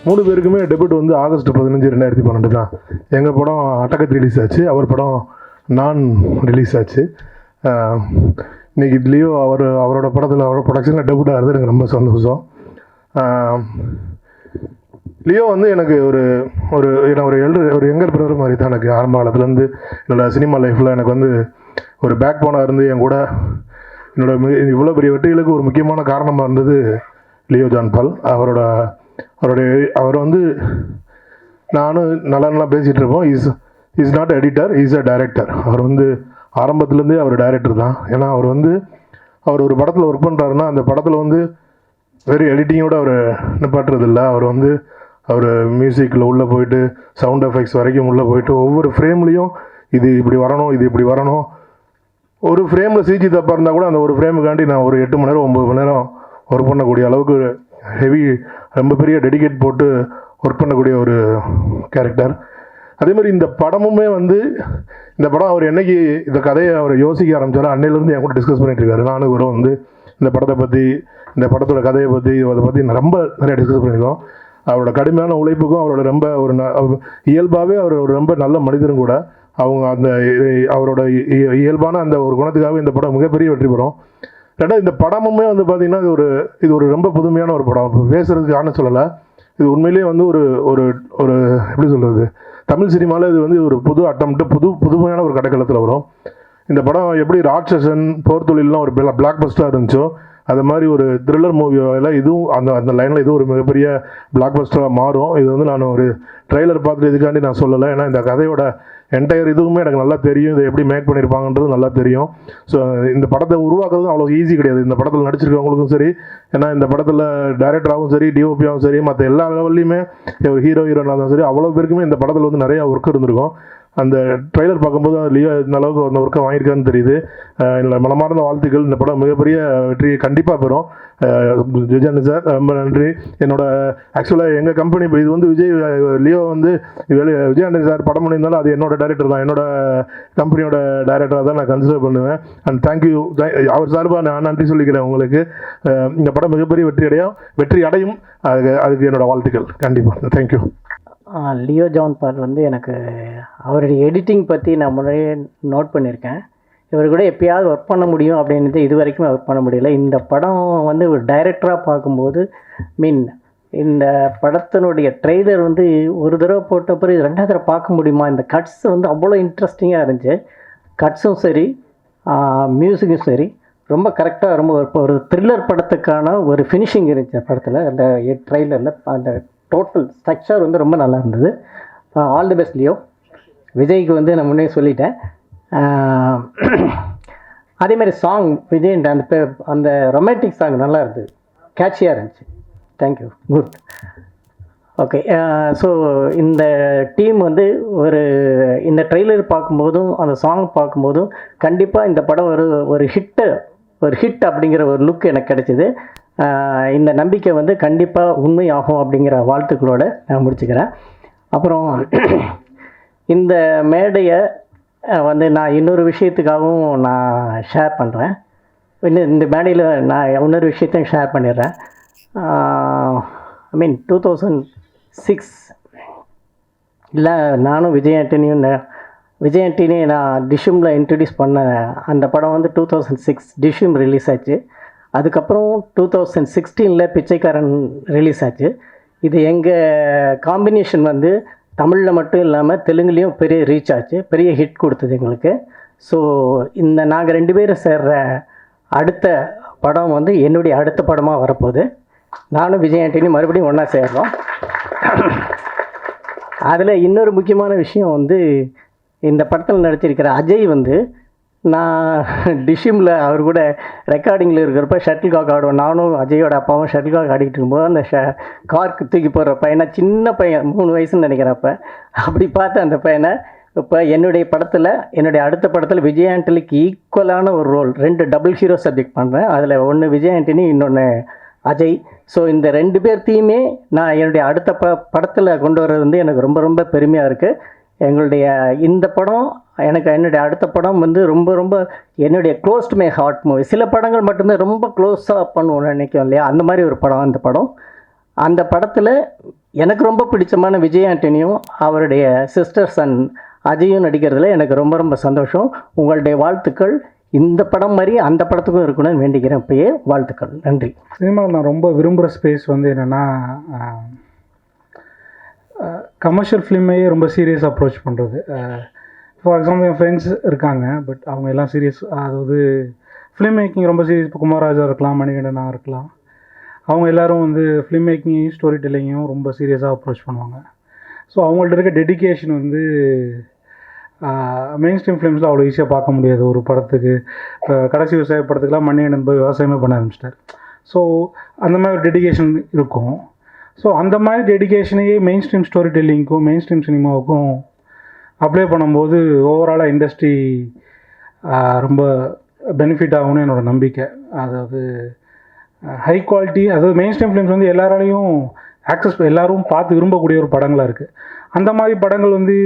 3 பேருக்குமே டெபியூட் வந்து ஆகஸ்ட் 15, 2012 தான். எங்கள் படம் அட்டகத்தி ரிலீஸ் ஆச்சு, அவர் படம் நான் ரிலீஸ் ஆச்சு. இன்றைக்கி லியோ அவரோட படத்தில் அவரோட ப்ரொடக்ஷனில் டெபியூட் ஆகிறது எனக்கு ரொம்ப சந்தோஷம். லியோ வந்து எனக்கு ஒரு எங்கர் பிரதர் மாதிரி தான். எனக்கு ஆரம்ப காலத்துலேருந்து என்னோடய சினிமா லைஃப்பில் எனக்கு வந்து ஒரு பேக் போனாக இருந்து என் கூட இவ்வளோ பெரிய வெற்றிகளுக்கு ஒரு முக்கியமான காரணமாக இருந்தது லியோ ஜான் பால். அவர் வந்து நானும் நல்லா பேசிகிட்டு இருப்போம். Is not editor, is a director. அவர் வந்து ஆரம்பத்துலேருந்தே அவர் டைரக்டர் தான். ஏன்னா அவர் ஒரு படத்தில் ஒர்க் பண்ணுறாருன்னா அந்த படத்தில் வந்து வெறும் எடிட்டிங்கோடு அவர் நிப்பாட்டுறதில்லை. அவர் மியூசிக்கில் உள்ளே போயிட்டு சவுண்ட் எஃபெக்ட்ஸ் வரைக்கும் உள்ளே போயிட்டு ஒவ்வொரு ஃப்ரேம்லேயும் இது இப்படி வரணும். ஒரு ஃப்ரேமில் சிஜி தப்பாக இருந்தால் கூட அந்த ஒரு ஃப்ரேமுக்காண்டி நான் ஒரு 8 மணி நேரம் 9 மணி நேரம் ஒர்க் பண்ணக்கூடிய அளவுக்கு ரொம்ப பெரிய டெடிகேட் போட்டு ஒர்க் பண்ணக்கூடிய ஒரு கேரக்டர். அதேமாதிரி இந்த படமுமே வந்து இந்த படம் அவர் என்னைக்கு இந்த கதையை அவர் யோசிக்க ஆரம்பித்தாரோ அன்னையிலேருந்து என் கூட டிஸ்கஸ் பண்ணிட்டு இருக்காரு. நானும் இவரும் வந்து இந்த படத்தை பற்றி, இந்த படத்தோட கதையை பற்றி, அதை பற்றி ரொம்ப நிறைய டிஸ்கஸ் பண்ணியிருக்கோம். அவரோட கடுமையான உழைப்புக்கும் அவரோட ரொம்ப இயல்பாகவே அவர் ஒரு ரொம்ப நல்ல மனிதரும் கூட. அவரோட இயல்பான அந்த ஒரு குணத்துக்காக இந்த படம் மிகப்பெரிய வெற்றி பெறும். ரெண்டாவது இந்த படமுமே வந்து பார்த்திங்கன்னா இது ஒரு ரொம்ப புதுமையான ஒரு படம். இப்போ பேசுகிறதுக்கு ஆன சொல்லலை, இது உண்மையிலேயே வந்து ஒரு எப்படி சொல்கிறது, தமிழ் சினிமாவில் இது வந்து ஒரு புது அட்டம்ப்ட், புதுமையான ஒரு கடைக்களத்தில் வரும். இந்த படம் எப்படி ராட்சசன், போர் தொழில்லாம் ஒரு பிளாக் பஸ்டராக இருந்துச்சோ அது மாதிரி ஒரு த்ரில்லர் மூவியில் இதுவும் அந்த லைனில் இதுவும் ஒரு மிகப்பெரிய பிளாக் பஸ்டராக மாறும். இது வந்து நான் ஒரு ட்ரெய்லர் பார்த்துட்டு இதுக்காண்டி நான் சொல்லலை. ஏன்னா இந்த கதையோட என்டையர் இதுவுமே எனக்கு நல்லா தெரியும், இதை எப்படி மேக் பண்ணியிருப்பாங்கன்றது நல்லா தெரியும். ஸோ இந்த படத்தை உருவாக்குறதும் அவ்வளோ ஈஸி கிடையாது. இந்த படத்தில் நடிச்சிருக்கவங்களுக்கும் சரி, ஏன்னா இந்த படத்தில் டைரக்டராகவும் சரி, டிஓபியாகவும் சரி, மற்ற எல்லா லெவல்லையுமே ஒரு ஹீரோனாக இருந்தாலும் சரி, அவ்வளோ பேருக்குமே இந்த படத்தில் வந்து நிறையா ஒர்க் இருந்திருக்கும். அந்த ட்ரெய்லர் பார்க்கும்போது லியோ இந்த அளவுக்கு அந்த ஒர்க்கை வாங்கியிருக்கான்னு தெரியுது. என்னோட மனமார்ந்த வாழ்த்துக்கள். இந்த படம் மிகப்பெரிய வெற்றியை கண்டிப்பாக பெறும். விஜயன் சார் ரொம்ப நன்றி. ஆக்சுவலாக எங்கள் கம்பெனி இது வந்து லியோ வந்து விஜயாண்டன் சார் படம் பண்ணியிருந்தாலும் அது என்னோட டைரக்டர் தான், என்னோட கம்பெனியோட டைரக்டராக தான் நான் கன்சிடர் பண்ணுவேன். அண்ட் தேங்க்யூ, அவர் சார்பாக நான் நன்றி சொல்லிக்கிறேன் உங்களுக்கு. இந்த படம் மிகப்பெரிய வெற்றி அடையும். அதுக்கு என்னோட வாழ்த்துக்கள் கண்டிப்பாக. தேங்க்யூ. லியோ ஜான் பால் வந்து எனக்கு அவருடைய எடிட்டிங் பற்றி நான் முன்னாடியே நோட் பண்ணியிருக்கேன். இவர் கூட எப்பயாவது ஒர்க் பண்ண முடியும் அப்படின்றது இது வரைக்கும் ஒர்க் பண்ண முடியல. இந்த படம் வந்து ஒரு டைரக்டராக பார்க்கும்போது இந்த படத்தினுடைய ட்ரெய்லர் வந்து ஒரு தடவை போட்ட பிறகு 2வது தடவை பார்க்க முடியுமா? இந்த கட்ஸ் வந்து அவ்வளோ இன்ட்ரெஸ்டிங்காக இருந்துச்சு. கட்ஸும் சரி, மியூசிக்கும் சரி, ரொம்ப கரெக்டாக ரொம்ப ஒரு த்ரில்லர் படத்துக்கான ஒரு ஃபினிஷிங் இருந்துச்சு படத்தில். அந்த ட்ரெய்லரில் அந்த டோட்டல் ஸ்ட்ரக்சர் வந்து ரொம்ப நல்லா இருந்தது. All the best Leo. விஜய்க்கு வந்து நான் முன்னே சொல்லிட்டேன். அதேமாதிரி சாங் விஜய் அந்த ரொமான்டிக் சாங் நல்லா இருந்தது, கேட்சியாக இருந்துச்சு. Thank you, good. ஓகே, ஸோ இந்த டீம் வந்து இந்த ட்ரெய்லர் பார்க்கும்போதும் அந்த சாங் பார்க்கும்போதும் கண்டிப்பாக இந்த படம் ஒரு ஹிட் அப்படிங்கிற ஒரு லுக் எனக்கு கிடைச்சிது. இந்த நம்பிக்கை வந்து கண்டிப்பாக உண்மை ஆகும் அப்படிங்கிற வாழ்த்துக்களோடு நான் முடிச்சுக்கிறேன். அப்புறம் இந்த மேடையை வந்து நான் இன்னொரு விஷயத்துக்காகவும் நான் ஷேர் பண்ணுறேன். இந்த மேடையில் நான் இன்னொரு விஷயத்தையும் ஷேர் பண்ணிடுறேன். 2006 இல்லை, நானும் விஜய் ஆண்டனியும் நான் டிஷ்யூமில் இன்ட்ரடியூஸ் பண்ண அந்த படம் வந்து 2006 டிஷ்யூம் ரிலீஸ் ஆச்சு. அதுக்கப்புறம் 2016 பிச்சைக்காரன் ரிலீஸ் ஆச்சு. இது எங்கள் காம்பினேஷன் வந்து தமிழில் மட்டும் இல்லாமல் தெலுங்குலேயும் பெரிய ரீச் ஆச்சு, பெரிய ஹிட் கொடுத்தது எங்களுக்கு. ஸோ நாங்கள் 2 பேரும் சேர்ற அடுத்த படம் வந்து என்னுடைய அடுத்த படமாக வரப்போகுது. நானும் விஜய் ஆண்டனி மறுபடியும் ஒன்றா சேர்றோம். அதில் இன்னொரு முக்கியமான விஷயம் வந்து இந்த படத்தில் நடிச்சிருக்கிற அஜய் வந்து நான் டிஷ்யூமில் அவர் கூட ரெக்கார்டிங்கில் இருக்கிறப்ப ஷட்டில் காக் ஆடுவோம். நானும் அஜயோட அப்பாவும் ஷட்டில் காக் ஆடிக்கிட்டு இருக்கும்போது அந்த கார்க்கு தூக்கி போடுற பையனை, சின்ன பையன் 3 வயசுன்னு நினைக்கிறப்ப, அப்படி பார்த்து அந்த பையனை இப்போ என்னுடைய அடுத்த படத்தில் விஜய் ஆண்டனிக்கு ஈக்குவலான ஒரு ரோல், 2 டபுள் ஹீரோ சப்ஜெக்ட் பண்ணுறேன். அதில் ஒன்று விஜய் ஆண்டனி, இன்னொன்று அஜய். ஸோ இந்த 2 பேர்த்தையுமே நான் என்னுடைய அடுத்த படத்தில் கொண்டு வர்றது வந்து எனக்கு ரொம்ப ரொம்ப பெருமையாக இருக்குது. எங்களுடைய இந்த படம் என்னுடைய அடுத்த படம் வந்து ரொம்ப ரொம்ப என்னுடைய close to my heart movie. சில படங்கள் மட்டுமே ரொம்ப க்ளோஸாக பண்ணுவோம்னு நினைக்கிறோம் இல்லையா, அந்த மாதிரி ஒரு படம் இந்த படம். அந்த படத்தில் எனக்கு ரொம்ப பிடிச்சமான விஜய் ஆண்டனியும் அவருடைய சிஸ்டர் சன் அஜயும் நடிக்கிறதுல எனக்கு ரொம்ப ரொம்ப சந்தோஷம். உங்களுடைய வாழ்த்துக்கள் இந்த படம் மாதிரி அந்த படத்துக்கும் இருக்கணும்னு வேண்டிக்கிறேன். இப்பயே வாழ்த்துக்கள். நன்றி. சினிமாவில் நான் ரொம்ப விரும்புகிற ஸ்பேஸ் வந்து என்னென்னா, கமர்ஷியல் ஃபிலிமையே ரொம்ப சீரியஸ் அப்ரோச் பண்ணுறது. ஃபார் எக்ஸாம்பிள் என் ஃப்ரெண்ட்ஸ் இருக்காங்க, பட் அவங்க எல்லாம் சீரியஸ், அதாவது ஃபிலிம் மேக்கிங் ரொம்ப சீரியஸ். இப்போ குமாரராஜா இருக்கலாம், மணிகண்டனா இருக்கலாம், அவங்க எல்லோரும் வந்து ஃபிலிம் மேக்கிங்கையும் ஸ்டோரி டெல்லிங்கையும் ரொம்ப சீரியஸாக அப்ரோச் பண்ணுவாங்க. ஸோ அவங்கள்ட்ட இருக்க டெடிக்கேஷன் வந்து மெயின் ஸ்ட்ரீம் ஃபிலிம்ஸில் அவ்வளோ ஈஸியாக பார்க்க முடியாது. ஒரு படத்துக்கு இப்போ கடைசி விவசாய படத்துக்குலாம் மணிகண்டன் போய் விவசாயமே பண்ண ஆரம்பிச்சிட்டார். ஸோ அந்த மாதிரி ஒரு டெடிக்கேஷன் இருக்கும். ஸோ அந்த மாதிரி டெடிக்கேஷனையே மெயின் ஸ்ட்ரீம் ஸ்டோரி டெல்லிங்க்கும் மெயின் ஸ்ட்ரீம் சினிமாவுக்கும் அப்ளை பண்ணும்போது ஓவராலாக இண்டஸ்ட்ரி ரொம்ப பெனிஃபிட் ஆகும்னு என்னோடய நம்பிக்கை. அதாவது ஹை குவாலிட்டி, அதாவது மெயின் ஸ்ட்ரீம் ஃபிலிம்ஸ் வந்து எல்லாராலையும் எல்லோரும் பார்த்து விரும்பக்கூடிய ஒரு படங்களாக இருக்குது. அந்த மாதிரி படங்கள் வந்து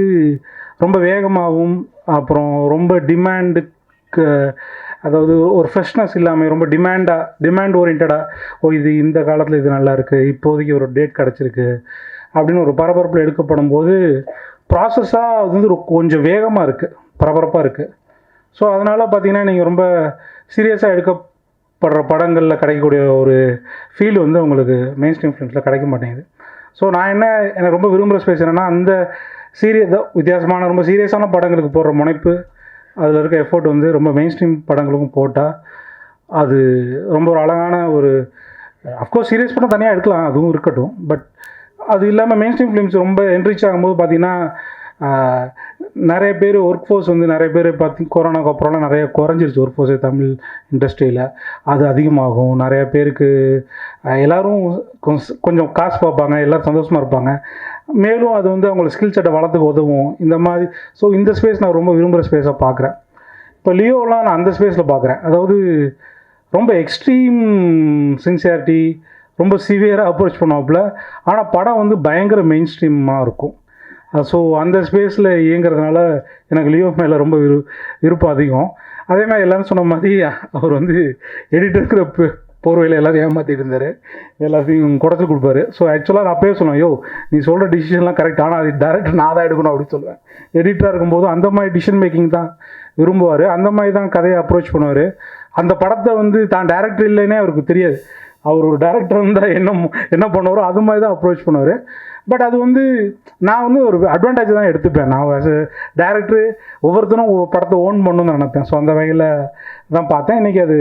ரொம்ப வேகமாகவும் அப்புறம் ரொம்ப டிமாண்டுக்கு, அதாவது ஒரு ஃப்ரெஷ்னஸ் இல்லாமல் ரொம்ப டிமாண்ட் ஓரியன்டாக, இது இந்த காலத்தில் இது நல்லா இருக்குது, இப்போதைக்கு ஒரு டேட் கிடச்சிருக்கு அப்படின்னு ஒரு பரபரப்பில் எடுக்கப்படும் போது ப்ராசஸாக அது வந்து கொஞ்சம் வேகமாக இருக்குது, பரபரப்பாக இருக்குது. ஸோ அதனால் பார்த்திங்கன்னா நீங்கள் ரொம்ப சீரியஸாக எடுக்கப்படுற படங்களில் கிடைக்கக்கூடிய ஒரு ஃபீல் வந்து உங்களுக்கு மெயின் ஸ்ட்ரீம் ஃபிலிம்ஸில் கிடைக்க மாட்டேங்குது. ஸோ நான் எனக்கு ரொம்ப விரும்புகிற ஸ்பேஸ் என்னென்னா, அந்த வித்தியாசமான ரொம்ப சீரியஸான படங்களுக்கு போடுற முனைப்பு, அதில் இருக்க எஃபோர்ட் வந்து ரொம்ப மெயின் ஸ்ட்ரீம் படங்களுக்கும் போட்டால் அது ரொம்ப ஒரு அழகான ஒரு, அஃப்கோர்ஸ் சீரியஸ் படம் தனியாக எடுக்கலாம், அதுவும் இருக்கட்டும். பட் அது இல்லாமல் மெயின் ஸ்ட்ரீம் ஃபிலிம்ஸ் ரொம்ப என்ரிச் ஆகும்போது பார்த்திங்கன்னா நிறைய பேர் ஒர்க் ஃபோர்ஸ் வந்து நிறைய பேர் கொரோனாக்கு அப்புறம்லாம் நிறைய குறைஞ்சிருச்சு ஒர்க் ஃபோர்ஸே தமிழ் இண்டஸ்ட்ரியில். அது அதிகமாகும். நிறைய பேருக்கு எல்லோரும் கொஞ்சம் காசு பார்ப்பாங்க, எல்லோரும் சந்தோஷமாக இருப்பாங்க. மேலும் அது வந்து அவங்களோட ஸ்கில் செட்டை வளர்த்துக்கு உதவும் இந்த மாதிரி. ஸோ இந்த ஸ்பேஸ் நான் ரொம்ப விரும்புகிற ஸ்பேஸாக பார்க்குறேன். இப்போ லியோலாம் நான் அந்த ஸ்பேஸில் பார்க்குறேன். அதாவது ரொம்ப எக்ஸ்ட்ரீம் சின்சியாரிட்டி, ரொம்ப சிவியராக அப்ரோச் பண்ணுவாப்புல, ஆனால் படம் வந்து பயங்கர மெயின் ஸ்ட்ரீமாக இருக்கும். ஸோ அந்த ஸ்பேஸில் இயங்கிறதுனால எனக்கு லியோ மேலே ரொம்ப விருப்பம் அதிகம். அதே மாதிரி எல்லோரும் சொன்ன மாதிரி அவர் வந்து எடிட்டருக்கிற போர்வையில் எல்லோரும் ஏமாற்றிட்டு இருந்தார், எல்லாத்தையும் குடச்சி கொடுப்பாரு. ஸோ ஆக்சுவலாக நான் அப்பயே சொன்னேன், நீ சொல்கிற டிசிஷன்லாம் கரெக்ட், ஆனால் அது டேரக்டர் நான் தான் எடுக்கணும் அப்படின்னு சொல்லுவேன். எடிட்டராக இருக்கும்போது அந்த மாதிரி டிசிஷன் மேக்கிங் தான் விரும்புவார், அந்த மாதிரி தான் கதையை அப்ரோச் பண்ணுவார். அந்த படத்தை வந்து தான் டேரக்டர் இல்லைன்னே அவருக்கு தெரியாது. அவர் ஒரு டேரக்டர் இருந்தால் என்ன பண்ணுவாரோ அது மாதிரி தான் அப்ரோச் பண்ணுவார். பட் அது வந்து நான் வந்து ஒரு அட்வான்டேஜ் தான் எடுத்துப்பேன். நான் டேரக்டர் ஒவ்வொருத்தரும் படத்தை ஓன் பண்ணணும்னு நினைப்பேன். ஸோ அந்த வகையில் தான் பார்த்தேன். இன்றைக்கி அது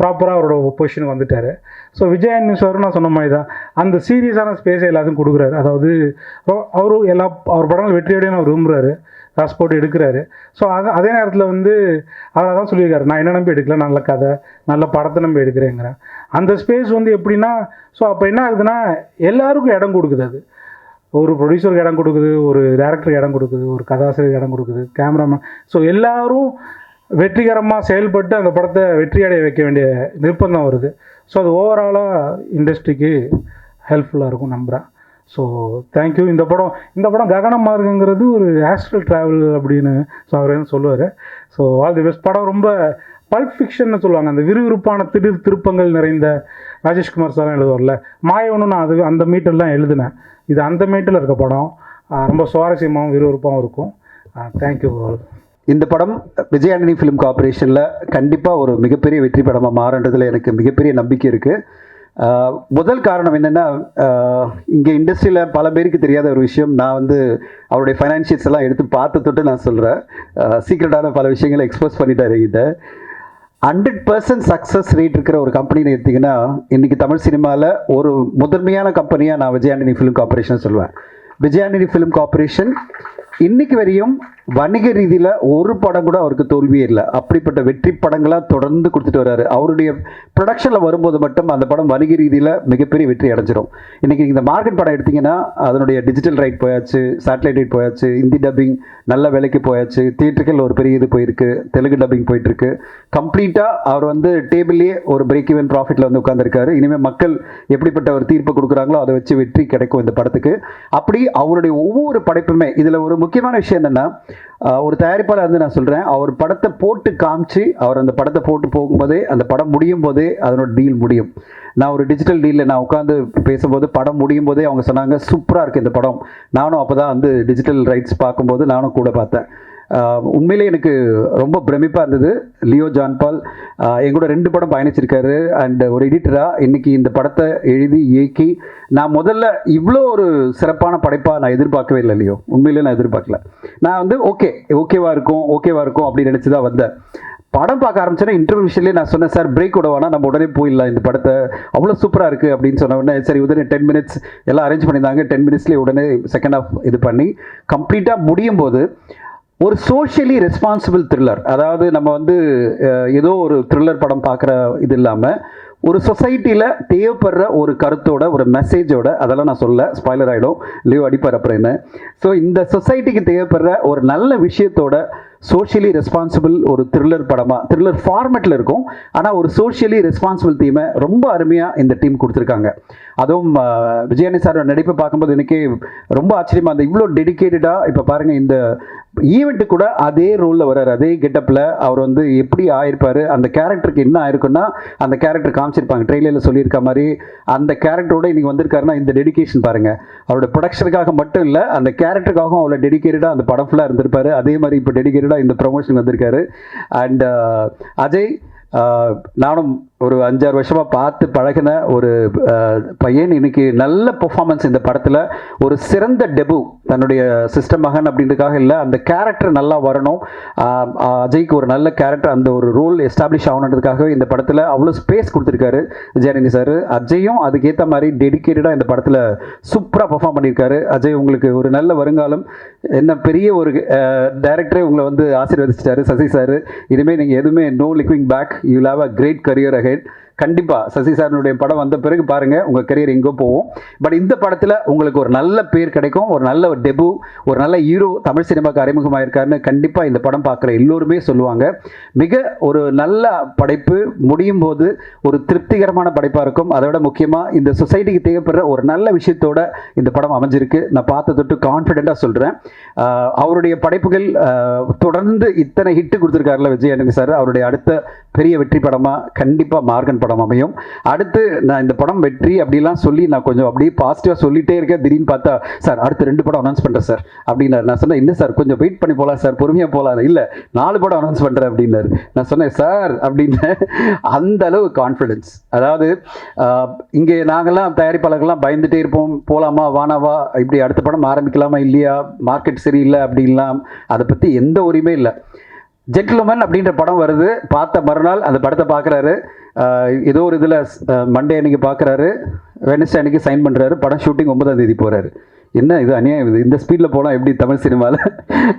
ப்ராப்பராக அவரோட பொசிஷனுக்கு வந்துட்டார். ஸோ விஜய் ஆண்டனி சார் நான் சொன்ன மாதிரி தான் அந்த சீரியஸான ஸ்பேஸை எல்லாத்தையும் கொடுக்குறாரு. அதாவது அவர் படங்கள் வெற்றியோடையும் அவர் விரும்புகிறாரு, காசு போட்டு எடுக்கிறாரு. ஸோ அதே நேரத்தில் வந்து அவர் அதான் சொல்லியிருக்காரு, நான் என்ன நம்பி எடுக்கல, நல்ல கதை நல்ல படத்தை நம்பி எடுக்கிறேங்கிறேன். அந்த ஸ்பேஸ் வந்து எப்படின்னா, ஸோ அப்போ என்ன ஆகுதுன்னா எல்லாருக்கும் இடம் கொடுக்குது. அது ஒரு ப்ரொடியூசருக்கு இடம் கொடுக்குது, ஒரு டேரக்டருக்கு இடம் கொடுக்குது, ஒரு கதாசிரியருக்கு இடம் கொடுக்குது, கேமராமேன். ஸோ எல்லோரும் வெற்றிகரமாக செயல்பட்டு அந்த படத்தை வெற்றி அடைய வைக்க வேண்டிய நிர்பந்தம் வருது. ஸோ அது ஓவராலாக இண்டஸ்ட்ரிக்கு ஹெல்ப்ஃபுல்லாக இருக்கும் நம்புகிறேன். So thank you. இந்த படம் ககன மார்க்கங்கிறது ஒரு ஆஸ்ட்ரல் ட்ராவல் அப்படின்னு ஸோ அவர் என்ன சொல்லுவார். So all the best. படம் ரொம்ப பல்ப் ஃபிக்ஷன்னு சொல்லுவாங்க, அந்த விறுவிறுப்பான திருப்பங்கள் நிறைந்த ராஜேஷ்குமார் சார் எழுதுவார்ல, மாயவனும் நான் அந்த மீட்டர் தான் எழுதினேன். இது அந்த மீட்டரில் இருக்க படம், ரொம்ப சுவாரஸ்யமாகவும் விறுவிறுப்பாகவும் இருக்கும். தேங்க்யூ. இந்த படம் விஜய் ஆண்டனி ஃபிலிம் கார்பரேஷனில் கண்டிப்பாக ஒரு மிகப்பெரிய வெற்றி படமாக மாறுன்றதில் எனக்கு மிகப்பெரிய நம்பிக்கை இருக்குது. முதல் காரணம் என்னென்னா, இங்கே இண்டஸ்ட்ரியில் பல பேருக்கு தெரியாத ஒரு விஷயம், நான் வந்து அவருடைய ஃபைனான்ஷியல்ஸ் எல்லாம் எடுத்து பார்த்து தொட்டு நான் சொல்கிறேன். சீக்ரெட்டான பல விஷயங்களை எக்ஸ்போஸ் பண்ணிட்டார் என்கிட்ட. 100% சக்ஸஸ் ரேட் இருக்கிற ஒரு கம்பெனின்னு எடுத்திங்கன்னா இன்றைக்கி தமிழ் சினிமாவில் ஒரு முதன்மையான கம்பெனியாக நான் விஜய் ஆண்டனி ஃபிலிம் கார்பரேஷன் சொல்லுவேன். விஜய் ஆண்டனி ஃபிலிம் கார்பரேஷன் இன்றைக்கு வரையும் வணிக ரீதியில் ஒரு படம் கூட அவருக்கு தோல்வியே இல்லை. அப்படிப்பட்ட வெற்றி படங்களாக தொடர்ந்து கொடுத்துட்டு வர்றாரு. அவருடைய ப்ரொடக்ஷனில் வரும்போது மட்டும் அந்த படம் வணிக ரீதியில் மிகப்பெரிய வெற்றி அடைஞ்சிடும். இன்றைக்கி இந்த மார்க்கெட் படம் எடுத்திங்கன்னா அதனுடைய டிஜிட்டல் ரைட் போயாச்சு, சேட்டலைட் ரைட் போயாச்சு, ஹிந்தி டப்பிங் நல்ல விலைக்கு போயாச்சு, தியேட்டர்கள் ஒரு பெரிய இது போயிருக்கு, தெலுங்கு டப்பிங் போயிட்டுருக்கு. கம்ப்ளீட்டாக அவர் வந்து டேபிள்லேயே ஒரு பிரேக் ஈவன் ப்ராஃபிட்டில் வந்து உட்காந்துருக்காரு. இனிமேல் மக்கள் எப்படிப்பட்ட ஒரு தீர்ப்பு கொடுக்குறாங்களோ அதை வச்சு வெற்றி கிடைக்கும் இந்த படத்துக்கு. அப்படி அவருடைய ஒவ்வொரு படைப்புமே, இதில் ஒரு முக்கியமான விஷயம் என்னென்னா, ஒரு தயாரிப்பாளர் வந்து நான் சொல்கிறேன், அவர் படத்தை போட்டு காமிச்சு அவர் அந்த படத்தை போட்டு போகும்போதே அந்த படம் முடியும் போதே அதனோட டீல் முடியும். நான் ஒரு டிஜிட்டல் டீலில் நான் உட்காந்து பேசும்போது படம் முடியும் போதே அவங்க சொன்னாங்க சூப்பராக இருக்குது இந்த படம். நானும் அப்போ தான் வந்து டிஜிட்டல் ரைட்ஸ் பார்க்கும்போது நானும் கூட பார்த்தேன். உண்மையிலே எனக்கு ரொம்ப பிரமிப்பாக இருந்தது. லியோ ஜான் பால் எங்கூட 2 படம் பயணிச்சிருக்காரு. அண்ட் ஒரு எடிட்டராக இன்றைக்கி இந்த படத்தை எழுதி இயக்கி நான் முதல்ல இவ்வளோ ஒரு சிறப்பான படைப்பாக நான் எதிர்பார்க்கவே இல்லை லியோ. உண்மையிலே நான் எதிர்பார்க்கல. நான் வந்து ஓகேவா இருக்கும் அப்படின்னு நினச்சி தான் வந்தேன். படம் பார்க்க ஆரம்பிச்சேன்னா இன்டர்வியூஷன்லேயே நான் சொன்னேன், சார் பிரேக் கூட வேணா, நம்ம உடனே போயிடலாம், இந்த படத்தை அவ்வளோ சூப்பராக இருக்குது அப்படின்னு சொன்ன உடனே சரி உடனே 10 minutes எல்லாம் அரேஞ்ச் பண்ணியிருந்தாங்க. 10 minutesலேயே உடனே செகண்ட் ஹாஃப் இது பண்ணி கம்ப்ளீட்டாக முடியும் போது ஒரு சோஷியலி ரெஸ்பான்சிபிள் த்ரில்லர், அதாவது நம்ம வந்து ஏதோ ஒரு த்ரில்லர் படம் பார்க்குற இது இல்லாமல் ஒரு சொசைட்டியில் தேவைப்படுற ஒரு கருத்தோட ஒரு மெசேஜோட, அதெல்லாம் நான் சொல்ல ஸ்பாய்லர் ஆகிடும், லியோ அடிப்பார் அப்புறம் என்ன. ஸோ இந்த சொசைட்டிக்கு தேவைப்படுற ஒரு நல்ல விஷயத்தோட சோஷியலி ரெஸ்பான்சிபிள் ஒரு த்ரில்லர் படமாக, த்ரில்லர் ஃபார்மேட்டில் இருக்கும், ஆனால் ஒரு சோஷியலி ரெஸ்பான்சிபிள் தீமை ரொம்ப அருமையாக இந்த டீம் கொடுத்துருக்காங்க. அதுவும் விஜயானி சாரோட நடிப்பை பார்க்கும்போது எனக்கே ரொம்ப ஆச்சரியமாக அந்த இவ்வளோ டெடிக்கேட்டடாக. இப்போ பாருங்கள், இந்த ஈவெண்ட்டு கூட அதே ரோலில் வர்றாரு, அதே கெட்டப்பில் அவர் வந்து எப்படி ஆயிருப்பார், அந்த கேரக்டருக்கு என்ன ஆயிருக்குன்னா அந்த கேரக்டர் காமிச்சிருப்பாங்க ட்ரெயிலரில் சொல்லியிருக்க மாதிரி. அந்த கேரக்டரோட இன்றைக்கி வந்திருக்காருன்னா இந்த டெடிக்கேஷன் பாருங்கள். அவரோட ப்ரொடக்ஷனுக்காக மட்டும் இல்லை, அந்த கேரக்டருக்காகவும் அவ்வளோ டெடிக்கேட்டடாக அந்த படம் ஃபுல்லாக இருந்திருப்பார். அதே மாதிரி இப்போ டெடிக்கேட்டடாக இந்த ப்ரமோஷன் வந்திருக்காரு. அண்ட் அஜய், நானும் ஒரு 5-6 வருஷமாக பார்த்து பழகின ஒரு பையன் இன்னைக்கு நல்ல பெர்ஃபார்மன்ஸ் இந்த படத்தில். ஒரு சிறந்த டெபு, தன்னுடைய சிஸ்டம் மகன் அப்படின்றதுக்காக இல்லை, அந்த கேரக்டர் நல்லா வரணும். அஜய்க்கு ஒரு நல்ல கேரக்டர், அந்த ஒரு ரோல் எஸ்டாப்ளிஷ் ஆகணுன்றதுக்காகவே இந்த படத்தில் அவ்வளோ ஸ்பேஸ் கொடுத்துருக்காரு விஜயானந்தி சார். அஜயும் அதுக்கேற்ற மாதிரி டெடிக்கேட்டடாக இந்த படத்தில் சூப்பராக பெர்ஃபார்ம் பண்ணியிருக்காரு. அஜய், உங்களுக்கு ஒரு நல்ல வருங்காலம். என்ன பெரிய ஒரு டைரக்டரே உங்களை வந்து ஆசீர்வதிச்சிட்டாரு சசி சார். இனிமேல் நீங்கள் எதுவுமே no looking back, you will have a great career ahead. கண்டிப்பாக சசி சாரனுடைய படம் வந்த பிறகு பாருங்கள் உங்கள் கரியர் எங்கோ போகும். பட் இந்த படத்தில் உங்களுக்கு ஒரு நல்ல பேர் கிடைக்கும், ஒரு நல்ல ஒரு டெபு, ஒரு நல்ல ஹீரோ தமிழ் சினிமாவுக்கு அறிமுகமாயிருக்காருன்னு கண்டிப்பாக இந்த படம் பார்க்குற எல்லோருமே சொல்லுவாங்க. மிக ஒரு நல்ல படைப்பு, முடியும் போது ஒரு திருப்திகரமான படைப்பாக இருக்கும். அதை விட முக்கியமாக இந்த சொசைட்டிக்கு தேவைப்படுற ஒரு நல்ல விஷயத்தோட இந்த படம் அமைஞ்சிருக்கு. நான் பார்த்த தொட்டு கான்ஃபிடென்ட்டாக சொல்கிறேன். அவருடைய படைப்புகள் தொடர்ந்து இத்தனை ஹிட்டு கொடுத்துருக்காருல விஜயானந்தி சார், அவருடைய அடுத்த பெரிய வெற்றி படமாக கண்டிப்பாக மார்கன் படம் அமையும். அடுத்து நான் இந்த படம் வெற்றி அப்படிலாம் சொல்லி நான் கொஞ்சம் அப்படியே பாசிட்டிவாக சொல்லிட்டே இருக்கேன். திடீர்னு பார்த்தா சார் அடுத்து 2 படம் அனௌன்ஸ் பண்ணுறேன் சார் அப்படின்னாரு. நான் சொன்னேன் என்ன சார் கொஞ்சம் வெயிட் பண்ணி போகலாம் சார், பொறுமையாக போகலாம். இல்லை 4 படம் அனௌன்ஸ் பண்ணுறேன் அப்படின்னாரு. நான் சொன்னேன் சார் அப்படின்னு. அந்த அளவு கான்ஃபிடென்ஸ். அதாவது இங்கே நாங்கள்லாம் தயாரிப்பாளர்கள்லாம் பயந்துகிட்டே இருப்போம், போகலாமா வானாவா, இப்படி அடுத்த படம் ஆரம்பிக்கலாமா இல்லையா, மார்க்கெட் சரியில்லை அப்படின்லாம், அதை பற்றி எந்த உரிமை இல்லை. ஜென்டில்மேன் அப்படின்ற படம் வருது, பார்த்த மறுநாள் அந்த படத்தை பார்க்குறாரு. ஏதோ ஒரு இதில் மண்டே அன்றைக்கி பார்க்குறாரு, வெனஸ்டே அன்றைக்கி சைன் பண்ணுறாரு, படம் ஷூட்டிங் 9ஆம் தேதி போகிறாரு. என்ன இது அநியாயம், இது இந்த ஸ்பீடில் போனால் எப்படி தமிழ் சினிமாவில்?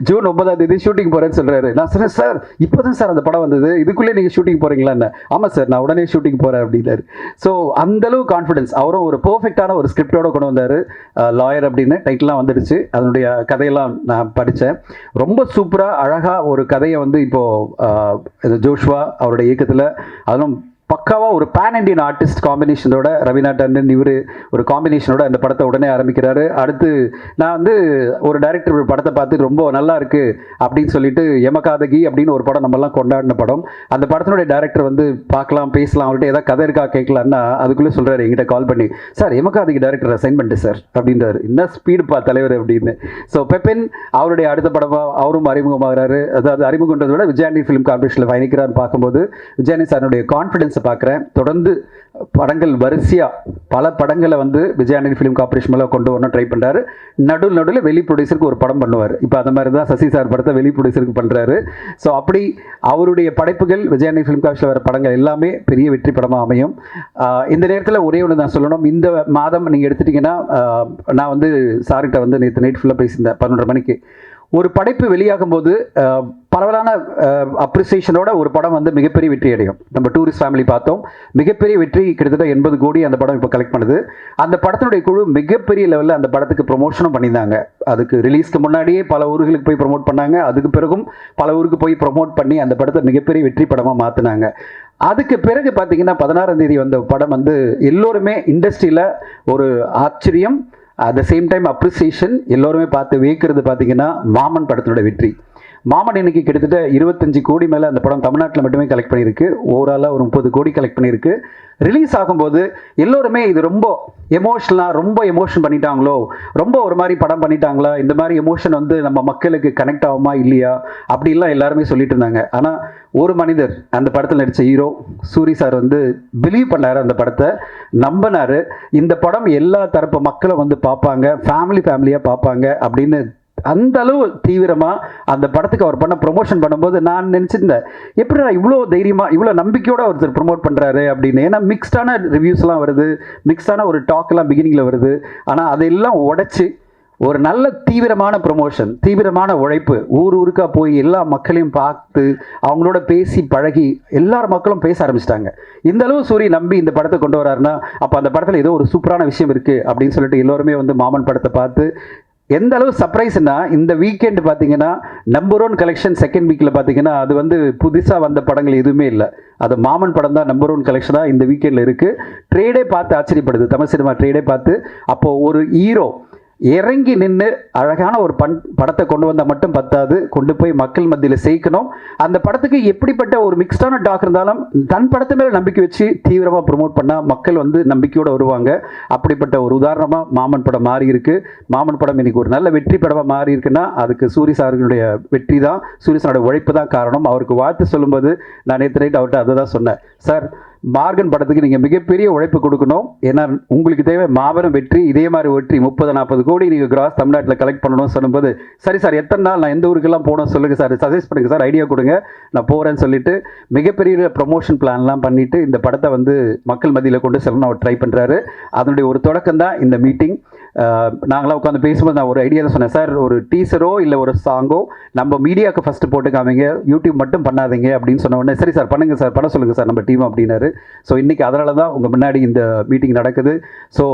ஜூன் 9ஆம் தேதி ஷூட்டிங் போகிறேன்னு சொல்கிறாரு. நான் சொன்னேன் சார் இப்போ தான் சார் அந்த படம் வந்தது, இதுக்குள்ளே நீங்கள் ஷூட்டிங் போகிறீங்களான்னு. ஆமாம் சார் நான் உடனே ஷூட்டிங் போகிறேன் அப்படின்னாரு. ஸோ அந்தளவு கான்ஃபிடன்ஸ். அவரும் ஒரு பர்ஃபெக்டான ஒரு ஸ்கிரிப்டோடு கொண்டு வந்தார். லாயர் அப்படின்னு டைட்டிலாம் வந்துடுச்சு, அதனுடைய கதையெல்லாம் நான் படித்தேன். ரொம்ப சூப்பராக அழகாக ஒரு கதையை வந்து இப்போது ஜோஷ்வா அவருடைய இயக்கத்தில், அதுவும் பக்காவாக ஒரு பேன் இண்டியன் ஆர்டிஸ்ட் காம்பினேஷனோட, ரவீனா டண்டன் இவர் ஒரு காம்பினேஷனோட அந்த படத்தை உடனே ஆரம்பிக்கிறாரு. அடுத்து நான் வந்து ஒரு டைரக்டர் ஒரு படத்தை பார்த்து ரொம்ப நல்லா இருக்குது அப்படின்னு சொல்லிட்டு எமகாதகி அப்படின்னு ஒரு படம் நம்மலாம் கொண்டாடின படம், அந்த படத்தினுடைய டைரக்டர் வந்து பார்க்கலாம் பேசலாம், அவர்கிட்ட ஏதாவது கதை இருக்கா கேட்கலான்னா அதுக்குள்ளே சொல்கிறாரு எங்கிட்ட கால் பண்ணி, சார் எமகாதகி டைரக்டர் அசைன் பண்ணிட்டு சார் அப்படின்றாரு. என்ன ஸ்பீடுப்பா தலைவர் அப்படின்னு. ஸோ பெப்பின் அவருடைய அடுத்த படமாக அவரும் அறிமுகமாகிறாரு. அதாவது அறிமுகன்றதை விட விஜயானி ஃபிலிம் கார்பரேஷனில் பயணிக்கிறான்னு பார்க்கும்போது விஜயானி சாருடைய கான்ஃபிடன்ஸ் பார்க்குறேன். தொடர்ந்து படங்கள் வரிசையாக பல படங்களை வந்து விஜயானந்தி ஃபிலிம் கார்பரேஷன் மேலே கொண்டு வரணும் ட்ரை பண்ணுறாரு. நடுவில் வெளி ப்ரொடியூசருக்கு ஒரு படம் பண்ணுவார். இப்போ அந்த மாதிரி தான் சசி சார் படத்தை வெளி ப்ரொடியூசருக்கு பண்ணுறாரு. ஸோ அப்படி அவருடைய படைப்புகள் விஜயானந்தி ஃபிலிம் கார்பரேஷனில் வர படங்கள் எல்லாமே பெரிய வெற்றி படமாக அமையும். இந்த நேரத்தில் ஒரே ஒன்று நான் சொல்லணும். இந்த மாதம் நீங்கள் எடுத்துட்டிங்கன்னா, நான் வந்து சார்கிட்ட வந்து நேற்று நைட் ஃபுல்லாக பேசியிருந்தேன் 11:30 மணிக்கு. ஒரு படைப்பு வெளியாகும் போது பரவலான அப்ரிசியேஷனோட ஒரு படம் வந்து மிகப்பெரிய வெற்றி அடையும். நம்ம டூரிஸ்ட் ஃபேமிலி பார்த்தோம், மிகப்பெரிய வெற்றி, கிட்டத்தட்ட 80 கோடி அந்த படம் இப்போ கலெக்ட் பண்ணுது. அந்த படத்தினுடைய குழு மிகப்பெரிய லெவலில் அந்த படத்துக்கு ப்ரொமோஷனும் பண்ணியிருந்தாங்க. அதுக்கு ரிலீஸ்க்கு முன்னாடியே பல ஊர்களுக்கு போய் ப்ரொமோட் பண்ணாங்க, அதுக்கு பிறகும் பல ஊருக்கு போய் ப்ரொமோட் பண்ணி அந்த படத்தை மிகப்பெரிய வெற்றி படமாக மாற்றினாங்க. அதுக்கு பிறகு பார்த்தீங்கன்னா 16ஆம் தேதி வந்த படம் வந்து எல்லோருமே இண்டஸ்ட்ரியில் ஒரு ஆச்சரியம், at the same time appreciation எல்லோருமே பார்த்து வியக்கிறது பார்த்தீங்கன்னா மாமன் படத்தினோட வெற்றி. மாமன் இன்னைக்கு கிட்டத்தட்ட 25 கோடி மேலே அந்த படம் தமிழ்நாட்டில் மட்டுமே கலெக்ட் பண்ணியிருக்கு. ஓவராலாக ஒரு 30 கோடி கலெக்ட் பண்ணியிருக்கு. ரிலீஸ் ஆகும்போது எல்லோருமே இது ரொம்ப எமோஷன் பண்ணிட்டாங்களோ, ரொம்ப ஒரு மாதிரி படம் பண்ணிட்டாங்களா, இந்த மாதிரி எமோஷன் வந்து நம்ம மக்களுக்கு கனெக்ட் ஆகுமா இல்லையா அப்படிலாம் எல்லாருமே சொல்லிட்டு இருந்தாங்க. ஆனால் ஒரு மனிதர் அந்த படத்தில் நடித்த ஹீரோ சூரி சார் வந்து பிலீவ் பண்ணார், அந்த படத்தை நம்பினார். இந்த படம் எல்லா தரப்பு மக்களும் வந்து பார்ப்பாங்க, ஃபேமிலியாக பார்ப்பாங்க அப்படின்னு அந்த அளவு தீவிரமாக அந்த படத்துக்கு அவர் பண்ண ப்ரொமோஷன் பண்ணும்போது நான் நினச்சிருந்தேன், எப்படி இவ்வளோ தைரியமாக இவ்வளோ நம்பிக்கையோடு ஒருத்தர் ப்ரொமோட் பண்ணுறாரு அப்படின்னு. ஏன்னா மிக்ஸ்டான ரிவ்யூஸ்லாம் வருது, மிக்ஸ்டான ஒரு டாக்லாம் பிகினிங்கில் வருது. ஆனால் அதையெல்லாம் உடைச்சி ஒரு நல்ல தீவிரமான ப்ரொமோஷன், தீவிரமான உழைப்பு, ஊருக்கா போய் எல்லா மக்களையும் பார்த்து அவங்களோட பேசி பழகி எல்லார் மக்களும் பேச ஆரம்பிச்சிட்டாங்க. இந்த அளவு சூரி நம்பி இந்த படத்தை கொண்டு வராருன்னா அப்போ அந்த படத்தில் ஏதோ ஒரு சூப்பரான விஷயம் இருக்குது அப்படின்னு சொல்லிட்டு எல்லோருமே வந்து மாமன் படத்தை பார்த்து எந்த அளவு சர்ப்ரைஸ்னா, இந்த வீக்கெண்ட் பார்த்தீங்கன்னா நம்பர் 1 கலெக்ஷன் செகண்ட் வீக்கில் பார்த்தீங்கன்னா அது வந்து புதுசாக வந்த படங்கள் எதுவுமே இல்லை. அது மாமன் படம் தான் நம்பர் 1 கலெக்ஷனாக இந்த வீக்கெண்டில் இருக்குது. ட்ரேடே பார்த்து ஆச்சரியப்படுது, தமிழ் சினிமா ட்ரேடே பார்த்து. அப்போது ஒரு ஹீரோ இறங்கி நின்று அழகான ஒரு படத்தை கொண்டு வந்தால் மட்டும் பத்தாது, கொண்டு போய் மக்கள் மத்தியில் சேர்க்கணும். அந்த படத்துக்கு எப்படிப்பட்ட ஒரு மிக்ஸ்டான டாக் இருந்தாலும் தன் படத்து மேலே நம்பிக்கை வச்சு தீவிரமாக ப்ரொமோட் பண்ணால் மக்கள் வந்து நம்பிக்கையோடு வருவாங்க. அப்படிப்பட்ட ஒரு உதாரணமாக மாமன் படம் மாறி இருக்கு. மாமன் படம் இன்னைக்கு ஒரு நல்ல வெற்றி படமாக மாறி இருக்குன்னா அதுக்கு சூரி சாருடைய வெற்றி தான், சூரி சாரோட உழைப்பு தான் காரணம். அவருக்கு வாழ்த்து சொல்லும்போது நான் நேற்று நைட் அவர்கிட்ட அதை தான் சொன்னேன், சார் மார்கன் படத்துக்கு நீங்கள் மிகப்பெரிய உழைப்பு கொடுக்கணும். ஏன்னா உங்களுக்கு தேவை மாபெரும் வெற்றி. இதே மாதிரி வெற்றி 30-40 கோடி நீங்கள் கிராஸ் தமிழ்நாட்டில் கலெக்ட் பண்ணணும்னு சொல்லும்போது, சரி சார் எத்தனை நாள் நான் எந்த ஊருக்கெல்லாம் போகணும் சொல்லுங்கள் சார், சஜஸ்ட் பண்ணுங்கள் சார், ஐடியா கொடுங்க, நான் போகிறேன்னு சொல்லிட்டு மிகப்பெரிய ப்ரொமோஷன் பிளான்லாம் பண்ணிவிட்டு இந்த படத்தை வந்து மக்கள் மத்தியில் கொண்டு செல்லணும் அவர் ட்ரை பண்ணுறாரு. அதனுடைய ஒரு தொடக்கம் தான் இந்த மீட்டிங். நாங்களாம் உட்காந்து பேசும்போது நான் ஒரு ஐடியா தான் சொன்னேன், சார் ஒரு டீசரோ இல்லை ஒரு சாங்கோ நம்ம மீடியாவுக்கு ஃபஸ்ட்டு போட்டு காமிங்க, யூடியூப் மட்டும் பண்ணாதீங்க அப்படின்னு சொன்ன உடனே சரி சார் பண்ணுங்கள் சார், பண்ண சொல்லுங்கள் சார் நம்ம டீம் அப்படின்னாரு. ஸோ இன்றைக்கி அதனால தான் உங்கள் முன்னாடி இந்த மீட்டிங் நடக்குது. ஸோ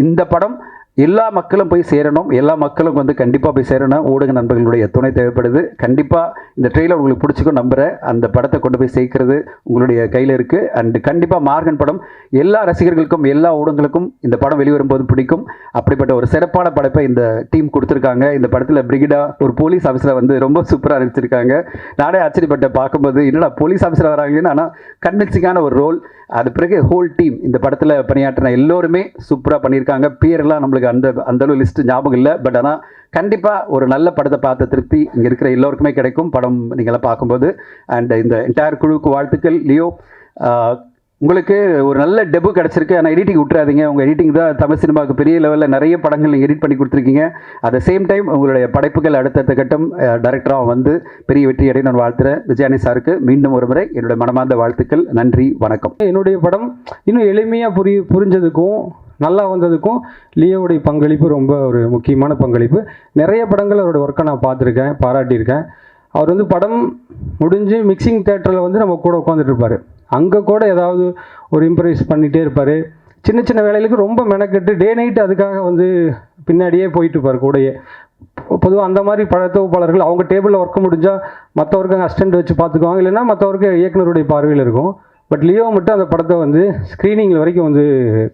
இந்த படம் எல்லா மக்களும் போய் சேரணும், எல்லா மக்களும் வந்து கண்டிப்பாக போய் சேரணும். ஊடக நண்பர்களுடைய துணை தேவைப்படுது. கண்டிப்பாக இந்த ட்ரெயிலர் உங்களுக்கு பிடிச்சிக்கும் நம்புகிறேன். அந்த படத்தை கொண்டு போய் சேர்க்கிறது உங்களுடைய கையில் இருக்குது. அண்டு கண்டிப்பாக மார்கன் படம் எல்லா ரசிகர்களுக்கும் எல்லா ஊடகங்களுக்கும் இந்த படம் வெளிவரும்போது பிடிக்கும். அப்படிப்பட்ட ஒரு சிறப்பான படைப்பை இந்த டீம் கொடுத்துருக்காங்க. இந்த படத்தில் பிரிகிடா ஒரு போலீஸ் ஆஃபீஸரை வந்து ரொம்ப சூப்பராக நடிச்சிருக்காங்க. நானே ஆச்சரியப்பட்ட பார்க்கும்போது என்னடா போலீஸ் ஆஃபீஸர் வராங்கன்னு, ஆனால் கன்வின்சிங்கான ஒரு ரோல். அது பிறகு ஹோல் டீம் இந்த படத்தில் பணியாற்றின எல்லோருமே சூப்பராக பண்ணியிருக்காங்க. பேரெல்லாம் நம்மளுக்கு அந்த லிஸ்ட்டு ஞாபகம் இல்லை. பட் ஆனால் கண்டிப்பாக ஒரு நல்ல படத்தை பார்த்த திருப்தி இங்கே இருக்கிற எல்லோருக்குமே கிடைக்கும் படம் நீங்களாம் பார்க்கும்போது. அண்ட் இந்த என்டையர் குழுவுக்கு வாழ்த்துக்கள். லியோ உங்களுக்கு ஒரு நல்ல டெபு கிடச்சிருக்கு. ஆனால் எடிட்டிங் விட்டுறாதீங்க. உங்கள் எடிட்டிங் தான் தமிழ் சினிமாவுக்கு பெரிய லெவலில் நிறைய படங்கள் நீங்கள் எடிட் பண்ணி கொடுத்துருக்கீங்க. அட் த சேம் டைம் உங்களுடைய படைப்புகள் அடுத்தடுத்த கட்டம் டைரக்டராக வந்து பெரிய வெற்றி அடைய நான் வாழ்த்துறேன். விஜயானி சாருக்கு மீண்டும் ஒரு முறை என்னுடைய மனமார்ந்த வாழ்த்துக்கள். நன்றி, வணக்கம். என்னுடைய படம் இன்னும் எளிமையாக புரிஞ்சதுக்கும் நல்லா வந்ததுக்கும் லியோவுடைய பங்களிப்பு ரொம்ப ஒரு முக்கியமான பங்களிப்பு. நிறைய படங்கள் அவருடைய ஒர்க்கை நான் பார்த்துருக்கேன், பாராட்டியிருக்கேன். அவர் வந்து படம் முடிஞ்சு மிக்சிங் தேட்டரில் வந்து நம்ம கூட உட்காந்துட்டு இருப்பார். அங்கே கூட ஏதாவது ஒரு இம்ப்ரவைஸ் பண்ணிகிட்டே இருப்பார். சின்ன சின்ன வேலைகளுக்கு ரொம்ப மெனக்கெட்டு டே நைட்டு அதுக்காக வந்து பின்னாடியே போயிட்டு இருப்பார் கூடயே. பொதுவாக அந்த மாதிரி படத்தொகுப்பாளர்கள் அவங்க டேபிளில் ஒர்க் முடிஞ்சால் மற்றவருக்கு அங்கே அசிஸ்டண்ட் வச்சு பார்த்துக்குவாங்க, இல்லைன்னா மற்றவருக்கு இயக்குனருடைய பார்வையில் இருக்கும். பட் லியோ மட்டும் அந்த படத்தை வந்து ஸ்க்ரீனிங் வரைக்கும் வந்து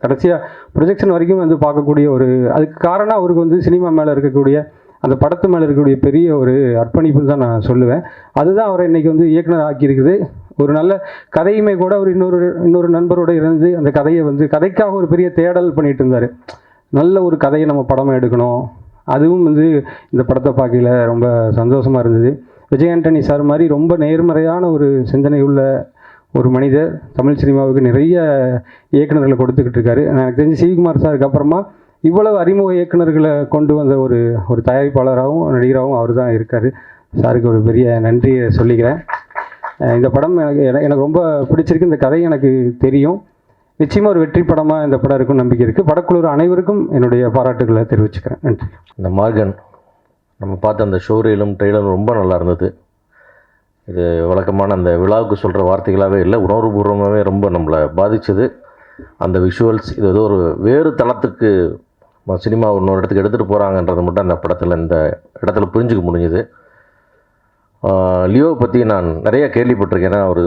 கடைசியாக ப்ரொஜெக்ஷன் வரைக்கும் வந்து பார்க்கக்கூடிய ஒரு, அதுக்கு காரணம் அவருக்கு வந்து சினிமா மேலே இருக்கக்கூடிய அந்த படத்து மேலே இருக்கக்கூடிய பெரிய ஒரு அர்ப்பணிப்புன்னு தான் நான் சொல்லுவேன். அதுதான் அவரை இன்றைக்கி வந்து இயக்குனர் ஆக்கியிருக்குது. ஒரு நல்ல கதையுமே கூட அவர் இன்னொரு நண்பரோடு இருந்து அந்த கதையை வந்து கதைக்காக ஒரு பெரிய தேடல் பண்ணிகிட்டு இருந்தார். நல்ல ஒரு கதையை நம்ம படமாக எடுக்கணும். அதுவும் வந்து இந்த படத்தை பார்க்கல ரொம்ப சந்தோஷமாக இருந்தது. விஜய் ஆண்டனி சார் மாதிரி ரொம்ப நேர்மறையான ஒரு சிந்தனை உள்ள ஒரு மனிதர் தமிழ் சினிமாவுக்கு நிறைய இயக்குநர்களை கொடுத்துக்கிட்டு இருக்காரு. எனக்கு தெரிஞ்சு சிவகுமார் சாருக்கு அப்புறமா இவ்வளவு அறிமுக இயக்குநர்களை கொண்டு வந்த ஒரு தயாரிப்பாளராகவும் நடிகராகவும் அவர் தான் இருக்கார். சாருக்கு ஒரு பெரிய நன்றியை சொல்லிக்கிறேன். இந்த படம் எனக்கு ரொம்ப பிடிச்சிருக்கு. இந்த கதை எனக்கு தெரியும். நிச்சயமாக ஒரு வெற்றி படமாக இந்த படம் இருக்குன்னு நம்பிக்கை இருக்குது. படக்குழு அனைவருக்கும் என்னுடைய பாராட்டுகளை தெரிவிச்சுக்கிறேன். நன்றி. இந்த மார்கன் நம்ம பார்த்த அந்த ஷோரீலும் ட்ரெயிலரும் ரொம்ப நல்லா இருந்தது. இது வழக்கமான அந்த விழாவுக்கு சொல்கிற வார்த்தைகளாகவே இல்லை, உணர்வுபூர்வமாகவே ரொம்ப நம்மளை பாதித்தது. அந்த விஷுவல்ஸ் இது ஏதோ ஒரு வேறு தளத்துக்கு சினிமா இன்னொரு இடத்துக்கு எடுத்துகிட்டு போகிறாங்கன்றது மட்டும் அந்த படத்தில் இந்த இடத்துல புரிஞ்சுக்க முடிஞ்சுது. லியோவை பற்றி நான் நிறைய கேள்விப்பட்டிருக்கேன். ஏன்னா ஒரு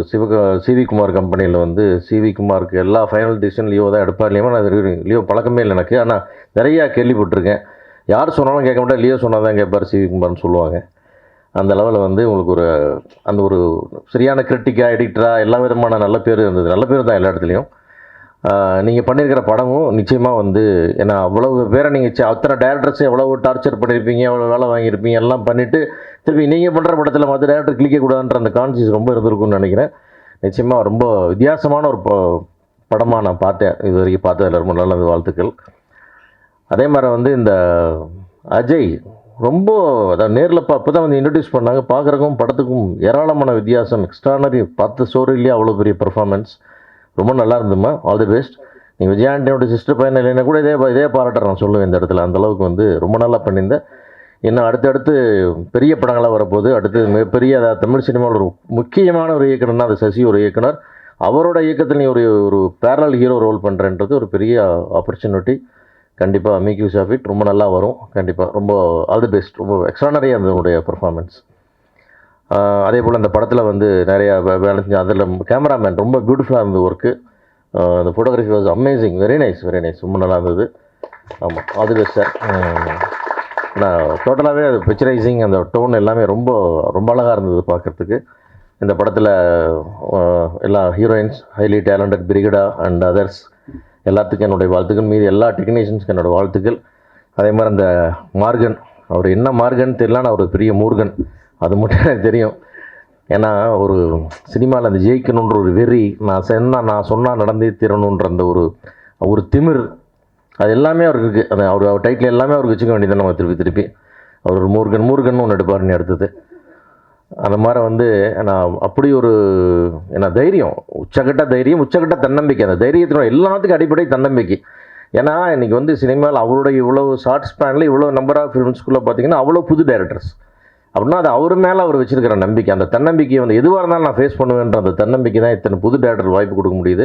சிவி குமார் கம்பெனியில் வந்து சிவி குமாருக்கு எல்லா ஃபைனல் டிசிஷன் லியோ தான் எடுப்பார். இல்லையா நான் லியோ பழக்கமே இல்லை எனக்கு. ஆனால் நிறையா கேள்விப்பட்டிருக்கேன். யார் சொன்னாலும் கேட்க மாட்டேன், லியோ சொன்னால் தான் கேட்பார் சிவி குமார்னு சொல்லுவாங்க. அந்த லெவலில் வந்து உங்களுக்கு ஒரு சரியான கிரிட்டிக்காக எடிட்டராக எல்லா விதமான நல்ல பேர் இருந்தது. நல்ல பேர் தான் எல்லா இடத்துலையும். நீங்கள் பண்ணியிருக்கிற படமும் நிச்சயமாக வந்து ஏன்னா அவ்வளவு பேரை நீங்கள் அத்தனை டேரக்டர்ஸை எவ்வளோ டார்ச்சர் பண்ணியிருப்பீங்க, எவ்வளோ வேலை வாங்கியிருப்பீங்க, எல்லாம் பண்ணிவிட்டு திருப்பி நீங்கள் பண்ணுற படத்தில் மற்ற டேரக்டர் கிளிக்கக்கூடாதுன்ற அந்த கான்சியஸ் ரொம்ப இருந்திருக்கும்னு நினைக்கிறேன். நிச்சயமாக ரொம்ப வித்தியாசமான ஒரு படமாக நான் பார்த்தேன். இது வரைக்கும் பார்த்ததில் ரொம்ப நல்லது, வாழ்த்துக்கள். அதே மாதிரி வந்து இந்த அஜய் ரொம்ப அதான் நேரில் இப்போ தான் வந்து இன்ட்ரடியூஸ் பண்ணாங்க. பார்க்குறக்கும் படத்துக்கும் ஏராளமான வித்தியாசம், எக்ஸ்ட்ரானரி. பார்த்த ஸ்டோரிலேயே அவ்வளோ பெரிய பர்ஃபார்மன்ஸ், ரொம்ப நல்லா இருந்துமா. All the best. நீங்கள் விஜய் ஆண்டனியோட சிஸ்டர் பையன் இல்லைன்னா கூட இதே பாராட்ட நான் சொல்லுவேன் இந்த இடத்துல. அந்தளவுக்கு வந்து ரொம்ப நல்லா பண்ணியிருந்தேன். இன்னும் அடுத்தடுத்து பெரிய படங்களாக வரப்போகுது. அடுத்து மிகப்பெரிய தமிழ் சினிமாவில் ஒரு முக்கியமான ஒரு இயக்குனர்னா அது சசி ஒரு இயக்குனர். அவரோட இயக்கத்தில் நீ ஒரு பேரல் ஹீரோ ரோல் பண்ணுறன்றது ஒரு பெரிய ஆப்பர்ச்சுனிட்டி. கண்டிப்பாக மேக் யூஸ் ஆஃப் இட். ரொம்ப நல்லா வரும் கண்டிப்பாக. ரொம்ப ஆல் தி பெஸ்ட். ரொம்ப எக்ஸ்ட்ரானரியாக இருந்தது உங்களுடைய பர்ஃபார்மன்ஸ். அதே போல் அந்த படத்தில் வந்து நிறையா வேலை செஞ்சு அதில் கேமராமேன் ரொம்ப பியூட்டிஃபுல்லாக இருந்தது ஒர்க்கு. அந்த photography was amazing. Very nice. ரொம்ப நல்லா இருந்தது. ஆமாம், ஆல் தி பெஸ்ட் சார். நான் டோட்டலாகவே அது பிக்சரைசிங் அந்த டோன் எல்லாமே ரொம்ப ரொம்ப அழகாக இருந்தது பார்க்குறதுக்கு. இந்த படத்தில் எல்லா heroines, highly talented Brigida and others எல்லாத்துக்கும் என்னுடைய வாழ்த்துக்கள். மீதி எல்லா டெக்னீஷியன்ஸ்க்கு என்னோடய வாழ்த்துக்கள். அதே மாதிரி அந்த மார்கன், அவர் என்ன மார்கன் தெரியல, நான் ஒரு பெரிய மூர்கன் அது மட்டும் எனக்கு தெரியும். ஏன்னா ஒரு சினிமாவில் அந்த ஜெயிக்கணுன்ற ஒரு வெறி, நான் சொன்னால் நடந்தே தீரணுன்ற அந்த ஒரு திமிர், அது எல்லாமே அவருக்கு இருக்குது. அந்த அவர் டைட்டில் எல்லாமே அவருக்கு வச்சுக்க வேண்டியது நம்ம திருப்பி அவர் ஒரு மூர்கன் ஒன்று எடுப்பார் நீ அடுத்தது. அந்த மாதிரி வந்து நான் அப்படி ஒரு என்ன தைரியம், உச்சக்கட்ட தன்னம்பிக்கை. அந்த தைரியத்தினோட எல்லாத்துக்கும் அடிப்படை தன்னம்பிக்கை. ஏன்னா இன்றைக்கி வந்து சினிமாவில் அவருடைய இவ்வளோ ஷார்ட் ஸ்பேனில் இவ்வளோ நம்பர் ஆஃப் ஃபிலிம்ஸ்குள்ளே பார்த்தீங்கன்னா அவ்வளோ புது டைரக்டர்ஸ் அப்படின்னா அது அவர் மேலே அவர் வச்சுருக்கிற நம்பிக்கை. அந்த தன்னம்பிக்கையை வந்து எதுவாக இருந்தாலும் நான் ஃபேஸ் பண்ணுவேன்ற அந்த தன்னம்பிக்கை தான் இத்தனை புது டேரக்டர் வாய்ப்பு கொடுக்க முடியுது.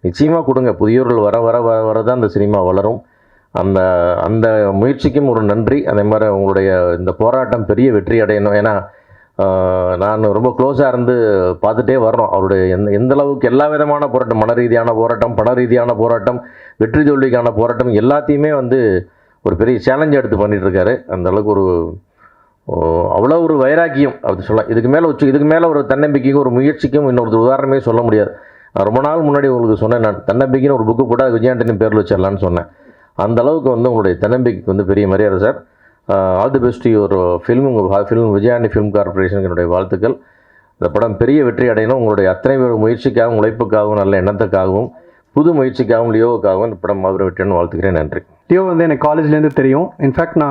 நிச்சயமாக கொடுங்க. புதியவர்கள் வர தான் அந்த சினிமா வளரும். அந்த முயற்சிக்கும் ஒரு நன்றி. அதே மாதிரி உங்களுடைய இந்த போராட்டம் பெரிய வெற்றி அடையணும். ஏன்னா நான் ரொம்ப க்ளோஸாக இருந்து பார்த்துட்டே வர்றோம் அவருடைய எந்த அளவுக்கு எல்லா விதமான போராட்டம், மன ரீதியான போராட்டம், பண ரீதியான போராட்டம், வெற்றி தோல்விக்கான போராட்டம் எல்லாத்தையுமே வந்து ஒரு பெரிய சேலஞ்சை எடுத்து பண்ணிகிட்ருக்காரு. அந்த அளவுக்கு அவ்வளோ ஒரு வைராக்கியம் அப்படி சொல்லலாம். இதுக்கு மேலே ஒரு தன்னம்பிக்கைக்கும் ஒரு முயற்சிக்கும் இன்னொரு உதாரணமே சொல்ல முடியாது. நான் ரொம்ப நாள் முன்னாடி உங்களுக்கு சொன்னேன், நான் தன்னம்பிக்கைன்னு ஒரு புக்கு போட்டால் விஜய் ஆண்டனி பேரில் வச்சிடலான்னு சொன்னேன். அந்த அளவுக்கு வந்து உங்களுடைய தன்னம்பிக்கைக்கு வந்து பெரிய மரியாதை சார். ஆல் தி பெஸ்ட் ஒரு ஃபிலிம் விஜய் ஆண்டனி ஃபிலிம் கார்பரேஷனுக்கு என்னுடைய வாழ்த்துக்கள். இந்த படம் பெரிய வெற்றி அடையணும். உங்களுடைய அத்தனை பேர் முயற்சிக்காகவும், உழைப்புக்காகவும், நல்ல எண்ணத்துக்காகவும், புது முயற்சிக்காகவும், லியோவுக்காகவும் இந்த படம் அவர் வெற்றின்னு வாழ்த்துக்கிறேன். நன்றி. லியோ வந்து எனக்கு காலேஜ்லேருந்து தெரியும். இன்ஃபேக்ட்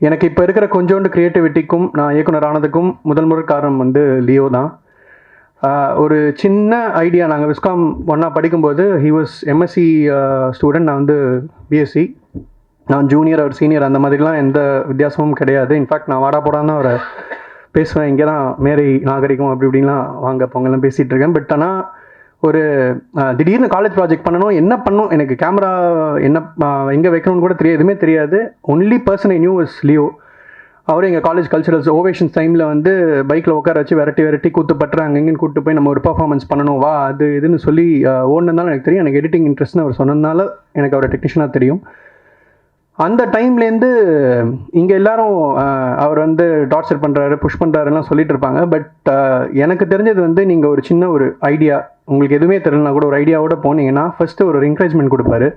எனக்கு இப்போ இருக்கிற கொஞ்சோண்டு க்ரியேட்டிவிட்டிக்கும் நான் இயக்குனர் ஆனதுக்கும் முதல் காரணம் வந்து லியோ தான். ஒரு சின்ன ஐடியா, நாங்கள் விஸ்காம் ஒன்றா படிக்கும்போது ஹி வாஸ் எம்எஸ்சி ஸ்டூடெண்ட், நான் வந்து பிஎஸ்சி. நான் ஜூனியர், அவர் சீனியர், அந்த மாதிரிலாம் எந்த வித்தியாசமும் கிடையாது. இன்ஃபேக்ட் நான் வாடா போடான்னு தான் அவரை பேசுவேன். இங்கே தான் மேரி நாகரிகம் அப்படி இப்படின்லாம் வாங்க போங்கெல்லாம் பேசிகிட்டு இருக்கேன். பட் ஆனால் ஒரு திடீர்னு காலேஜ் ப்ராஜெக்ட் பண்ணணும், என்ன பண்ணணும், எனக்கு கேமரா என்ன எங்கே வைக்கணும்னு கூட எதுவுமே தெரியாது. Only person I knew is Leo. அவரும் எங்கள் காலேஜ் கல்ச்சுரல்ஸ் ஓவேஷன்ஸ் டைமில் வந்து பைக்கில் உட்கார வச்சு விரட்டி கூத்து பட்டுற அங்கேயும் கூப்பிட்டு போய் நம்ம ஒரு பர்ஃபார்மன்ஸ் பண்ணணும் வா அது இதுன்னு சொல்லி ஓடுனதுனால எனக்கு தெரியும். எனக்கு எடிட்டிங் இன்ட்ரெஸ்ட்னு அவர் சொன்னதுனால எனக்கு அவரை டெக்னீஷியனாக தெரியும். அந்த டைம்லேருந்து இங்கே எல்லாரும் அவர் வந்து டார்ச்சர் பண்ணுறாரு, புஷ் பண்ணுறாருலாம் சொல்லிட்டு இருப்பாங்க. பட் எனக்கு தெரிஞ்சது வந்து நீங்கள் ஒரு சின்ன ஒரு ஐடியா, உங்களுக்கு எதுவுமே தெரியலனா கூட ஒரு ஐடியாவோட போனீங்கன்னா ஃபஸ்ட்டு ஒரு என்கரேஜ்மெண்ட் கொடுப்பாரு.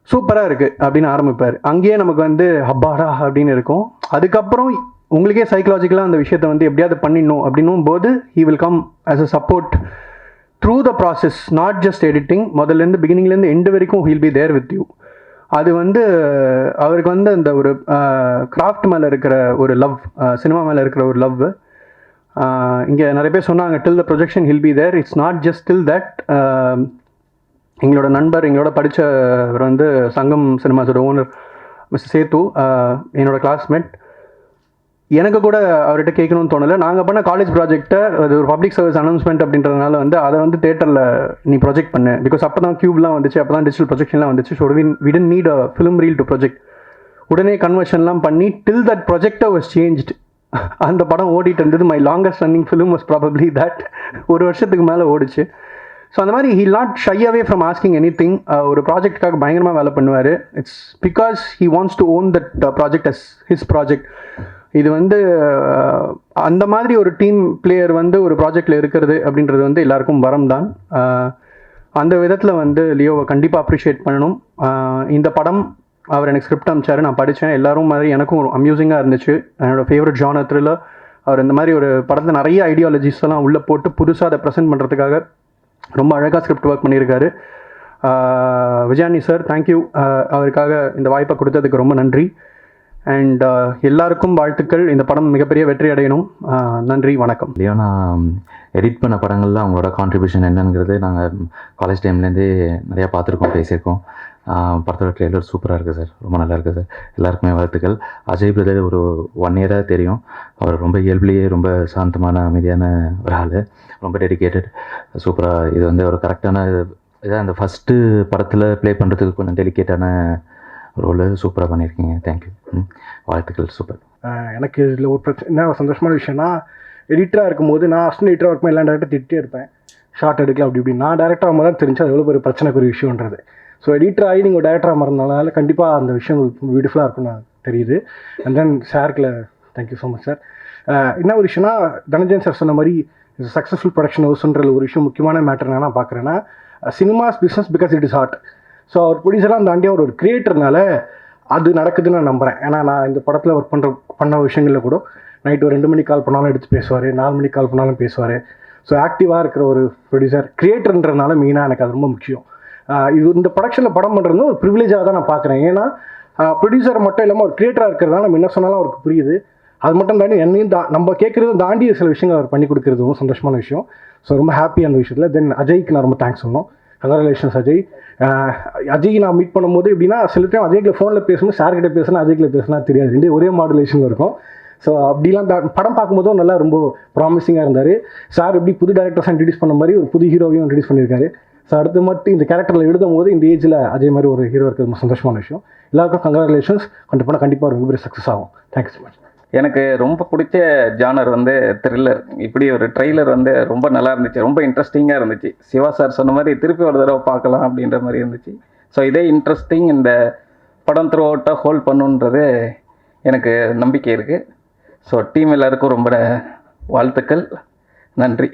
சூப்பராக இருக்குது அப்படின்னு ஆரம்பிப்பார். அங்கேயே நமக்கு வந்து ஹப்பாடா அப்படின்னு இருக்கும். அதுக்கப்புறம் உங்களுக்கே சைக்கலாஜிக்கலாக அந்த விஷயத்தை வந்து எப்படியாவது பண்ணிடணும் அப்படின்னும் போது he will come as a support through the process, not just editing. முதல்லேருந்து பிகினிங்லேருந்து எண்டு வரைக்கும் he'll be there with you. அது வந்து அவருக்கு வந்து அந்த ஒரு கிராஃப்ட் மேலே இருக்கிற ஒரு லவ், சினிமா மேலே இருக்கிற ஒரு லவ். இங்கே நிறைய பேர் சொன்னாங்க till the projection he'll be there. It's not just till that. எங்களோட நண்பர், எங்களோட படித்தவர் வந்து சங்கம் சினிமாஸோட ஓனர் மிஸ்டர் சேத்து, என்னோடய கிளாஸ்மேட். எனக்கு கூட அவர்கிட்ட கேட்கணும்னு தோணலை. நாங்கள் பண்ண காலேஜ் ப்ராஜெக்டை அது ஒரு பப்ளிக் சர்வீஸ் அனௌன்ஸ்மெண்ட் அப்படின்றதுனால வந்து அதை வந்து தேட்டரில் நீ ப்ரொஜெக்ட் பண்ணு. பிகாஸ் அப்போ தான் க்யூப்லாம் வந்துச்சு, அப்போ தான் டிஜிட்டல் ப்ரொஜெக்ஷன்லாம் வந்துச்சு. So we tend need a film reel to project. உடனே கன்வர்ஷன்லாம் பண்ணி till that projector was changed. அந்த படம் ஓடிட்டு இருந்தது. My longest running film was probably that. ஒரு வருஷத்துக்கு மேலே ஓடிச்சு. ஸோ அந்த மாதிரி he not shy away from asking any thing. ஒரு ப்ராஜெக்ட்டுக்காக பயங்கரமாக வேலை பண்ணுவார். It's because he wants to own that project as his project. இது வந்து அந்த மாதிரி ஒரு டீம் பிளேயர் வந்து ஒரு ப்ராஜெக்டில் இருக்கிறது அப்படின்றது வந்து எல்லாருக்கும் வரம் தான். அந்த விதத்தில் வந்து லியோவை கண்டிப்பாக அப்ரிஷியேட் பண்ணணும். இந்த படம் அவர் எனக்கு ஸ்கிரிப்ட் அனுப்பிச்சாரு, நான் படித்தேன். எல்லாரும் மாதிரி எனக்கும் ஒரு அம்யூசிங்காக இருந்துச்சு. என்னோடய ஃபேவரட் ஜானர் த்ரில்லர். அவர் இந்த மாதிரி ஒரு படத்தில் நிறைய ஐடியாலஜிஸ் எல்லாம் உள்ளே போட்டு புதுசாக அதை ப்ரெசென்ட் பண்ணுறதுக்காக ரொம்ப அழகாக ஸ்கிரிப்ட் ஒர்க் பண்ணியிருக்காரு. Vijayani sir, thank you. அவருக்காக இந்த வாய்ப்பை கொடுத்ததுக்கு ரொம்ப நன்றி. அண்ட் எல்லாருக்கும் வாழ்த்துக்கள். இந்த படம் மிகப்பெரிய வெற்றி அடையணும். நன்றி, வணக்கம். லியோ, நான் எடிட் பண்ண படங்களில் அவங்களோட கான்ட்ரிபியூஷன் என்னங்கிறது நாங்கள் காலேஜ் டைம்லேருந்தே நிறையா பார்த்துருக்கோம், பேசியிருக்கோம். படத்தோட ட்ரெய்லர் சூப்பராக இருக்குது சார், ரொம்ப நல்லா இருக்குது சார். எல்லாருக்குமே வாழ்த்துக்கள். அஜய் பிரதர் ஒரு 1 இயராக தெரியும். அவர் ரொம்ப இயல்புலேயே ரொம்ப சாந்தமான அமைதியான ஒரு ஆள், ரொம்ப டெடிக்கேட்டட், சூப்பராக. இது வந்து ஒரு கரெக்டான இதான் அந்த ஃபஸ்ட்டு படத்தில் ப்ளே பண்ணுறதுக்கு கொஞ்சம் டெலிகேட்டான ரோலு சூப்பராக பண்ணியிருக்கீங்க. தேங்க்யூ, வாழ்த்துக்கள், சூப்பர். எனக்கு இதில் ஒரு என்ன சந்தோஷமான விஷயம்னா, எடிட்டராக இருக்கும்போது நான் அசிஸ்டன்ட் எடிட்டராக இருக்கும்போது எல்லாம் டேரக்டர் திட்டே இருப்பேன், ஷார்ட் எடுக்கல அப்படி இப்படி. நான் டேரக்டராக ஆகும்போது தான் தெரிஞ்சு அது எவ்வளோ ஒரு பிரச்சனைக்குரிய விஷயன்றது. ஸோ எடிட்டர் ஆகி நீங்கள் டேரக்டராக மாறினால கண்டிப்பாக அந்த விஷயம் பியூட்டிஃபுல்லாக இருக்கும்னு தெரியுது. அண்ட் தென் சார்க்கில் தேங்க்யூ ஸோ மச் சார். என்ன ஒரு விஷயம்னா, தனஞ்சயன் சார் சொன்ன மாதிரி சக்ஸஸ்ஃபுல் ப்ரொடக்ஷன் ஹவுஸ்ன்ற ஒரு விஷயம் முக்கியமான மேட்டர் நான் பார்க்குறேன்னா, cinemas business because it is art. So அவர் ப்ரொடியூசராக தாண்டி அவர் ஒரு கிரியேட்டர்னால அது நடக்குதுன்னு நான் நம்புகிறேன். ஏன்னா நான் இந்த படத்தில் ஒர்க் பண்ண விஷயங்களில் கூட நைட்டு ஒரு 2 மணிக்கு கால் பண்ணாலும் எடுத்து பேசுவார், 4 மணிக்கு கால் பண்ணாலும் பேசுவார். ஸோ ஆக்டிவாக இருக்கிற ஒரு ப்ரொடியூசர், கிரியேட்டர்ன்றனால மெயினாக எனக்கு அது ரொம்ப முக்கியம். இது இந்த ப்ரொடக்ஷனில் படம் பண்ணுறது ஒரு ப்ரிவிலேஜாக தான் நான் பார்க்குறேன். ஏன்னா ப்ரொடியூசர் மட்டும் இல்லாமல் ஒரு கிரியேட்டராக இருக்கிறதுனால நம்ம என்ன சொன்னாலும் அவருக்கு புரியுது. அது மட்டும் தாண்டி என்னையும் நம்ம கேட்குறதும் தாண்டி சில விஷயங்கள் அவர் பண்ணி கொடுக்குறது ரொம்ப சந்தோஷமான விஷயம். ஸோ ரொம்ப ஹாப்பி அந்த விஷயத்தில். தென் அஜய்க்கு நான் ரொம்ப தேங்க்ஸ் சொன்னோம். கங்க்ராச்சுலேஷன்ஸ் அஜய். அஜய் நான் மீட் பண்ணும்போது எப்படின்னா, சில டைம் அஜய்கில் ஃபோனில் பேசணும், சார்கிட்ட பேசணும், அஜய்கில் பேசினா தெரியாது, ரெண்டு ஒரே மாடுலேஷன் இருக்கும். ஸோ அப்படிலாம் படம் பார்க்கும்போதும் நல்லா ரொம்ப ப்ராமிசிங்காக இருந்தார். சார் எப்படி புது டேரக்டர்ஸாக இன்ட்ரடியூஸ் பண்ண மாதிரி ஒரு புது ஹீரோவையும் இன்ட்ரடியூஸ் பண்ணியிருக்காரு. ஸோ அடுத்து மட்டும் இந்த கேரக்டரில் எழுதும் போது இந்த ஏஜில் அஜய் மாதிரி ஒரு ஹீரோ இருக்கிறது ரொம்ப சந்தோஷமான விஷயம். எல்லாருக்கும் கங்க்ராச்சுலேஷன்ஸ். கொண்டு போனால் கண்டிப்பாக ரொம்ப பெரிய சக்ஸஸ் ஆகும். Thank you so much. எனக்கு ரொம்ப பிடிச்ச ஜானர் வந்து த்ரில்லர். இப்படி ஒரு ட்ரெய்லர் வந்து ரொம்ப நல்லா இருந்துச்சு, ரொம்ப இன்ட்ரெஸ்டிங்காக இருந்துச்சு. சிவா சார் சொன்ன மாதிரி திருப்பி ஒரு தடவை பார்க்கலாம் அப்படின்ற மாதிரி இருந்துச்சு. ஸோ இதே இன்ட்ரெஸ்டிங் இந்த படம் த்ரூ அவுட்டாக ஹோல்ட் பண்ணுன்றது எனக்கு நம்பிக்கை இருக்குது. ஸோ டீம் எல்லாருக்கும் ரொம்ப வாழ்த்துக்கள், நன்றி.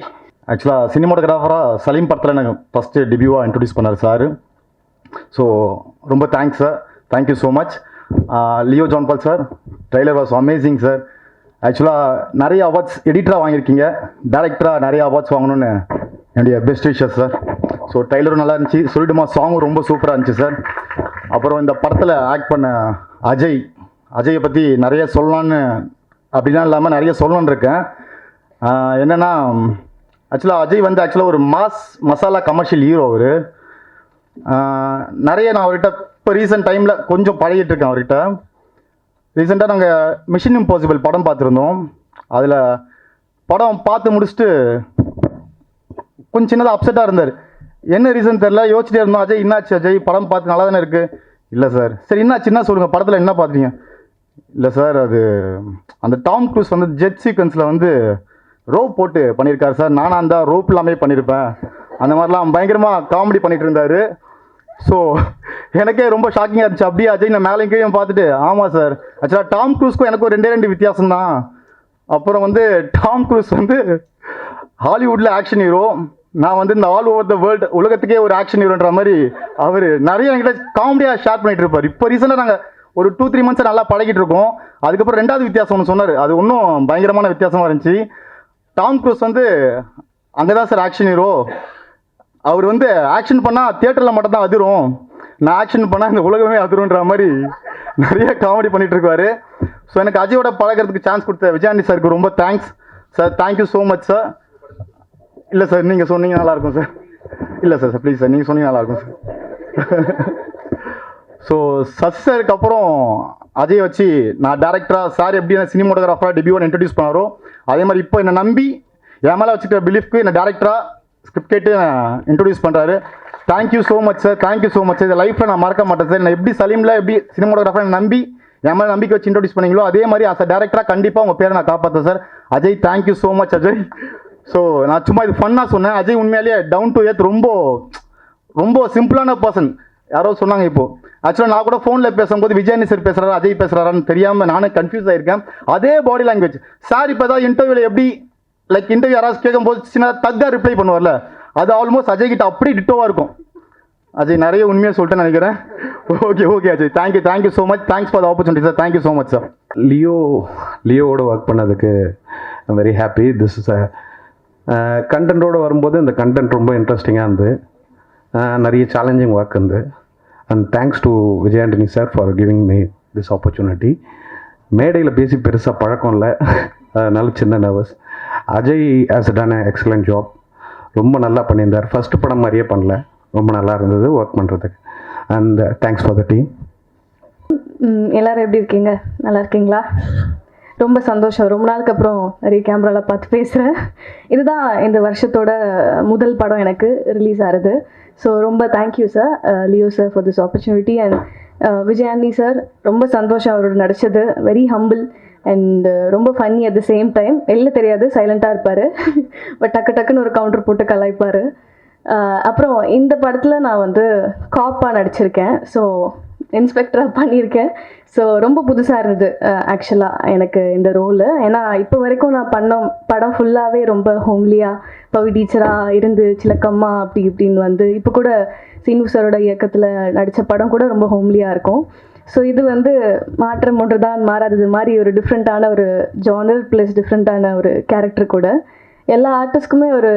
ஆக்சுவலாக சினிமாட்டோகிராஃபராக சலீம் படத்தில் எனக்கு ஃபஸ்ட்டு டெபியூவாக இன்ட்ரடியூஸ் பண்ணார் சார். ஸோ ரொம்ப thanks sir, thank you so much. Leo John ball sir, trailer was amazing sir. ஆக்சுவலாக நிறைய அவார்ட்ஸ் எடிட்டராக வாங்கியிருக்கீங்க, டேரக்டராக நிறைய அவார்ட்ஸ் வாங்கணும்னு என்னுடைய பெஸ்ட் விஷஸ் சார். ஸோ ட்ரெய்லரும் நல்லா இருந்துச்சு, சொல்லிடுமா சாங்கும் ரொம்ப சூப்பராக இருந்துச்சு சார். அப்புறம் இந்த படத்தில் ஆக்ட் பண்ண அஜயை பற்றி நிறைய சொல்லலான்னு அப்படிலாம் இல்லாமல் நிறைய சொல்லணுன்னு இருக்கேன். என்னென்னா, ஆக்சுவலாக அஜய் வந்து ஆக்சுவலாக ஒரு மசாலா கமர்ஷியல் ஹீரோ. அவர் நிறைய நான் அவர்கிட்ட இப்போ ரீசெண்ட் டைமில் கொஞ்சம் பழகிட்டு இருக்கேன் அவர்கிட்ட. ரீசெண்டாக நாங்கள் மிஷன் இம்பாசிபிள் படம் பார்த்துருந்தோம். அதில் படம் பார்த்து முடிச்சுட்டு கொஞ்சம் சின்னதாக அப்செட்டாக இருந்தார். என்ன ரீசன் தெரில, யோசிச்சுட்டே இருந்தோம். அஜய் என்னாச்சு அஜய், படம் பார்த்து நல்லா தானே இருக்குது? இல்லை சார். சரி என்னாச்சு, என்ன சொல்லுங்கள், படத்தில் என்ன பார்த்தீங்க? இல்லை சார், அது அந்த டாம் க்ரூஸ் வந்து ஜெட் சீக்வன்ஸில் வந்து ரோப் போட்டு பண்ணியிருக்காரு சார். நானாக இருந்தால் ரோப் இல்லாமல் பண்ணியிருப்பேன். அந்த மாதிரிலாம் பயங்கரமாக காமெடி பண்ணிகிட்டு இருந்தார். ஸோ எனக்கே ரொம்ப ஷாக்கிங்காக இருந்துச்சு. அப்படியே அஜய் நான் மேலே கீழே பார்த்துட்டு, ஆமாம் சார், ஆக்சுவலாக டாம் க்ரூஸ்க்கும் எனக்கும் 2 வித்தியாசம் தான். அப்புறம் வந்து டாம் க்ரூஸ் வந்து ஹாலிவுட்டில் ஆக்ஷன் ஹீரோ, நான் வந்து இந்த ஆல் ஓவர் த வேர்ல்டு உலகத்துக்கே ஒரு ஆக்ஷன் ஹீரோன்ற மாதிரி அவர் நிறைய என்கிட்ட காமெடியாக ஷேர் பண்ணிகிட்டு இருப்பார். இப்போ ரீசெண்டாக நாங்கள் ஒரு 2-3 மந்த்ஸ் நல்லா பழகிட்டு இருக்கோம். அதுக்கப்புறம் 2வது வித்தியாசம் ஒன்று சொன்னார், அது இன்னும் பயங்கரமான வித்தியாசமாக இருந்துச்சு. டாம் க்ரூஸ் வந்து அங்கே தான் சார் ஆக்ஷன் ஹீரோ. அவர் வந்து ஆக்ஷன் பண்ணால் தியேட்டரில் மட்டும் தான் அதிரும், நான் ஆக்ஷன் பண்ணால் இந்த உலகமே அதிரும்ன்ற மாதிரி நிறைய காமெடி பண்ணிகிட்டு இருக்காரு. ஸோ எனக்கு அஜயோட பழகிறதுக்கு சான்ஸ் கொடுத்த விஜயாண்டி சாருக்கு ரொம்ப thanks sir. Thank you so much sir. இல்லை சார், நீங்கள் சொன்னீங்க நல்லாயிருக்கும் சார். இல்லை சார் ப்ளீஸ் சார், நீங்கள் சொன்னீங்க நல்லாயிருக்கும் சார். ஸோ சஸ்ஸருக்கு அப்புறம் அஜய் வச்சு நான் டேரக்டராக சார் எப்படி என்ன சினிமாட்டோகிராஃபராக டெபியூவாக இன்ட்ரடியூஸ் பண்ணாரோ, அதே மாதிரி இப்போ என்னை நம்பி என் மேலே வச்சுக்கிற பிலீஃப்க்கு என்னை டேரக்டராக ஸ்கிரிப்ட் கேட்டு இன்ட்ரடியூஸ் பண்ணுறாரு. Thank you so much sir, thank you so much sir. இந்த லைஃப்பில் நான் மறக்க மாட்டேன் சார். நான் எப்படி சலீமில் எப்படி சினிமாட்டோகிராஃபரை நம்பி என் மேலே நம்பிக்கை வச்சு இன்ட்ரோடியூஸ் பண்ணீங்களோ அதே மாதிரி அஸ் அ டேரக்டராக கண்டிப்பாக உங்கள் பேரை நான் காப்பாற்றேன் sir. Ajay, thank you so much Ajay. So நான் சும்மா இது ஃபன்னாக சொன்னேன். அஜய் உண்மையிலேயே டவுன் டு எர்த், ரொம்ப ரொம்ப சிம்பிளான பர்சன். யாரோ சொன்னாங்க இப்போது. ஆக்சுவலாக நான் கூட ஃபோனில் பேசும்போது விஜயானி சார் பேசுகிறாரா அஜய் பேசுகிறாரான்னு தெரியாமல் நானே கன்ஃபியூஸ் ஆகிருக்கேன். அதே பாடி லாங்குவேஜ் சார் இப்போ ஏதாவது இன்டர்வியூவில் எப்படி லைக் இன்டர்வியூ யாராவது கேட்கும்போது சின்னதாக தக்காக ரிப்ளை பண்ணுவார்ல, அது ஆல்மோஸ்ட் அஜய் கிட்ட அப்படி டிட்டோவாக இருக்கும். அஜய் நிறைய உண்மையாக சொல்லிட்டேன்னு நினைக்கிறேன். Okay Ajay, thank you so much. Thanks for the opportunity sir. Thank you so much sir. லியோவோட ஒர்க் பண்ணதுக்கு I'm very happy. This is கண்டென்ட்டோடு வரும்போது இந்த கண்டென்ட் ரொம்ப இன்ட்ரெஸ்டிங்காக இருந்து நிறைய சேலஞ்சிங் ஒர்க் இருந்து. And thanks to Vijay Antony sir for giving me this opportunity. மேடையில் பேசி பெருசாக பழக்கம் இல்லை, அதனால சின்ன nervous. Ajay has done excellent job, ரொம்ப நல்லா பண்ணியிருந்தார். ஃபஸ்ட்டு படம் மாதிரியே பண்ணல, ரொம்ப நல்லா இருந்தது ஒர்க் பண்ணுறதுக்கு. And thanks for the team. எல்லோரும் எப்படி இருக்கீங்க? நல்லா இருக்கீங்களா? ரொம்ப சந்தோஷம், ரொம்ப நாளுக்கு அப்புறம் நிறைய கேமராவில் பார்த்து பேசுகிறேன். இதுதான் இந்த வருஷத்தோட முதல் படம் எனக்கு ரிலீஸ் ஆகுது. ஸோ ரொம்ப thank you sir, Leo sir for this opportunity. And Vijay Antony sir, ரொம்ப சந்தோஷம் அவரோட நடித்தது. வெரி ஹம்பிள் அண்ட் ரொம்ப funny at the same time. வெளில தெரியாது, சைலண்ட்டாக இருப்பார், பட் டக்குன்னு ஒரு கவுண்டர் போட்டு கலாய்ப்பார். அப்புறம் இந்த படத்தில் நான் வந்து காப்பாக நடிச்சிருக்கேன், ஸோ இன்ஸ்பெக்டராக பண்ணியிருக்கேன். ஸோ ரொம்ப புதுசாக இருந்தது ஆக்சுவலாக எனக்கு இந்த ரோலு. ஏன்னா இப்போ வரைக்கும் நான் பண்ண படம் ஃபுல்லாகவே ரொம்ப ஹோம்லியாக பவி டீச்சராக இருந்து சிலக்கம்மா அப்படி இப்படின்னு வந்து இப்போ கூட சீனு சாரோட இயக்கத்தில் நடித்த படம் கூட ரொம்ப ஹோம்லியாக இருக்கும். ஸோ இது வந்து மாற்றம் ஒன்று தான் மாறாதது மாதிரி ஒரு டிஃப்ரெண்ட்டான ஒரு ஜானர் ப்ளஸ் டிஃப்ரெண்ட்டான ஒரு கேரக்டர் கூட. எல்லா ஆர்டிஸ்ட்டுக்குமே ஒரு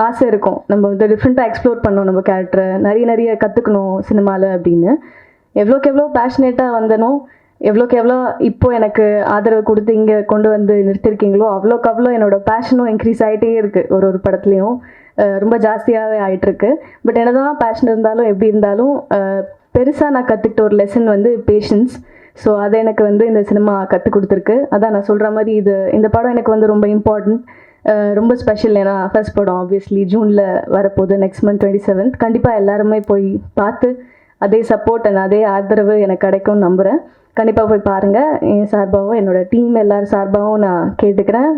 ஆசை இருக்கும், நம்ம வந்து டிஃப்ரெண்ட்டாக எக்ஸ்ப்ளோர் பண்ணணும் நம்ம கேரக்டரை, நிறைய கற்றுக்கணும் சினிமாவில் அப்படின்னு. எவ்வளோக்கு எவ்வளோ பேஷனேட்டாக வந்தனோ, எவ்வளோக்கு எவ்வளோ இப்போது எனக்கு ஆதரவு கொடுத்து இங்கே கொண்டு வந்து நிறுத்திருக்கீங்களோ அவ்வளோக்கு அவ்வளோ என்னோடய பேஷனும் இன்க்ரீஸ் ஆகிட்டே இருக்குது. ஒரு படத்துலையும் ரொம்ப ஜாஸ்தியாகவே ஆகிட்டுருக்கு. பட் என்ன தான் பேஷன் இருந்தாலும் எப்படி இருந்தாலும் பெருசாக நான் கற்றுக்கிட்ட ஒரு லெசன் வந்து பேஷன்ஸ். ஸோ அதை எனக்கு வந்து இந்த சினிமா கற்றுக் கொடுத்துருக்கு. அதான் நான் சொல்கிற மாதிரி இந்த படம் எனக்கு வந்து ரொம்ப இம்பார்ட்டன்ட், ரொம்ப ஸ்பெஷல். ஏன்னா ஃபர்ஸ்ட் படம் ஆப்வியஸ்லி ஜூனில் வரப்போகுது, நெக்ஸ்ட் மந்த் 27th. கண்டிப்பாக எல்லாருமே போய் பார்த்து அதே சப்போர்ட் அண்ட் அதே ஆதரவு எனக்கு கிடைக்கும்னு நம்புகிறேன். கண்டிப்பாக போய் பாருங்கள். என் சார்பாகவும் என்னோடய டீம் எல்லோரும் சார்பாகவும் நான் கேட்டுக்கிறேன்.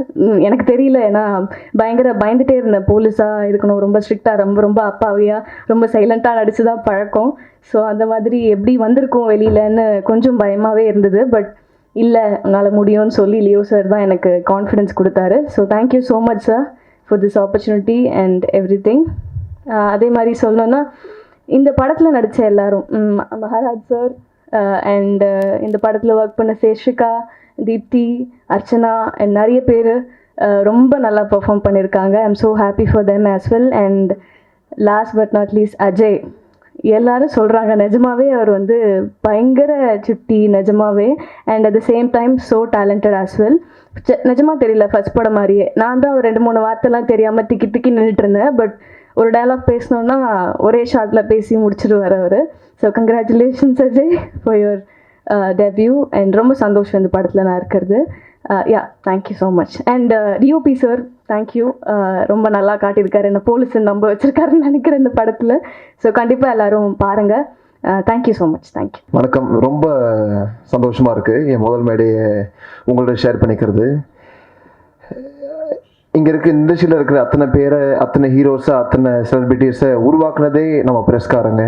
எனக்கு தெரியல, ஏன்னா பயந்துகிட்டே இருந்தேன். போலீஸாக இருக்கணும், ரொம்ப ஸ்ட்ரிக்டாக, ரொம்ப அப்பாவியாக, ரொம்ப சைலண்ட்டாக நடித்து தான் பழக்கம். ஸோ அந்த மாதிரி எப்படி வந்திருக்கும் வெளியிலன்னு கொஞ்சம் பயமாகவே இருந்தது. பட் இல்லை, உன்னால் முடியும்னு சொல்லி லியோ சார் தான் எனக்கு கான்ஃபிடென்ஸ் கொடுத்தாரு. So thank you so much sir for this opportunity and every thing. அதே மாதிரி சொல்லணுன்னா இந்த படத்தில் நடித்த எல்லாரும், மகாராஜ் சார் அண்ட் இந்த படத்தில் ஒர்க் பண்ண சேஷிகா, தீப்தி, அர்ச்சனா அண்ட் நிறைய பேர் ரொம்ப நல்லா பெர்ஃபார்ம் பண்ணியிருக்காங்க. I am so happy for them as well. And last but not least Ajay. எல்லாரும் சொல்கிறாங்க நிஜமாவே அவர் வந்து பயங்கர சுட்டி நிஜமாவே. And at the same time so talented as well. நிஜமாக தெரியல, ஃபர்ஸ்ட் படம் மாதிரியே நான் தான் ஒரு 2-3 வார்த்தைலாம் தெரியாமல் திக்கி நின்றுட்டு இருந்தேன். பட் ஒரு டயலாக் பேசணுன்னா ஒரே ஷார்ட்டில் பேசி முடிச்சுடுவார் அவர். So congratulations Ajay for your debut. And ரொம்ப சந்தோஷம் இந்த படத்தில் நான் இருக்கிறது. Yeah, thank you so much. And DOP sir, thank you. ரொம்ப நல்லா காட்டியிருக்காரு, என்ன போலீஸ் நம்ப வச்சுருக்காருன்னு நினைக்கிறேன் இந்த படத்தில். ஸோ கண்டிப்பாக எல்லோரும் பாருங்கள். Thank you so much. தேங்க்யூ. வணக்கம். ரொம்ப சந்தோஷமாக இருக்குது என் முதல் மேடையை உங்களோட ஷேர் பண்ணிக்கிறது. இங்கே இருக்க இண்டஸ்ட்ரியில் இருக்கிற அத்தனை பேரை, அத்தனை ஹீரோஸை, அத்தனை செலிபிரிட்டிஸை உருவாக்குனதே நம்ம ப்ரெஸ்காரங்க.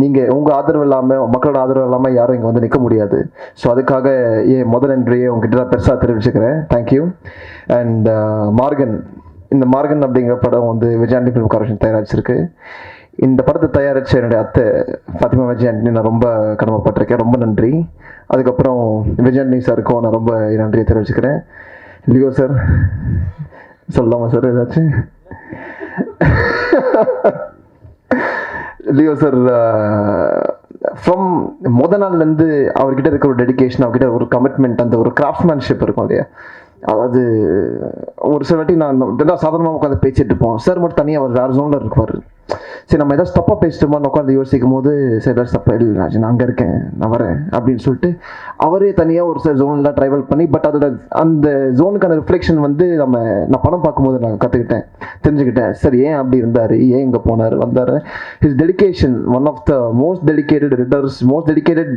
நீங்கள் உங்கள் ஆதரவு இல்லாமல், மக்களோட ஆதரவு இல்லாமல் யாரும் இங்கே வந்து நிற்க முடியாது. ஸோ அதுக்காக என் முதல் நன்றியை உங்ககிட்ட பெருசாக தெரிவிச்சுக்கிறேன். தேங்க்யூ. அண்ட் மார்கன், இந்த மார்கன் அப்படிங்கிற படம் வந்து விஜய் ஆண்டனி ஃபிலிம் கார்பரேஷன் தயாரிச்சிருக்கு. இந்த படத்தை தயாரித்த என்னுடைய அத்தை ஃபாத்திமா விஜய் ஆண்டனி நான் ரொம்ப கடமைப்பட்டிருக்கேன், ரொம்ப நன்றி. அதுக்கப்புறம் விஜய் ஆண்டனி சாருக்கும் நான் ரொம்ப நன்றியை தெரிவிச்சுக்கிறேன். லியோ சார் சொல்லலாமா சார் ஏதாச்சும்? லியோ சார் ஃப்ரம் நாள்லேருந்து அவர்கிட்ட இருக்கிற ஒரு டெடிக்கேஷன், அவர்கிட்ட ஒரு கமிட்மெண்ட், அந்த ஒரு கிராஃப்ட்மேன்ஷிப் இருக்கும் இல்லையா, அதாவது ஒரு சில வாட்டி நான் சாதாரணமாக உட்காந்து பேசிட்டு இருப்போம், சார் மட்டும் தனியாக அவர் வேறு ஜோனில் இருப்பார். சரி நம்ம ஏதாச்சும் தப்பாக பேசிட்டோமான்னு உட்காந்து யோசிக்கும் போது சரி ஏதாச்சும் தப்பா இல்லை ராஜ் நான் அங்கே இருக்கேன் நான் வரேன் அப்படின்னு சொல்லிட்டு அவரே தனியாக ஒரு சில ஜோன்லாம் ட்ரைவல் பண்ணி, பட் அதோட அந்த ஜோனுக்கான ரிஃப்ளெக்ஷன் வந்து நான் படம் பார்க்கும்போது நான் கற்றுக்கிட்டேன், தெரிஞ்சுக்கிட்டேன். சரி ஏன் அப்படி இருந்தார், ஏன் இங்கே போனார் வந்தார். His dedication one of the most dedicated writers, most dedicated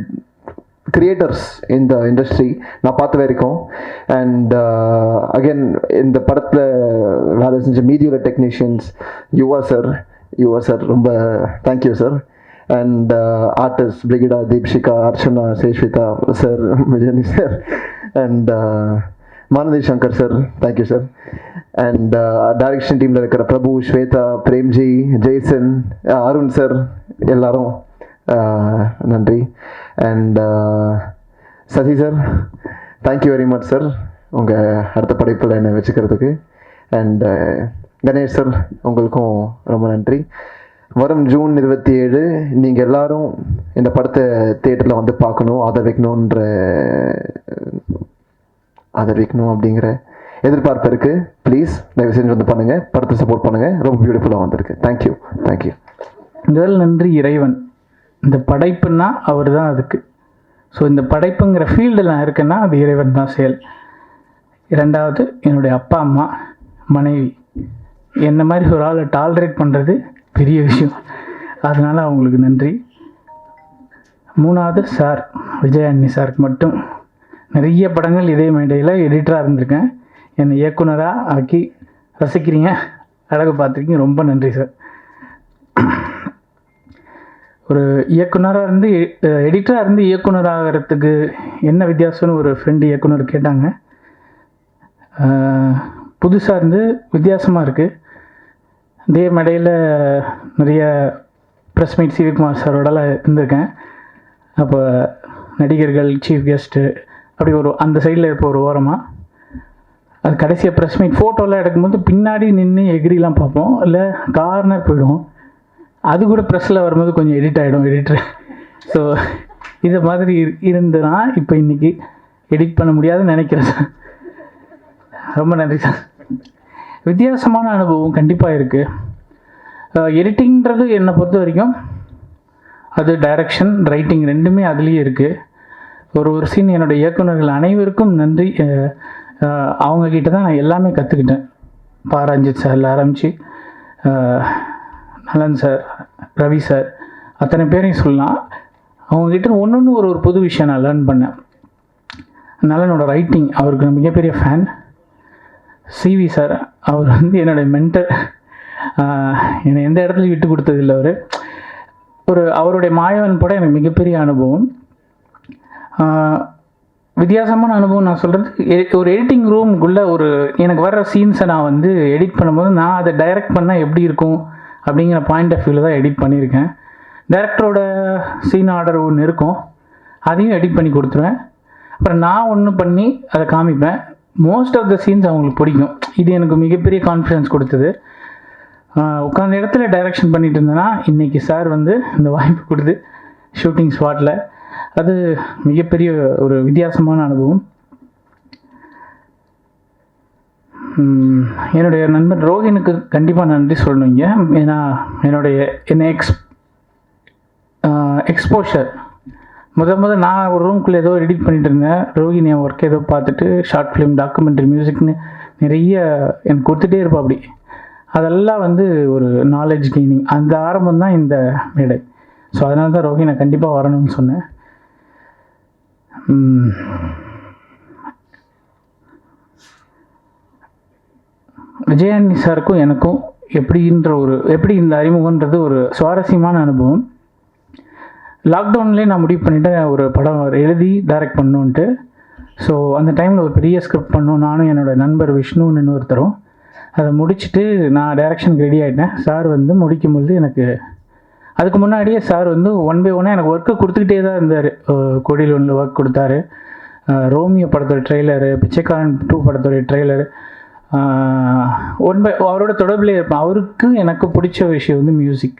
creators இந்த இண்டஸ்ட்ரி நான் பார்த்த வரைக்கும். அண்ட் அகெயின் இந்த படத்தில் வேலை செஞ்ச மீதியுள்ள டெக்னீஷியன்ஸ், யுவா சார் ரொம்ப thank you sir. And artist Brigida, Deepshikha, Archana, Seshvitha sir, Vijayani sir, and Manathi Shankar sir, thank you sir. And direction டீமில் இருக்கிற பிரபு, ஸ்வேதா, பிரேம்ஜி, ஜெய்சன், அருண் சார், எல்லாரும் நன்றி. And Sasi sir, thank you very much sir உங்கள் அடுத்த படைப்பில் என்னை வச்சுக்கிறதுக்கு. அண்ட் கணேஷ் சார், உங்களுக்கும் ரொம்ப நன்றி. வரும் ஜூன் 27 நீங்கள் எல்லாரும் இந்த படத்தை தியேட்டரில் வந்து பார்க்கணும், ஆதரவிக்கணும் அப்படிங்கிற எதிர்பார்ப்பு இருக்குது. ப்ளீஸ் தயவு செஞ்சு வந்து பண்ணுங்கள், படத்தை சப்போர்ட் பண்ணுங்கள். ரொம்ப பியூட்டிஃபுல்லாக வந்திருக்கு. தேங்க்யூ. முதல் நன்றி இறைவன். இந்த படைப்புன்னா அவர் தான் அதுக்கு. ஸோ இந்த படைப்புங்கிற ஃபீல்டில் நான் இருக்கேன்னா அது இறைவன் தான் செயல். இரண்டாவது என்னுடைய அப்பா அம்மா, மனைவி, என்ன மாதிரி ஒரு ஆளை டாலரேட் பண்ணுறது பெரிய விஷயம், அதனால் அவங்களுக்கு நன்றி. மூணாவது சார், விஜயாண்டி சாருக்கு மட்டும் நிறைய படங்கள் இதே மேடையில் எடிட்டராக இருந்திருக்கேன். என்னை இயக்குனராக ஆக்கி ரசிக்கிறீங்க, அழகு பார்த்துருக்கீங்க, ரொம்ப நன்றி சார். ஒரு இயக்குனராக இருந்து எடிட்டராக இருந்து இயக்குனர் ஆகிறதுக்கு என்ன வித்தியாசம்னு ஒரு ஃப்ரெண்டு இயக்குனர் கேட்டாங்க. புதுசாக இருந்து வித்தியாசமாக இருக்குது. இதே மேடையில் நிறைய ப்ரெஸ் மீட் சிவகுமார் சாரோடலாம் இருந்திருக்கேன். அப்போ நடிகர்கள், சீஃப் கெஸ்ட்டு அப்படி ஒரு அந்த சைடில் இருப்ப ஒரு ஓரமாக, அது கடைசியாக ப்ரெஸ் மீட் ஃபோட்டோலாம் எடுக்கும்போது பின்னாடி நின்று எகிரிலாம் பார்ப்போம், இல்லை கார்னர் போயிடும். அது கூட ப்ரெஸ்ஸில் வரும்போது கொஞ்சம் எடிட் ஆகிடும் எடிட்ரு. ஸோ இதை மாதிரி இருந்துனா இப்போ இன்றைக்கி எடிட் பண்ண முடியாதுன்னு நினைக்கிறேன் சார். ரொம்ப நன்றி சார். வித்தியாசமான அனுபவம் கண்டிப்பாக இருக்குது. எடிட்டிங்கிறது என்னை பொறுத்த வரைக்கும் அது டைரக்ஷன், ரைட்டிங் ரெண்டுமே அதுலேயே இருக்குது. ஒரு சீன் என்னோடய இயக்குநர்கள் அனைவருக்கும் நன்றி. அவங்கக்கிட்ட தான் நான் எல்லாமே கற்றுக்கிட்டேன். பாரஞ்சித் சார்ல ஆரம்பித்து நலன் சார், ரவி சார், அத்தனை பேரையும் சொல்லலாம். அவங்கக்கிட்ட ஒன்று ஒரு புது விஷயம் நான் லேர்ன் பண்ணேன். நலனோட ரைட்டிங், அவருக்கு நான் மிகப்பெரிய ஃபேன். சிவி சார், அவர் வந்து என்னுடைய மென்டர். என்னை எந்த இடத்துலையும் விட்டு கொடுத்ததில்லை. அவருடைய மாயவன் படம் எனக்கு மிகப்பெரிய அனுபவம், வித்தியாசமான அனுபவம். நான் சொல்கிறது, ஒரு எடிட்டிங் ரூமுக்குள்ளே எனக்கு வர்ற சீன்ஸை நான் வந்து எடிட் பண்ணும்போது நான் அதை டைரக்ட் பண்ணால் எப்படி இருக்கும் அப்படிங்கிற பாயிண்ட் ஆஃப் வியூவில் தான் எடிட் பண்ணியிருக்கேன். டைரக்டரோட சீன் ஆர்டர் ஒன்று இருக்கும், அதையும் எடிட் பண்ணி கொடுத்துருவேன். அப்புறம் நான் ஒன்று பண்ணி அதை காமிப்பேன். மோஸ்ட் ஆஃப் த சீன்ஸ் அவங்களுக்கு பிடிக்கும். இது எனக்கு மிகப்பெரிய கான்ஃபிடன்ஸ் கொடுத்தது. உட்காந்த இடத்துல டைரக்ஷன் பண்ணிட்டு இருந்தேன்னா இன்றைக்கி சார் வந்து இந்த வாய்ப்பு கொடுத்து ஷூட்டிங் ஸ்பாட்டில், அது மிகப்பெரிய ஒரு வித்தியாசமான அனுபவம். என்னுடைய நண்பர் ரோஹினுக்கு கண்டிப்பாக நன்றி சொல்லணுங்க. ஏன்னா என்னை எக்ஸ்போஷர் முதல் நான் ஒரு ரூம்குள்ளே ஏதோ எடிட் பண்ணிட்டு இருந்தேன். ரோஹின் என் ஒர்க் ஏதோ பார்த்துட்டு ஷார்ட் ஃபிலிம், டாக்குமெண்ட்ரி, மியூசிக்னு நிறைய எனக்கு கொடுத்துட்டே இருப்பா. அப்படி அதெல்லாம் வந்து ஒரு நாலேஜ் கெய்னிங். அந்த ஆரம்பம் தான் இந்த மேடை. ஸோ அதனால தான் ரோஹினை கண்டிப்பாக வரணும்னு சொன்னேன். விஜயாண்டி சாருக்கும் எனக்கும் எப்படி இந்த அறிமுகன்றது ஒரு சுவாரஸ்யமான அனுபவம். லாக்டவுன்லேயே நான் முடிவு பண்ணிவிட்டேன் ஒரு படம் எழுதி டைரக்ட் பண்ணணுன்ட்டு. ஸோ அந்த டைமில் ஒரு பெரிய ஸ்கிரிப்ட் பண்ணோம். நானும் என்னோடய நண்பர் விஷ்ணுன்னு இன்னொருத்தரும் அதை முடிச்சுட்டு நான் டைரக்ஷனுக்கு ரெடி ஆகிட்டேன். சார் வந்து முடிக்கும்போது எனக்கு அதுக்கு முன்னாடியே சார் வந்து 1 by 1 எனக்கு ஒர்க்கை கொடுத்துக்கிட்டே தான் இருந்தார். கொடியில் 1 ஒர்க் கொடுத்தாரு. ரோமியோ படத்தோட ட்ரெய்லரு, பிச்சைக்காரன் 2 படத்தோடைய ட்ரெய்லரு, அவரோட தொடர்பிலே இருப்பேன். அவருக்கு எனக்கு பிடிச்ச விஷயம் வந்து மியூசிக்.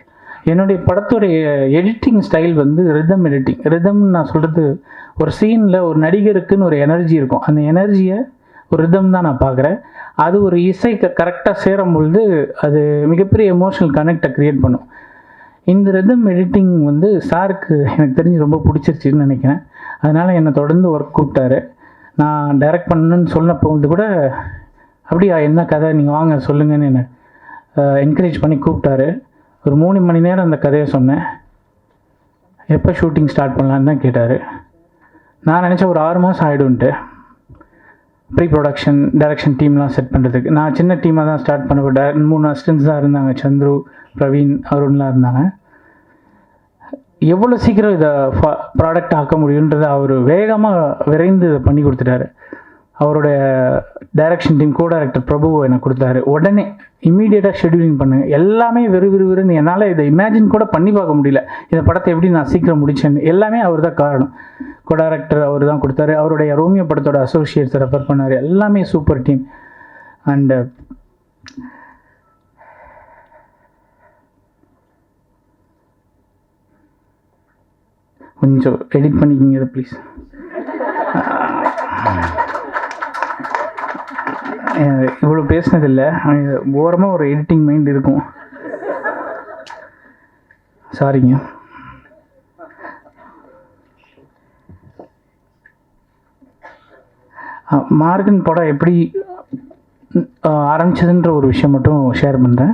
என்னுடைய படத்துடைய எடிட்டிங் ஸ்டைல் வந்து ரிதம் எடிட்டிங். ரிதம்னு நான் சொல்கிறது, ஒரு சீனில் ஒரு நடிகருக்குன்னு ஒரு எனர்ஜி இருக்கும். அந்த எனர்ஜியை ஒரு ரிதம் தான் நான் பார்க்குறேன். அது ஒரு இசைக்கு கரெக்டாக சேரும் பொழுது அது மிகப்பெரிய எமோஷனல் கனெக்டை க்ரியேட் பண்ணும். இந்த ரிதம் எடிட்டிங் வந்து சாருக்கு எனக்கு தெரிஞ்சு ரொம்ப பிடிச்சிருச்சுன்னு நினைக்கிறேன். அதனால் என்னை தொடர்ந்து ஒர்க் கூப்பிட்டாரு. நான் டைரக்ட் பண்ணணுன்னு சொன்னப்போ வந்து கூட அப்படியா, என்ன கதை, நீங்கள் வாங்க சொல்லுங்கன்னு என்னை என்கரேஜ் பண்ணி கூப்பிட்டாரு. ஒரு 3 மணி நேரம் அந்த கதையை சொன்னேன். எப்போ ஷூட்டிங் ஸ்டார்ட் பண்ணலான்னு தான் கேட்டார். நான் நினச்சேன் ஒரு 6 மாதம் ஆகிடும்ன்ட்டு ப்ரீ ப்ரொடக்ஷன் டைரக்ஷன் டீம்லாம் செட் பண்ணுறதுக்கு. நான் சின்ன டீமாக தான் ஸ்டார்ட் பண்ண 3 அசிஸ்டன்ஸ் தான் இருந்தாங்க, சந்துரு, பிரவீன், அருண்லாம் இருந்தாங்க. எவ்வளோ சீக்கிரம் இதை ப்ராடக்ட் ஆக்க முடியுன்றதை அவர் வேகமாக விரைந்து இதை பண்ணி கொடுத்துட்டாரு. அவருடைய டைரக்ஷன் டீம் கோ டைரக்டர் பிரபு எனக்கு கொடுத்தாரு. உடனே இம்மீடியட்டாக ஷெட்யூலிங் பண்ணுங்க, எல்லாமே விறுவிறுன்னு என்னால் இதை இமேஜின் கூட பண்ணி பார்க்க முடியல. இந்த படத்தை எப்படி நான் சீக்கிரம் முடிச்சேன்னு எல்லாமே அவர் தான் காரணம். கோ டைரக்டர் அவர் தான் கொடுத்தாரு. அவருடைய ரோமியோ படத்தோட அசோசியேட்ஸை ரெஃபர் பண்ணார். எல்லாமே சூப்பர் டீம். அண்டு கொஞ்சம் எடிட் பண்ணிக்கிங்க இதை ப்ளீஸ். இவ்வளோ பேசினதில்லை, ஓரமாக ஒரு எடிட்டிங் மைண்ட் இருக்கும். சாரிங்க. மார்கன் படம் எப்படி ஆரம்பிச்சதுன்ற ஒரு விஷயம் மட்டும் ஷேர் பண்ணுறேன்.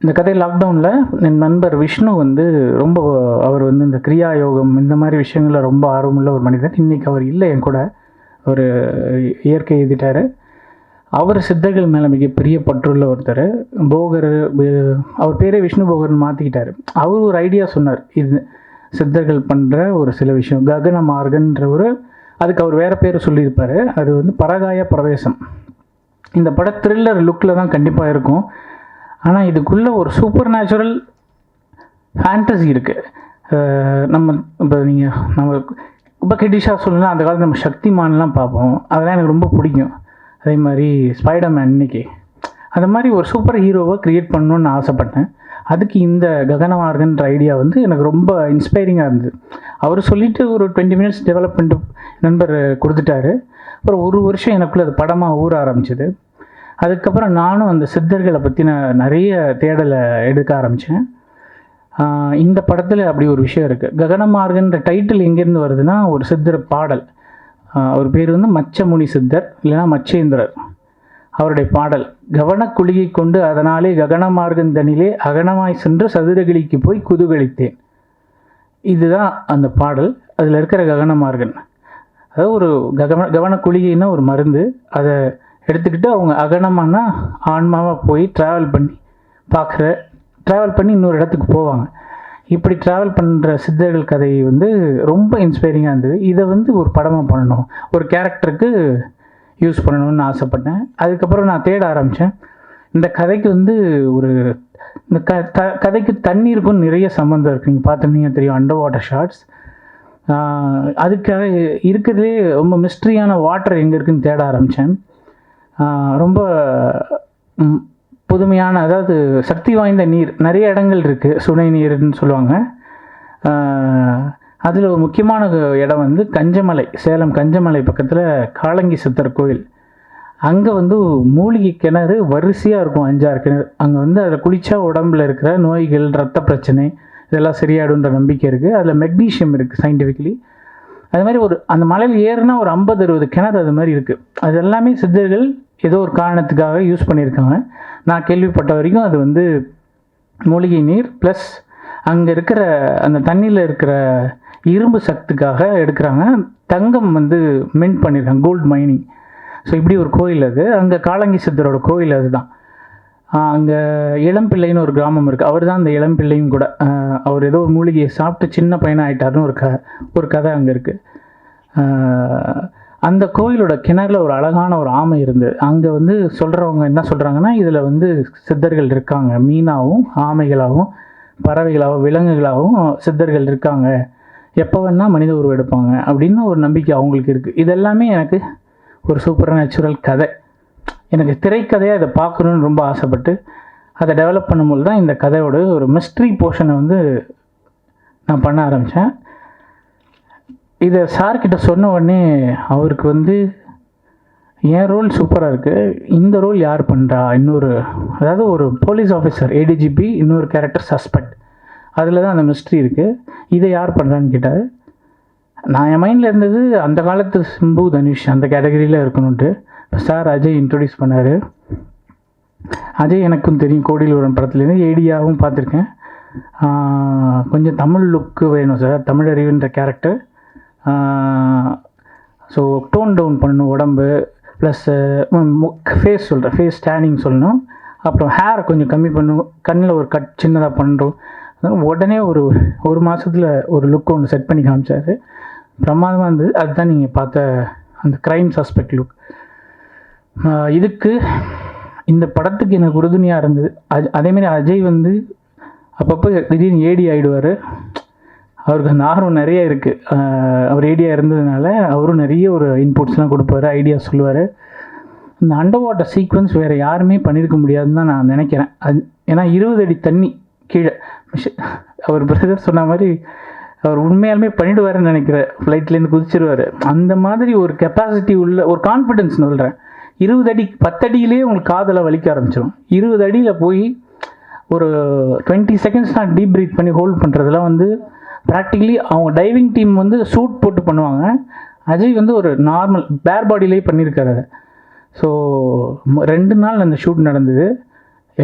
இந்த கதை லாக்டவுனில் என் நண்பர் விஷ்ணு வந்து ரொம்ப அவர் வந்து இந்த கிரியா யோகம் இந்த மாதிரி விஷயங்களில் ரொம்ப ஆர்வமுள்ள ஒரு மனிதர். இன்றைக்கி அவர் இல்லை என் கூட, ஒரு இயற்கை எழுதிட்டார். அவர் சித்தர்கள் மேலே மிகப்பெரிய பற்றுள்ள ஒருத்தர். போகர், அவர் பேரே விஷ்ணு போகர்னு மாற்றிக்கிட்டார். அவர் ஒரு ஐடியா சொன்னார், இது சித்தர்கள் பண்ணுற ஒரு சில விஷயம். ககன மார்கன்ற ஒரு, அதுக்கு அவர் வேறு பேர் சொல்லியிருப்பார். அது வந்து பரகாய பிரவேசம். இந்த படம் த்ரில்லர் லுக்கில் தான் கண்டிப்பாக இருக்கும். ஆனால் இதுக்குள்ளே ஒரு சூப்பர் நேச்சுரல் ஃபேண்டசி இருக்குது. நம்ம இப்போ நம்ம இப்போ கிட்டிஷாக சொல்லலாம், அந்த காலத்தில் நம்ம சக்திமான்லாம் பார்ப்போம், அதெல்லாம் எனக்கு ரொம்ப பிடிக்கும். அதே மாதிரி ஸ்பைடர்மேன் இன்னைக்கு அந்த மாதிரி ஒரு சூப்பர் ஹீரோவை க்ரியேட் பண்ணணுன்னு ஆசைப்பட்டேன். அதுக்கு இந்த ககனமார்கன்ற ஐடியா வந்து எனக்கு ரொம்ப இன்ஸ்பைரிங்காக இருந்தது. அவர் சொல்லிவிட்டு ஒரு 20 மினிட்ஸ் டெவலப்மெண்ட் நண்பர் கொடுத்துட்டாரு. அப்புறம் ஒரு வருஷம் எனக்குள்ளே அது படமாக ஊற ஆரம்பிச்சிது. அதுக்கப்புறம் நானும் அந்த சித்தர்களை பற்றின நிறைய தேடலை எடுக்க ஆரம்பித்தேன். இந்த படத்தில் அப்படி ஒரு விஷயம் இருக்குது. ககனமார்கன்ற டைட்டில் எங்கேருந்து வருதுன்னா, ஒரு சித்தர் பாடல். அவர் பேர் வந்து மச்சமுனி சித்தர், இல்லைனா மச்சேந்திரர். அவருடைய பாடல், கவனக்குழியை கொண்டு அதனாலே ககனமார்கந்தனிலே அகனமாய் சென்று சதுரகிளிக்கு போய் குதூகலித்தேன். இதுதான் அந்த பாடல். அதில் இருக்கிற ககனமார்கன், அதாவது ஒரு கவனக்குழிகைன்னா ஒரு மருந்து. அதை எடுத்துக்கிட்டு அவங்க அகனமானா ஆன்மாவாக போய் ட்ராவல் பண்ணி இன்னொரு இடத்துக்கு போவாங்க. இப்படி ட்ராவல் பண்ணுற சித்தர்கள் கதை வந்து ரொம்ப இன்ஸ்பைரிங்காக இருந்தது. இதை வந்து ஒரு படமாக பண்ணணும், ஒரு கேரக்டருக்கு யூஸ் பண்ணணும்னு ஆசைப்பட்டேன். அதுக்கப்புறம் நான் தேட ஆரம்பித்தேன். இந்த கதைக்கு வந்து ஒரு இந்த கதைக்கு தண்ணீருக்கும் நிறைய சம்மந்தம் இருக்குது. நீங்கள் பார்த்துருந்தீங்க தெரியும், அண்டர் வாட்டர் ஷாட்ஸ். அதுக்காக இருக்கிறதுலே ரொம்ப மிஸ்ட்ரியான வாட்டர் எங்கே இருக்குதுன்னு தேட ஆரம்பித்தேன். ரொம்ப புதுமையான, அதாவது சக்தி வாய்ந்த நீர் நிறைய இடங்கள் இருக்குது. சுனை நீர்னு சொல்லுவாங்க. அதில் ஒரு முக்கியமான இடம் வந்து கஞ்சமலை, சேலம் கஞ்சமலை பக்கத்தில் காளங்கி சித்தர் கோயில். அங்கே வந்து மூலிகை கிணறு வரிசையாக இருக்கும், 5-6 கிணறு. அங்கே வந்து அதில் குளித்தா உடம்பில் இருக்கிற நோய்கள், ரத்த பிரச்சனை இதெல்லாம் சரியாயிடுன்ற நம்பிக்கை இருக்குது. அதில் மெக்னீஷியம் இருக்குது சயின்டிஃபிக்கலி. அது மாதிரி அந்த மலையில் ஏறுனா ஒரு 50-60 கிணறு அது மாதிரி இருக்குது. அது எல்லாமே சித்தர்கள் ஏதோ ஒரு காரணத்துக்காக யூஸ் பண்ணியிருக்காங்க. நான் கேள்விப்பட்ட வரைக்கும் அது வந்து மூலிகை நீர் ப்ளஸ் அங்கே இருக்கிற அந்த தண்ணியில் இருக்கிற இரும்பு சத்துக்காக எடுக்கிறாங்க. தங்கம் வந்து மின்ட் பண்ணியிருக்காங்க, கோல்டு மைனிங். ஸோ இப்படி ஒரு கோயில் அது. அங்கே காளங்கி சித்தரோட கோயில் அதுதான். அங்கே இளம்பிள்ளைன்னு ஒரு கிராமம் இருக்குது. அவர் தான் அந்த இளம்பிள்ளையும் கூட. அவர் ஏதோ ஒரு மூலிகையை சாப்பிட்டு சின்ன பையனாக ஆகிட்டாருன்னு ஒரு கதை அங்கே இருக்குது. அந்த கோயிலோட கிணறுல ஒரு அழகான ஒரு ஆமை இருந்தது. அங்கே வந்து சொல்கிறவங்க என்ன சொல்கிறாங்கன்னா, இதில் வந்து சித்தர்கள் இருக்காங்க, மீனாகவும் ஆமைகளாகவும் பறவைகளாகவும் விலங்குகளாகவும் சித்தர்கள் இருக்காங்க, எப்போ வேணால் மனித உருவம் எடுப்பாங்க அப்படின்னு ஒரு நம்பிக்கை அவங்களுக்கு இருக்குது. இதெல்லாமே எனக்கு ஒரு சூப்பர் நேச்சுரல் கதை. எனக்கு திரைக்கதையாக இதை பார்க்கணுன்னு ரொம்ப ஆசைப்பட்டு அதை டெவலப் பண்ணும்போது தான் இந்த கதையோட ஒரு மிஸ்ட்ரி போர்ஷனை வந்து நான் பண்ண ஆரம்பித்தேன். இதை சார்கிட்ட சொன்ன உடனே அவருக்கு வந்து என் ரோல் சூப்பராக இருக்குது, இந்த ரோல் யார் பண்ணுறா, அதாவது ஒரு போலீஸ் ஆஃபீஸர் ஏடிஜிபி, இன்னொரு கேரக்டர் சஸ்பெக்ட், அதில் தான் அந்த மிஸ்ட்ரி இருக்குது, இதை யார் பண்ணுறான்னு கேட்டார். நான் என் மைண்டில் இருந்தது அந்த காலத்து சிம்பு தனுஷ் அந்த கேட்டகரியில் இருக்கணுன்ட்டு. இப்போ சார் அஜய் இன்ட்ரடியூஸ் பண்ணார். அஜய் எனக்கும் தெரியும், கோடியில் ஒரு படத்துலேருந்து ஏடியாவும் பார்த்துருக்கேன். கொஞ்சம் தமிழ் லுக்கு வேணும் சார், தமிழ் அறிவுன்ற கேரக்டர். ஸோ டோன் டவுன் பண்ணணும் உடம்பு, ப்ளஸ் ஃபேஸ் சொல்கிறேன், ஃபேஸ் ஸ்டாண்டிங் சொல்லணும். அப்புறம் ஹேரை கொஞ்சம் கம்மி பண்ணணும், கண்ணில் ஒரு கட் சின்னதாக பண்ணுறோம். உடனே ஒரு மாதத்தில் ஒரு லுக் ஒன்று செட் பண்ணி காமிச்சார். பிரமாதமாக இருந்தது. அதுதான் நீங்கள் பார்த்த அந்த க்ரைம் சஸ்பெக்ட் லுக். இதுக்கு இந்த படத்துக்கு எனக்கு உறுதுணையாக இருந்தது. அதேமாரி அஜய் வந்து அப்பப்போ திடீர்னு ஏடி ஆகிடுவார். அவருக்கு அந்த ஆர்வம் நிறைய இருக்குது. அவர் ஏடியாக இருந்ததுனால அவரும் நிறைய ஒரு இன்புட்ஸ்லாம் கொடுப்பாரு, ஐடியா சொல்லுவார். இந்த அண்டர் வாட்டர் சீக்வன்ஸ் வேறு யாருமே பண்ணியிருக்க முடியாதுன்னு தான் நான் நினைக்கிறேன். ஏன்னா 20 அடி தண்ணி கீழே அவர் பிரதர் சொன்ன மாதிரி அவர் உண்மையாலுமே பண்ணிவிடுவாருன்னு நினைக்கிறேன். ஃப்ளைட்லேருந்து குதிச்சிருவார். அந்த மாதிரி ஒரு கெப்பாசிட்டி உள்ள ஒரு கான்ஃபிடென்ஸ் சொல்கிறேன். 20 அடி 10 அடியிலே உங்களுக்கு காதில் வலிக்க ஆரம்பிச்சிடும். 20 அடியில் போய் ஒரு 20 செகண்ட்ஸ் தான் டீப் ப்ரீத் பண்ணி ஹோல்ட் பண்ணுறதுலாம் வந்து ப்ராக்டிக்கலி அவங்க டைவிங் டீம் வந்து சூட் போட்டு பண்ணுவாங்க. அஜய் வந்து ஒரு நார்மல் பேர் பாடியிலே பண்ணியிருக்காரு அதை. ஸோ 2 நாள் அந்த ஷூட் நடந்தது.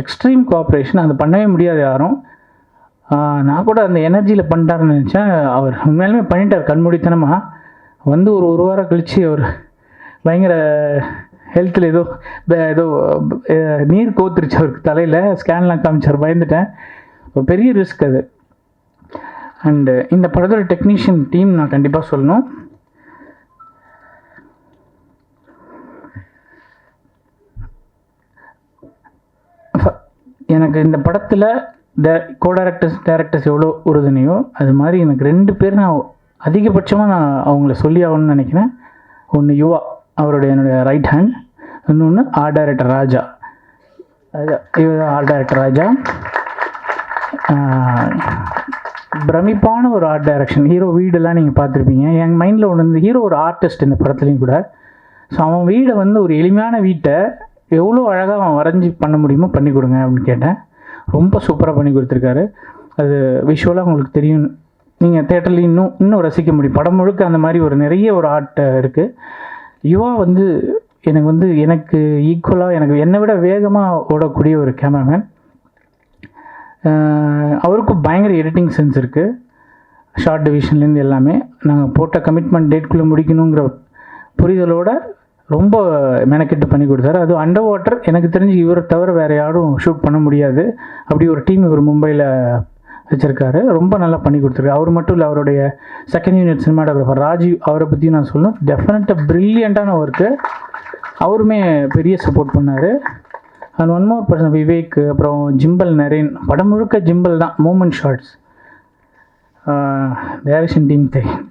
எக்ஸ்ட்ரீம் கோஆப்ரேஷன், அது பண்ணவே முடியாது யாரும். நான் கூட அந்த எனர்ஜியில் பண்ணிட்டாருன்னு நினச்சேன். அவர் உண்மையாலுமே பண்ணிட்டார் கண்மூடித்தனமாக. வந்து ஒரு வாரம் கழித்து அவர் பயங்கர ஹெல்த்தில் ஏதோ நீர் கோத்துருச்சு அவருக்கு தலையில். ஸ்கேன்லாம் காமிச்சார், பயந்துட்டேன். ஒரு பெரிய ரிஸ்க் அது. அண்டு இந்த படத்தோட டெக்னீஷியன் டீம் நான் கண்டிப்பாக சொல்லணும். எனக்கு இந்த படத்தில் டைரக்டர்ஸ் எவ்வளோ உறுதுணையோ அது மாதிரி எனக்கு 2 பேர் நான் அதிகபட்சமாக நான் அவங்கள சொல்லி ஆகணும்னு நினைக்கிறேன். ஒன்று யுவா, என்னுடைய ரைட் ஹேண்ட். இன்னொன்று ஆர்ட் டைரக்டர் ராஜா. இவர் ஆர்ட் டைரக்டர் ராஜா பிரமிப்பான ஒரு ஆர்ட் டைரக்ஷன். ஹீரோ வீடெல்லாம் நீங்கள் பார்த்துருப்பீங்க. என் மைண்டில் ஒன்று இந்த ஹீரோ ஒரு ஆர்டிஸ்ட் இந்த படத்துலையும் கூட. ஸோ அவன் வீடை வந்து ஒரு எளிமையான வீட்டை எவ்வளோ அழகாக அவன் வரைஞ்சி பண்ண முடியுமோ பண்ணி கொடுங்க அப்படின்னு கேட்டேன். ரொம்ப சூப்பராக பண்ணி கொடுத்துருக்காரு. அது விஷுவலாக உங்களுக்கு தெரியும், நீங்கள் தேட்டரில் இன்னும் ரசிக்க முடியும். படம் முழுக்க அந்த மாதிரி நிறைய ஒரு ஆர்ட் இருக்குது. யுவா வந்து எனக்கு ஈக்குவலாக என்னை விட வேகமாக ஓடக்கூடிய ஒரு கேமராமேன். அவருக்கும் பயங்கர எடிட்டிங் சென்ஸ் இருக்குது. ஷார்ட் டிவிஷன்லேருந்து எல்லாமே நாங்கள் போட்ட கமிட்மெண்ட் டேட்குள்ளே முடிக்கணுங்கிற புரிதலோட ரொம்ப மெனக்கெட்டு பண்ணி கொடுத்தாரு. அதுவும் அண்டர் வாட்டர் எனக்கு தெரிஞ்சு இவரை தவிர வேறு யாரும் ஷூட் பண்ண முடியாது. அப்படி ஒரு டீம் இவர் மும்பையில் வச்சுருக்காரு. ரொம்ப நல்லா பண்ணி கொடுத்துருக்காரு. அவர் மட்டும் இல்லை, அவருடைய செகண்ட் யூனிட் சினிமாட்டோகிராஃபர் ராஜீவ், அவரை பற்றி நான் சொல்லணும். டெஃபினட்டாக ப்ரில்லியண்ட்டான ஒர்க்கு. அவருமே பெரிய சப்போர்ட் பண்ணார். And one more person Vivek, அப்புறம் ஜிம்பல் நரேன். படம் முழுக்க ஜிம்பல் தான், மூமெண்ட் ஷார்ட்ஸ். டைரக்ஷன் டீம் தெரியும்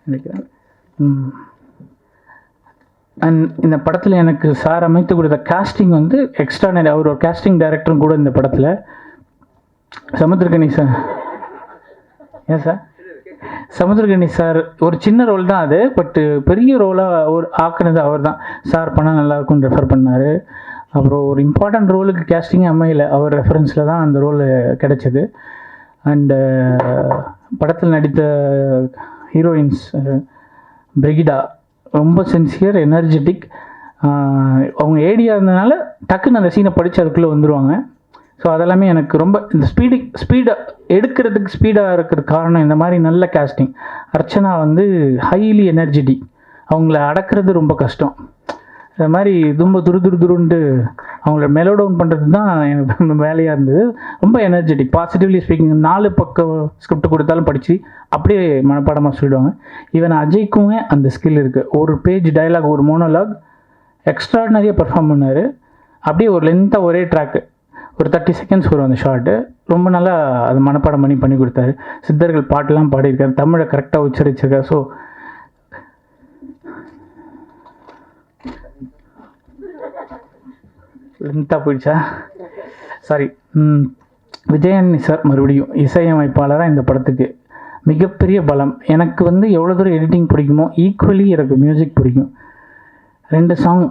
நினைக்கிறேன். அண்ட் இந்த படத்தில் எனக்கு சார் அமைத்து கொடுத்த காஸ்டிங் வந்து எக்ஸ்ட்ரானரி. அவர் ஒரு காஸ்டிங் டைரக்டரும் கூட இந்த படத்தில். சமுத்திரகனி சார், ஏன் சார் சமுத்திரகனி சார் ஒரு சின்ன ரோல் தான் அது, பட்டு பெரிய ரோலாக ஆக்குனது அவர் தான். சார் பண்ணால் நல்லாயிருக்கும்னு ரெஃபர் பண்ணார். அப்புறம் ஒரு இம்பார்ட்டண்ட் ரோலுக்கு கேஸ்டிங்கே அமையலை, அவர் ரெஃபரன்ஸில் தான் அந்த ரோல் கிடைச்சது. அண்டு படத்தில் நடித்த ஹீரோயின்ஸ் பிரிகிடா ரொம்ப சின்சியர், எனர்ஜெட்டிக். அவங்க ஏடியாக இருந்ததுனால டக்குன்னு அந்த சீனை படித்து அதுக்குள்ளே வந்துடுவாங்க. ஸோ அதெல்லாமே எனக்கு ரொம்ப இந்த ஸ்பீடாக எடுக்கிறதுக்கு ஸ்பீடாக இருக்கிறதுக்கு காரணம் இந்த மாதிரி நல்ல கேஸ்டிங். அர்ச்சனா வந்து ஹைலி எனர்ஜெட்டிக், அவங்கள அடக்கிறது ரொம்ப கஷ்டம். அது மாதிரி ரொம்ப துருந்துட்டு அவங்கள மெலோ டவுன் பண்ணுறது தான் எனக்கு வேலையாக இருந்தது. ரொம்ப எனர்ஜெட்டிக், பாசிட்டிவ்லி ஸ்பீக்கிங். 4 பக்கம் ஸ்கிரிப்ட் கொடுத்தாலும் படித்து அப்படியே மனப்பாடமாக சொல்லிடுவாங்க. ஈவன் அஜய்க்குமே அந்த ஸ்கில் இருக்குது. ஒரு பேஜ் டயலாக், ஒரு மோனோலாக் எக்ஸ்ட்ராடினரியாக பர்ஃபார்ம் பண்ணார். அப்படியே ஒரு லென்த்தாக ஒரே ட்ராக்கு, ஒரு 30 செகண்ட்ஸ் வரும் அந்த ஷார்ட்டு. ரொம்ப நல்லா அது மனப்பாடம் பண்ணி கொடுத்தாரு. சித்தர்கள் பாட்டெல்லாம் பாடியிருக்காரு, தமிழை கரெக்டாக உச்சரிச்சிருக்காரு. ஸோ லென்த்தாக போயிடுச்சா, சாரி. விஜயானி சார் மறுபடியும் இசையமைப்பாளராக இந்த படத்துக்கு மிகப்பெரிய பலம். எனக்கு வந்து எவ்வளோ தூரம் எடிட்டிங் பிடிக்குமோ ஈக்குவலி எனக்கு மியூசிக் பிடிக்கும். 2 சாங்,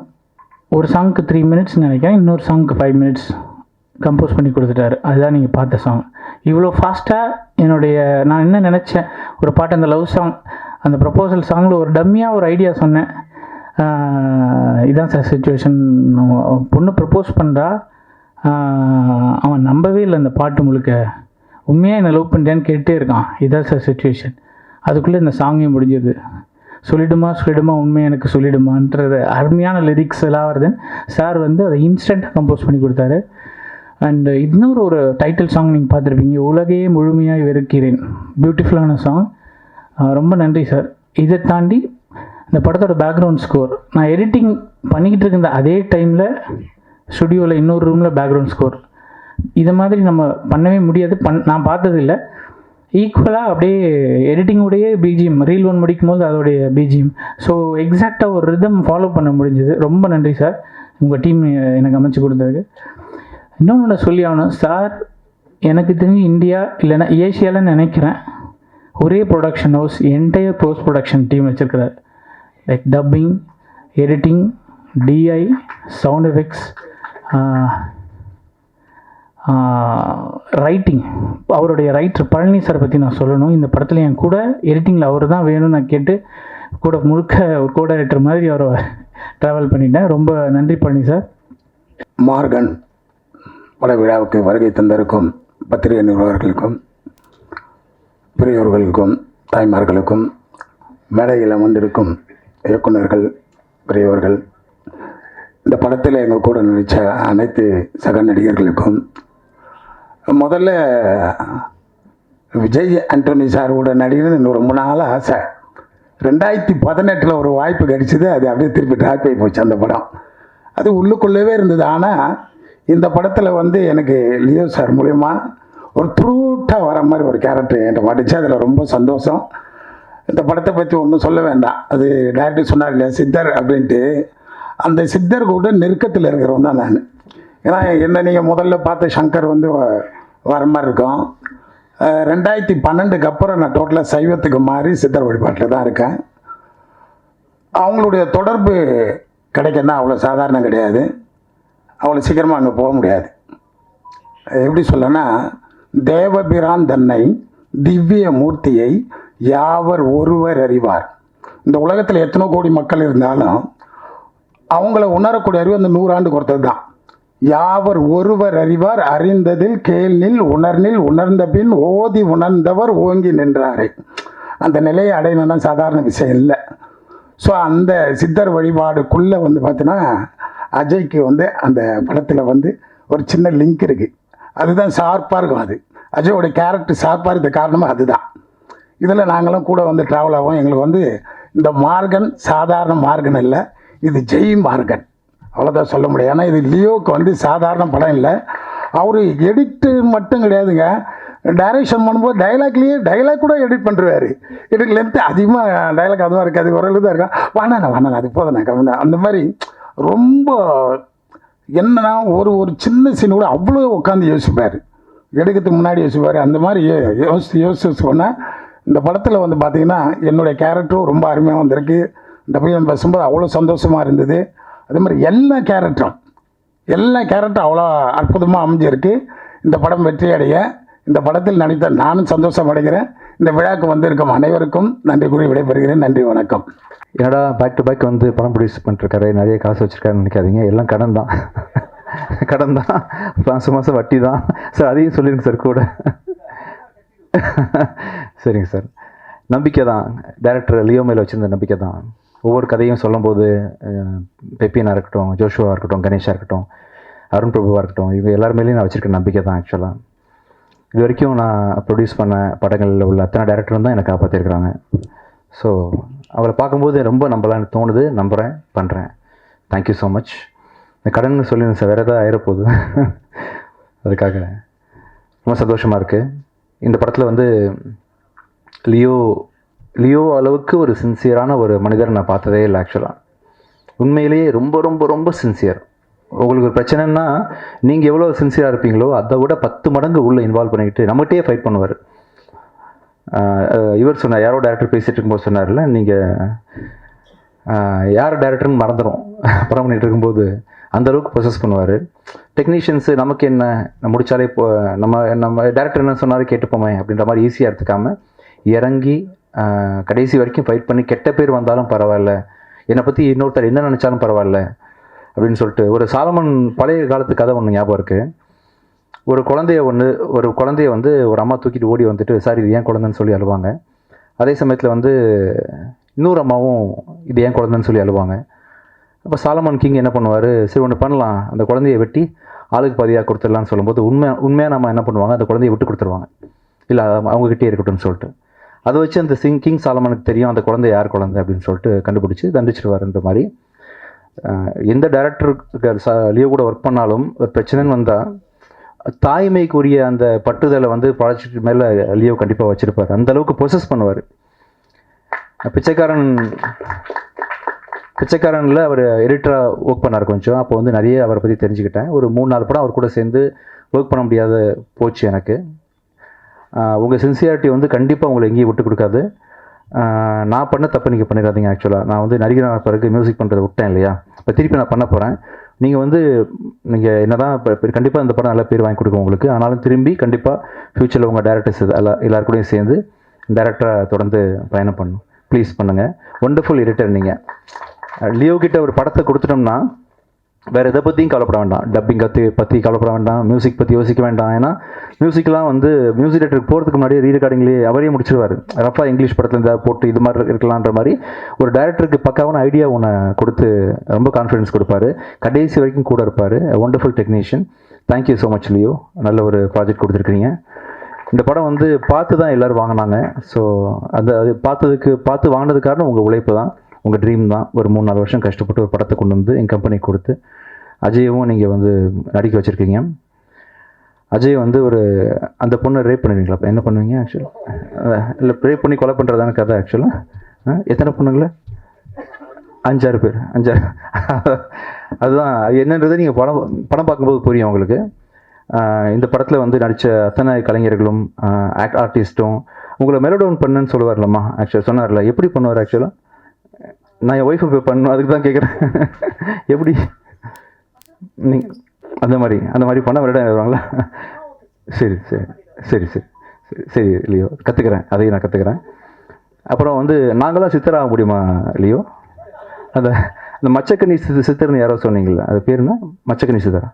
ஒரு சாங்க்கு 3 மினிட்ஸ் நினைக்கிறேன், இன்னொரு சாங்க்கு 5 மினிட்ஸ் கம்போஸ் பண்ணி கொடுத்துட்டாரு. அதுதான் நீங்கள் பார்த்த சாங். இவ்வளோ ஃபாஸ்ட்டாக நான் என்ன நினச்சேன், ஒரு பாட்டு அந்த லவ் சாங், அந்த ப்ரப்போசல் சாங்கில் ஒரு டம்மியாக ஒரு ஐடியா சொன்னேன். இதான் சார் சுச்சுவேஷன். பொண்ணு ப்ரப்போஸ் பண்ணுறா, அவன் நம்பவே இல்லை அந்த பாட்டு முழுக்க. உண்மையாக என்னை லவ் பண்ணுறேன்னு கேட்டே இருக்கான். இதான் சார் சுச்சுவேஷன். அதுக்குள்ளே இந்த சாங்கே முடிஞ்சது. சொல்லிடுமா உண்மையை எனக்கு சொல்லிடுமான்றது அருமையான லிரிக்ஸ் எல்லாம் வருது. சார் வந்து அதை இன்ஸ்டண்ட்டாக கம்போஸ் பண்ணி கொடுத்தாரு. அண்ட் இன்னொரு ஒரு டைட்டில் சாங் நீங்கள் பார்த்துருப்பீங்க, உலகையே முழுமையாக வெறுக்கிறேன். பியூட்டிஃபுல்லான சாங். ரொம்ப நன்றி சார். இதை தாண்டி இந்த படத்தோட பேக்ரவுண்ட் ஸ்கோர், நான் எடிட்டிங் பண்ணிக்கிட்டு இருந்த அதே டைமில் ஸ்டுடியோவில் இன்னொரு ரூமில் பேக்ரவுண்ட் ஸ்கோர், இதை மாதிரி நம்ம பண்ணவே முடியாது. நான் பார்த்ததில்லை. ஈக்குவலாக அப்படியே எடிட்டிங்கோடையே பிஜிஎம், ரீல் 1 முடிக்கும் போது அதோடைய பிஜிஎம். ஸோ எக்ஸாக்டாக ஒரு ரிதம் ஃபாலோ பண்ண முடிஞ்சது. ரொம்ப நன்றி சார், உங்கள் டீம் எனக்கு அமைச்சு கொடுத்ததுக்கு. இன்னொன்று சொல்லி ஆகணும் சார், எனக்கு தெரிஞ்சு இந்தியா இல்லைன்னா ஏஷியாவில் நினைக்கிறேன் ஒரே production house entire post production team வச்சுருக்கிறார். Like dubbing, editing, DI, sound effects, writing. அவருடைய ரைட்டர் பழனி சார் பற்றி நான் சொல்லணும். இந்த படத்தில் என் கூட எடிட்டிங்கில் அவர் தான் வேணும்னு நான் கேட்டு கூட முழுக்க ஒரு கோ டைரக்டர் மாதிரி அவரை ட்ராவல் பண்ணிட்டேன். ரொம்ப நன்றி பழனி சார். மார்கன் பட விழாவுக்கு வருகை தந்திருக்கும் பத்திரிகை நிறுவனர்களுக்கும், பெரியோர்களுக்கும், தாய்மார்களுக்கும், மேடையில் அமர்ந்திருக்கும் இயக்குநர்கள், பெரியவர்கள், இந்த படத்தில் எங்கள் கூட நடித்த அனைத்து சக நடிகர்களுக்கும், முதல்ல விஜய் ஆண்டனி சார் கூட நடிகர்னு இன்னும் ரொம்ப நாள் ஆசை. 2018 ஒரு வாய்ப்பு கிடைச்சிது. அது அப்படியே திருப்பி ட்ராப் ஆகி போச்சு அந்த படம். அது உள்ளுக்குள்ளவே இருந்தது. ஆனால் இந்த படத்தில் வந்து எனக்கு லியோ சார் மூலயமா ஒரு த்ரூட்டாக வர மாதிரி ஒரு கேரக்டர் என்கிட்ட மாட்டுச்சு. அதில் ரொம்ப சந்தோஷம். இந்த படத்தை பற்றி ஒன்றும் சொல்ல வேண்டாம். அது டைரக்டர் சொன்னார் இல்லையா சித்தர் அப்படின்ட்டு, அந்த சித்தர் கூட நெருக்கத்தில் இருக்கிறவன் தான் நான். ஏன்னா என்ன நீங்கள் முதல்ல பார்த்த சங்கர் வந்து வர மாதிரி இருக்கும். 2012க்கு அப்புறம் நான் டோட்டலாக சைவத்துக்கு மாறி சித்தர் வழிபாட்டில் தான் இருக்கேன். அவங்களுடைய தொடர்பு கிடைக்கன்னா அவ்வளோ சாதாரணம் கிடையாது. அவ்வளோ சீக்கிரமாக அங்கே போக முடியாது. எப்படி சொல்லனா, தேவபிரான் தன்னை திவ்ய மூர்த்தியை யாவர் ஒருவர் அறிவார். இந்த உலகத்தில் எத்தனை கோடி மக்கள் இருந்தாலும் அவங்கள உணரக்கூடிய அறிவு அந்த 100 ஆண்டுக்கு ஒருத்தர் தான். யாவர் ஒருவர் அறிவார், அறிந்ததில் கேள்நில் உணர்நில், உணர்ந்த பின் ஓதி உணர்ந்தவர் ஓங்கி நின்றாரே. அந்த நிலையை அடையணும்னா சாதாரண விஷயம் இல்லை. ஸோ அந்த சித்தர் வழிபாடுக்குள்ளே வந்து பார்த்தீங்கன்னா அஜய்க்கு வந்து அந்த படத்தில் வந்து ஒரு சின்ன லிங்க் இருக்குது. அதுதான் ஷார்ப்பாக இருக்கும். அது அஜயோட கேரக்டர் ஷார்ப்பாக இருக்க காரணமாக அதுதான். இதில் நாங்களும் கூட வந்து ட்ராவல் ஆகும். எங்களுக்கு வந்து இந்த மார்கன் சாதாரண மார்கன் இல்லை, இது ஜெய் மார்கன், அவ்வளோதான் சொல்ல முடியும். ஏன்னா இது லியோவுக்கு வந்து சாதாரண படம் இல்லை. அவர் எடிட்டு மட்டும் கிடையாதுங்க, டைரக்ஷன் பண்ணும்போது டைலாக் கூட எடிட் பண்ணுறாரு. எனக்கு லென்த்து அதிகமாக டைலாக் அதுவாக இருக்காது, ஓரளவு தான் இருக்கும். வாண்ணா அது போதுண்ணா கம்மிண்ணா அந்த மாதிரி. ரொம்ப என்னன்னா ஒரு சின்ன சீன் கூட அவ்வளோ உட்காந்து யோசிப்பார், எடுக்கிறதுக்கு முன்னாடி யோசிப்பார். அந்த மாதிரி யோசிச்சு சொன்னால் இந்த படத்தில் வந்து பார்த்திங்கன்னா என்னுடைய கேரக்டரும் ரொம்ப அருமையாக வந்திருக்கு. டபிள்யூஎன் பேசும்போது அவ்வளோ சந்தோஷமாக இருந்தது. அதே மாதிரி எல்லா கேரக்டரும் அவ்வளோ அற்புதமாக அமைஞ்சிருக்கு. இந்த படம் வெற்றி அடைய இந்த படத்தில் நடித்த நானும் சந்தோஷம் அடைகிறேன். இந்த விழாவுக்கு வந்திருக்கும் அனைவருக்கும் நன்றி கூறி விடைபெறுகிறேன். நன்றி, வணக்கம். என்னடா பேக் டு பேக் வந்து படம் ப்ரொடியூஸ் பண்ணிருக்காரு, நிறைய காசு வச்சுருக்காருன்னு நினைக்காதீங்க. எல்லாம் கடன் தான், மாதம் வட்டி தான் சார். அதையும் சொல்லிடுங்க சார் கூட. சரிங்க சார். நம்பிக்கை தான் டைரக்டர் லியோ மேலே வச்சுருந்த நம்பிக்கை தான். ஒவ்வொரு கதையும் சொல்லும்போது பெப்பியனாக இருக்கட்டும், ஜோஷுவாக இருக்கட்டும், கணேஷாக இருக்கட்டும், அருண் பிரபுவாக இருக்கட்டும், இவங்க எல்லாருமேலேயும் நான் வச்சுருக்க நம்பிக்கை தான். ஆக்சுவலாக இது வரைக்கும் நான் ப்ரொடியூஸ் பண்ண படங்களில் உள்ள அத்தனை டேரக்டரும் தான் எனக்கு காப்பாற்றிருக்கிறாங்க. ஸோ அவரை பார்க்கும்போது ரொம்ப நம்பலான்னு தோணுது, நம்புகிறேன், பண்ணுறேன். Thank you so much. இந்த கடன் சொல்லிடுங்க சார், வேறு ஏதாவது ஆயிரப்போகுது, அதுக்காக ரொம்ப சந்தோஷமாக இருக்குது. இந்த படத்தில் வந்து லியோ அளவுக்கு ஒரு சின்சியரான ஒரு மனிதர் நான் பார்த்ததே இல்லை. ஆக்சுவலாக உண்மையிலேயே ரொம்ப ரொம்ப ரொம்ப சின்சியர். உங்களுக்கு ஒரு பிரச்சனைன்னா நீங்கள் எவ்வளோ சின்சியராக இருப்பீங்களோ அதை விட 10 மடங்கு உள்ளே இன்வால்வ் பண்ணிக்கிட்டு நம்மகிட்டே ஃபைட் பண்ணுவார். இவர் சொன்னார், யாரோ டேரக்டர் பேசிகிட்டு இருக்கும்போது சொன்னார்ல, நீங்கள் யார் டேரக்டர்னு மறந்துடும் படம் பண்ணிகிட்டு இருக்கும்போது, அந்தளவுக்கு ப்ரொசஸ் பண்ணுவார். டெக்னீஷியன்ஸு நமக்கு என்ன, முடித்தாலே இப்போ நம்ம டேரக்டர் என்ன சொன்னாலும் கேட்டுப்போமே அப்படின்ற மாதிரி ஈஸியாக எடுத்துக்காமல் இறங்கி கடைசி வரைக்கும் ஃபைட் பண்ணி, கெட்ட பேர் வந்தாலும் பரவாயில்ல, என்னை பற்றி இன்னொருத்தர் என்ன நினச்சாலும் பரவாயில்ல அப்படின்னு சொல்லிட்டு ஒரு சாலமன் பழைய காலத்து கதை ஒன்று ஞாபகம் இருக்குது. ஒரு குழந்தைய வந்து ஒரு அம்மா தூக்கிட்டு ஓடி வந்துட்டு சார் இது ஏன் குழந்தைன்னு சொல்லி அழுவாங்க. அதே சமயத்தில் வந்து இன்னொரு அம்மாவும் இது ஏன் குழந்தைன்னு சொல்லி அழுவாங்க. அப்போ சாலமன் கிங் என்ன பண்ணுவார், சரி ஒன்று பண்ணலாம், அந்த குழந்தைய வெட்டி ஆளுக்கு பாதியாக கொடுத்துடலான்னு சொல்லும்போது உண்மையாக நம்ம என்ன பண்ணுவாங்க, அந்த குழந்தைய விட்டு கொடுத்துருவாங்க, இல்லை அவங்ககிட்டே இருக்கட்டும்னு சொல்லிட்டு. அதை வச்சு அந்த கிங் சாலமனுக்கு தெரியும் அந்த குழந்தை யார் குழந்தை அப்படின்னு சொல்லிட்டு கண்டுபிடிச்சி தண்டிச்சிடுவார்ன்ற மாதிரி. எந்த டேரக்டருக்கு லியோ கூட ஒர்க் பண்ணாலும் ஒரு பிரச்சனைன்னு வந்தால் தாய்மைக்குரிய அந்த பட்டுதலை வந்து ப்ராஜெக்ட் மேலே லியோ கண்டிப்பாக வச்சுருப்பார். அந்தளவுக்கு ப்ரொசஸ் பண்ணுவார். பிச்சைக்காரனில் அவர் எடிட்டராக ஒர்க் பண்ணார் கொஞ்சம். அப்போ வந்து நிறைய அவரை பற்றி தெரிஞ்சுக்கிட்டேன். ஒரு 3-4 படம் அவர் கூட சேர்ந்து ஒர்க் பண்ண முடியாத போச்சு எனக்கு. உங்கள் சின்சியாரிட்டி வந்து கண்டிப்பாக உங்களை எங்கேயும் விட்டு கொடுக்காது. நான் பண்ண தப்பு நீங்கள் பண்ணிடாதீங்க. ஆக்சுவலாக நான் வந்து நடிகரான பிறகு மியூசிக் பண்ணுறதை விட்டேன் இல்லையா, இப்போ திருப்பி நான் பண்ண போகிறேன். நீங்கள் என்ன தான் இப்போ கண்டிப்பாக இந்த படம் நல்ல பேர் வாங்கி கொடுக்கும் உங்களுக்கு. ஆனாலும் திரும்பி கண்டிப்பாக ஃப்யூச்சரில் உங்கள் டேரக்டர்ஸ் எல்லாருக்கூடையும் சேர்ந்து டேரக்டராக தொடர்ந்து பயணம் பண்ணணும். ப்ளீஸ் பண்ணுங்கள். ஒண்டர்ஃபுல் எடிட்டர் நீங்கள். லியோ கிட்ட ஒரு படத்தை கொடுத்துட்டோம்னா வேறு எதை பற்றியும் கவலைப்பட வேண்டாம். டப்பிங் பற்றி கவலைப்பட வேண்டாம், மியூசிக் பற்றி யோசிக்க வேண்டாம். ஏன்னா மியூசிக்லாம் வந்து மியூசிக் டேரக்டருக்கு போகிறதுக்கு முன்னாடியே ரீரெக்கார்டிங்லேயே அவரே முடிச்சிடுவார். ரஃபாக இங்கிலீஷ் படத்தில் இருந்தால் போட்டு இது மாதிரி இருக்கலான்ற மாதிரி ஒரு டேரக்டருக்கு பக்காவான ஐடியா ஒன்று கொடுத்து ரொம்ப கான்ஃபிடன்ஸ் கொடுப்பாரு. கடைசி வரைக்கும் கூட இருப்பார். Wonderful technician. Thank you so much Leo. நல்ல ஒரு ப்ராஜெக்ட் கொடுத்துருக்கீங்க. இந்த படம் வந்து பார்த்து தான் எல்லோரும் வாங்கினாங்க. ஸோ அது பார்த்து வாங்கினது காரணம் உங்கள் உழைப்பு தான், உங்கள் ட்ரீம் தான். ஒரு 3-4 வருஷம் கஷ்டப்பட்டு ஒரு படத்தை கொண்டு வந்து என் கம்பெனிக்கு கொடுத்து அஜயவும் நீங்கள் வந்து நடிக்க வச்சுருக்கீங்க. அஜய் வந்து அந்த பொண்ணை ரேப் பண்ணுவீங்களா? அப்போ என்ன பண்ணுவீங்க ஆக்சுவலாக? இல்லை ரேப் பண்ணி கொலை பண்ணுறதான கதை ஆக்சுவலாக. எத்தனை பொண்ணுங்களா? 5-6 பேர். 5-6 அதுதான் என்னன்றது நீங்கள் படம் பார்க்கும்போது புரியும் உங்களுக்கு. இந்த படத்தில் வந்து நடித்த அத்தனை கலைஞர்களும் ஆர்டிஸ்ட்டும் உங்களை மெலோடவுன் பண்ணுன்னு சொல்லுவார்லம்மா. ஆக்சுவலாக சொன்னார்ல, எப்படி பண்ணுவார் ஆக்சுவலாக? நான் என் ஒய்ஃபை போய் பண்ணணும், அதுக்கு தான் கேட்குறேன். எப்படி அந்த மாதிரி பண்ண விட வருவாங்களா? சரி சரி சரி சரி சரி சரி லியோ, கற்றுக்கிறேன். அதையும் நான் கற்றுக்கிறேன். அப்புறம் வந்து நாங்களாம் சித்தராக முடியுமா லியோ? அந்த மச்சக்கன்னி சித்தர்னு யாரோ சொன்னீங்களா, அது பேர் என்ன? மச்சக்கன்னி சித்தரா?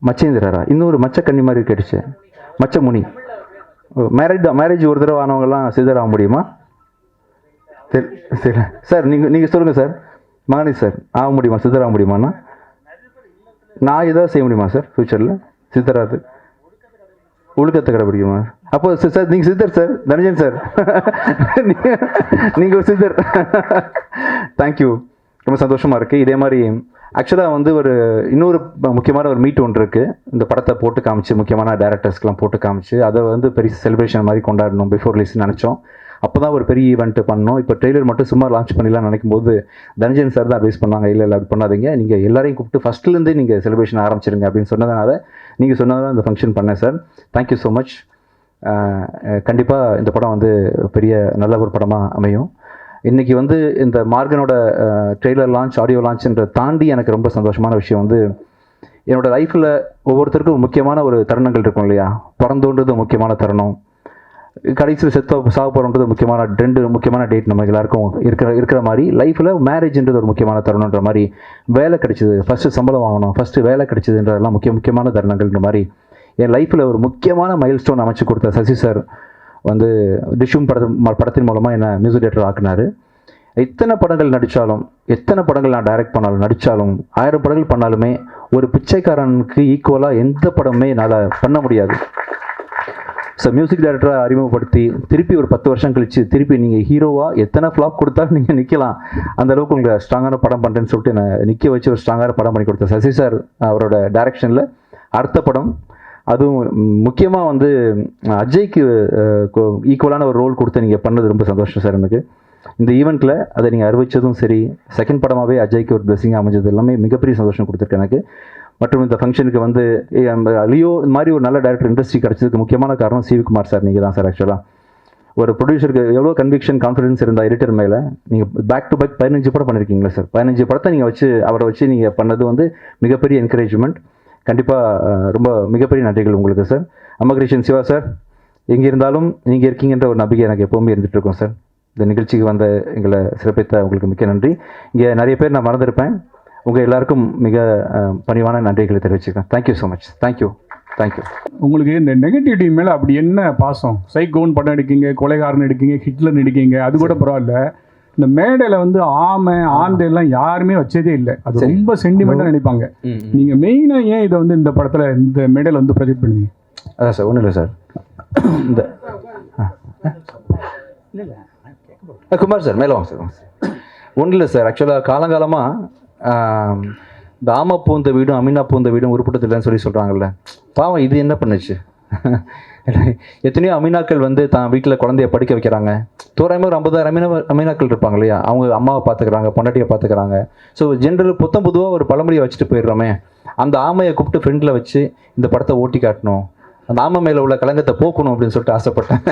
மச்சேந்திரரா? இன்னொரு மச்சக்கன்னி மாதிரி கேட்டுச்சு, மச்சமுனி. மேரேஜ் ஒரு தடவை ஆனவங்கலாம் சித்தராக முடியுமா? சரி சரி சார், நீங்கள் சொல்லுங்கள் சார். மகனி சார் ஆக முடியுமா, சித்தராக முடியுமாண்ணா? நான் ஏதாவது செய்ய முடியுமா சார் ஃப்யூச்சரில் சித்தராது? ஒழுக்கத்தை கடைப்பிடிக்குமா? அப்போ சார் நீங்கள் சித்தர் சார், தனஞ்சன் சார். நீங்கள் ஒரு சித்தர். தேங்க்யூ, ரொம்ப சந்தோஷமாக இருக்குது. இதே மாதிரி ஆக்சுவலாக வந்து இன்னொரு முக்கியமான ஒரு மீட் ஒன்று இருக்குது. இந்த படத்தை போட்டு காமிச்சு முக்கியமான டேரக்டர்ஸ்க்கெலாம் போட்டு காமிச்சு அதை வந்து பெரிய செலிப்ரேஷன் மாதிரி கொண்டாடணும் பிஃபோர் ரிலீஸ் நினச்சோம். அப்போ தான் ஒரு பெரிய ஈவெண்ட்டு பண்ணோம். இப்போ ட்ரெய்லர் மட்டும் சும்மா லான்ச் பண்ணிடலாம் நினைக்கும் போது தனஞ்சன் சார் தான் அட்வைஸ் பண்ணாங்க, இல்லை அப்படி பண்ணாதீங்க, நீங்கள் எல்லாரையும் கூப்பிட்டு ஃபஸ்ட்லேருந்தே நீங்கள் செலிப்ரேஷன் ஆரம்பிச்சிருங்க அப்படின்னு சொன்னதுனால நீங்கள் சொன்னதால் இந்த ஃபங்க்ஷன் பண்ணேன் சார். Thank you so much. கண்டிப்பாக இந்த படம் வந்து பெரிய நல்ல ஒரு படமாக அமையும். இன்றைக்கி வந்து இந்த மார்கனோட ட்ரெய்லர் லான்ச், ஆடியோ லான்ச்ன்ற தாண்டி எனக்கு ரொம்ப சந்தோஷமான விஷயம் வந்து என்னோடய லைஃப்பில் ஒவ்வொருத்தருக்கும் முக்கியமான ஒரு தருணங்கள் இருக்கும் இல்லையா. பிறந்தோன்றது முக்கியமான தருணம், கடைசியில் சாக போகிறோன்றது முக்கியமான டேட் நம்ம எல்லாருக்கும் இருக்கிற மாதிரி லைஃப்பில் மேரேஜ்ன்றது ஒரு முக்கியமான தருணன்ற மாதிரி, வேலை கிடைச்சிது, ஃபஸ்ட்டு சம்பளம் வாங்கணும், ஃபஸ்ட்டு வேலை கிடைச்சிதுன்றதெல்லாம் முக்கியமான தருணங்கள்ன்ற மாதிரி என் லைஃப்பில் ஒரு முக்கியமான மைல் ஸ்டோன் அமைச்சு கொடுத்த சசி சார் வந்து டிஷும் படத்தின் மூலமாக என்னை மியூசிக் டைரக்டர் ஆக்குனார். எத்தனை படங்கள் நடித்தாலும், எத்தனை படங்கள் நான் டைரக்ட் பண்ணாலும் நடித்தாலும், 1000 படங்கள் பண்ணாலுமே ஒரு பிச்சைக்காரனுக்கு ஈக்குவலாக எந்த படமே என்னால் பண்ண முடியாது. ஸோ மியூசிக் டைரக்டராக அறிமுகப்படுத்தி திருப்பி ஒரு 10 வருஷம் கழித்து திருப்பி நீங்கள் ஹீரோவாக எத்தனை ஃப்ளாப் கொடுத்தாலும் நீங்கள் நிற்கலாம், அந்தளவுக்கு உங்களுக்கு ஸ்ட்ராங்கான படம் பண்ணுறேன்னு சொல்லிட்டு என்னை நிற்க வச்சு ஒரு ஸ்ட்ராங்கான படம் பண்ணி கொடுத்த சசி சார் அவரோட டைரக்ஷனில் அடுத்த படம், அதுவும் முக்கியமாக வந்து அஜய்க்கு ஈக்குவலான ஒரு ரோல் கொடுத்து நீங்கள் பண்ணது ரொம்ப சந்தோஷம் சார் எனக்கு. இந்த ஈவெண்ட்டில் அதை நீங்கள் அறிவித்ததும் சரி, செகண்ட் படமாகவே அஜய்க்கு ஒரு பிளெஸிங் அமைஞ்சது எல்லாமே மிகப்பெரிய சந்தோஷம் கொடுத்துருக்கு எனக்கு. மற்றும் இந்த ஃபங்க்ஷனுக்கு வந்து லியோ இந்த மாதிரி ஒரு நல்ல டேரக்டர் இண்டஸ்ட்ரி கிடச்சதுக்கு முக்கியமான காரணம் சிவகுமார் சார் நீங்கள் தான் சார். ஆக்சுவலாக ஒரு ப்ரொடியூசருக்கு எவ்வளோ கன்விக்ஷன் கான்ஃபிடன்ஸ் இருந்தால் எடிட்டர் மேலே நீங்கள் பேக் டு பேக் 15 படம் பண்ணியிருக்கீங்களா சார். 15 படத்தை நீங்கள் அவரை வச்சு நீங்கள் பண்ணது வந்து மிகப்பெரிய என்கரேஜ்மெண்ட். கண்டிப்பாக ரொம்ப மிகப்பெரிய நன்றிகள் உங்களுக்கு சார். அம்மகிருஷ்ணன் சிவா சார், எங்கே இருந்தாலும் நீங்கள் இருக்கீங்கன்ற ஒரு நம்பிக்கை எனக்கு எப்போவுமே இருந்துகிட்டு இருக்கோம் சார். இந்த நிகழ்ச்சிக்கு வந்த எங்களை சிறப்பித்த உங்களுக்கு மிக்க நன்றி. இங்கே நிறைய பேர் நான் மறந்துருப்பேன், உங்கள் எல்லாருக்கும் மிக பணிவான நன்றிகளை தெரிவிச்சுக்கிறேன். Thank you so much. Thank you. Thank you. உங்களுக்கு இந்த நெகட்டிவிட்டி மேலே அப்படி என்ன பாசம்? சைக்கோன் படம் எடுக்கீங்க, கொலைகாரன் எடுக்கீங்க, ஹிட்லர் எடுக்கீங்க, அது கூட பரவாயில்ல. இந்த மேடையில் வந்து ஆமை ஆந்தையெல்லாம் யாருமே வச்சதே இல்லை. அது ரொம்ப சென்டிமெண்ட்டாக நினைப்பாங்க. நீங்கள் மெயினாக ஏன் இதை வந்து இந்த படத்தில் இந்த மேடையில் வந்து ப்ரொஜெக்ட் பண்ணுவீங்க? அதான் சார், ஒன்றும் இல்லை சார். இந்த குமார் சார் மேலே வாங்க சார். ஒன்றும் இல்லை சார், ஆக்சுவலாக காலங்காலமாக இந்த ஆமா பூந்த வீடும் அமீனா பூந்த வீடும் உருப்பட்டதில்லைன்னு சொல்கிறாங்கல்ல. பாவம் இது என்ன பண்ணுச்சு? எத்தனையோ அமீனாக்கள் வந்து தான் வீட்டில் குழந்தைய படிக்க வைக்கிறாங்க. தோராயமாக ஒரு 50,000 அமீனாக்கள் இருப்பாங்க இல்லையா, அவங்க அம்மாவை பார்த்துக்கிறாங்க, பொண்டாட்டியை பார்த்துக்கிறாங்க. ஸோ ஜென்ரல் பொதுவாக ஒரு பழமொழியை வச்சுட்டு போயிடுறோமே, அந்த ஆமையை கூப்பிட்டு ஃப்ரெண்டில் வச்சு இந்த படத்தை ஓட்டி காட்டணும், அந்த ஆமை மேலே உள்ள கலங்கத்தை போக்கணும் அப்படின்னு சொல்லிட்டு ஆசைப்பட்டேன்.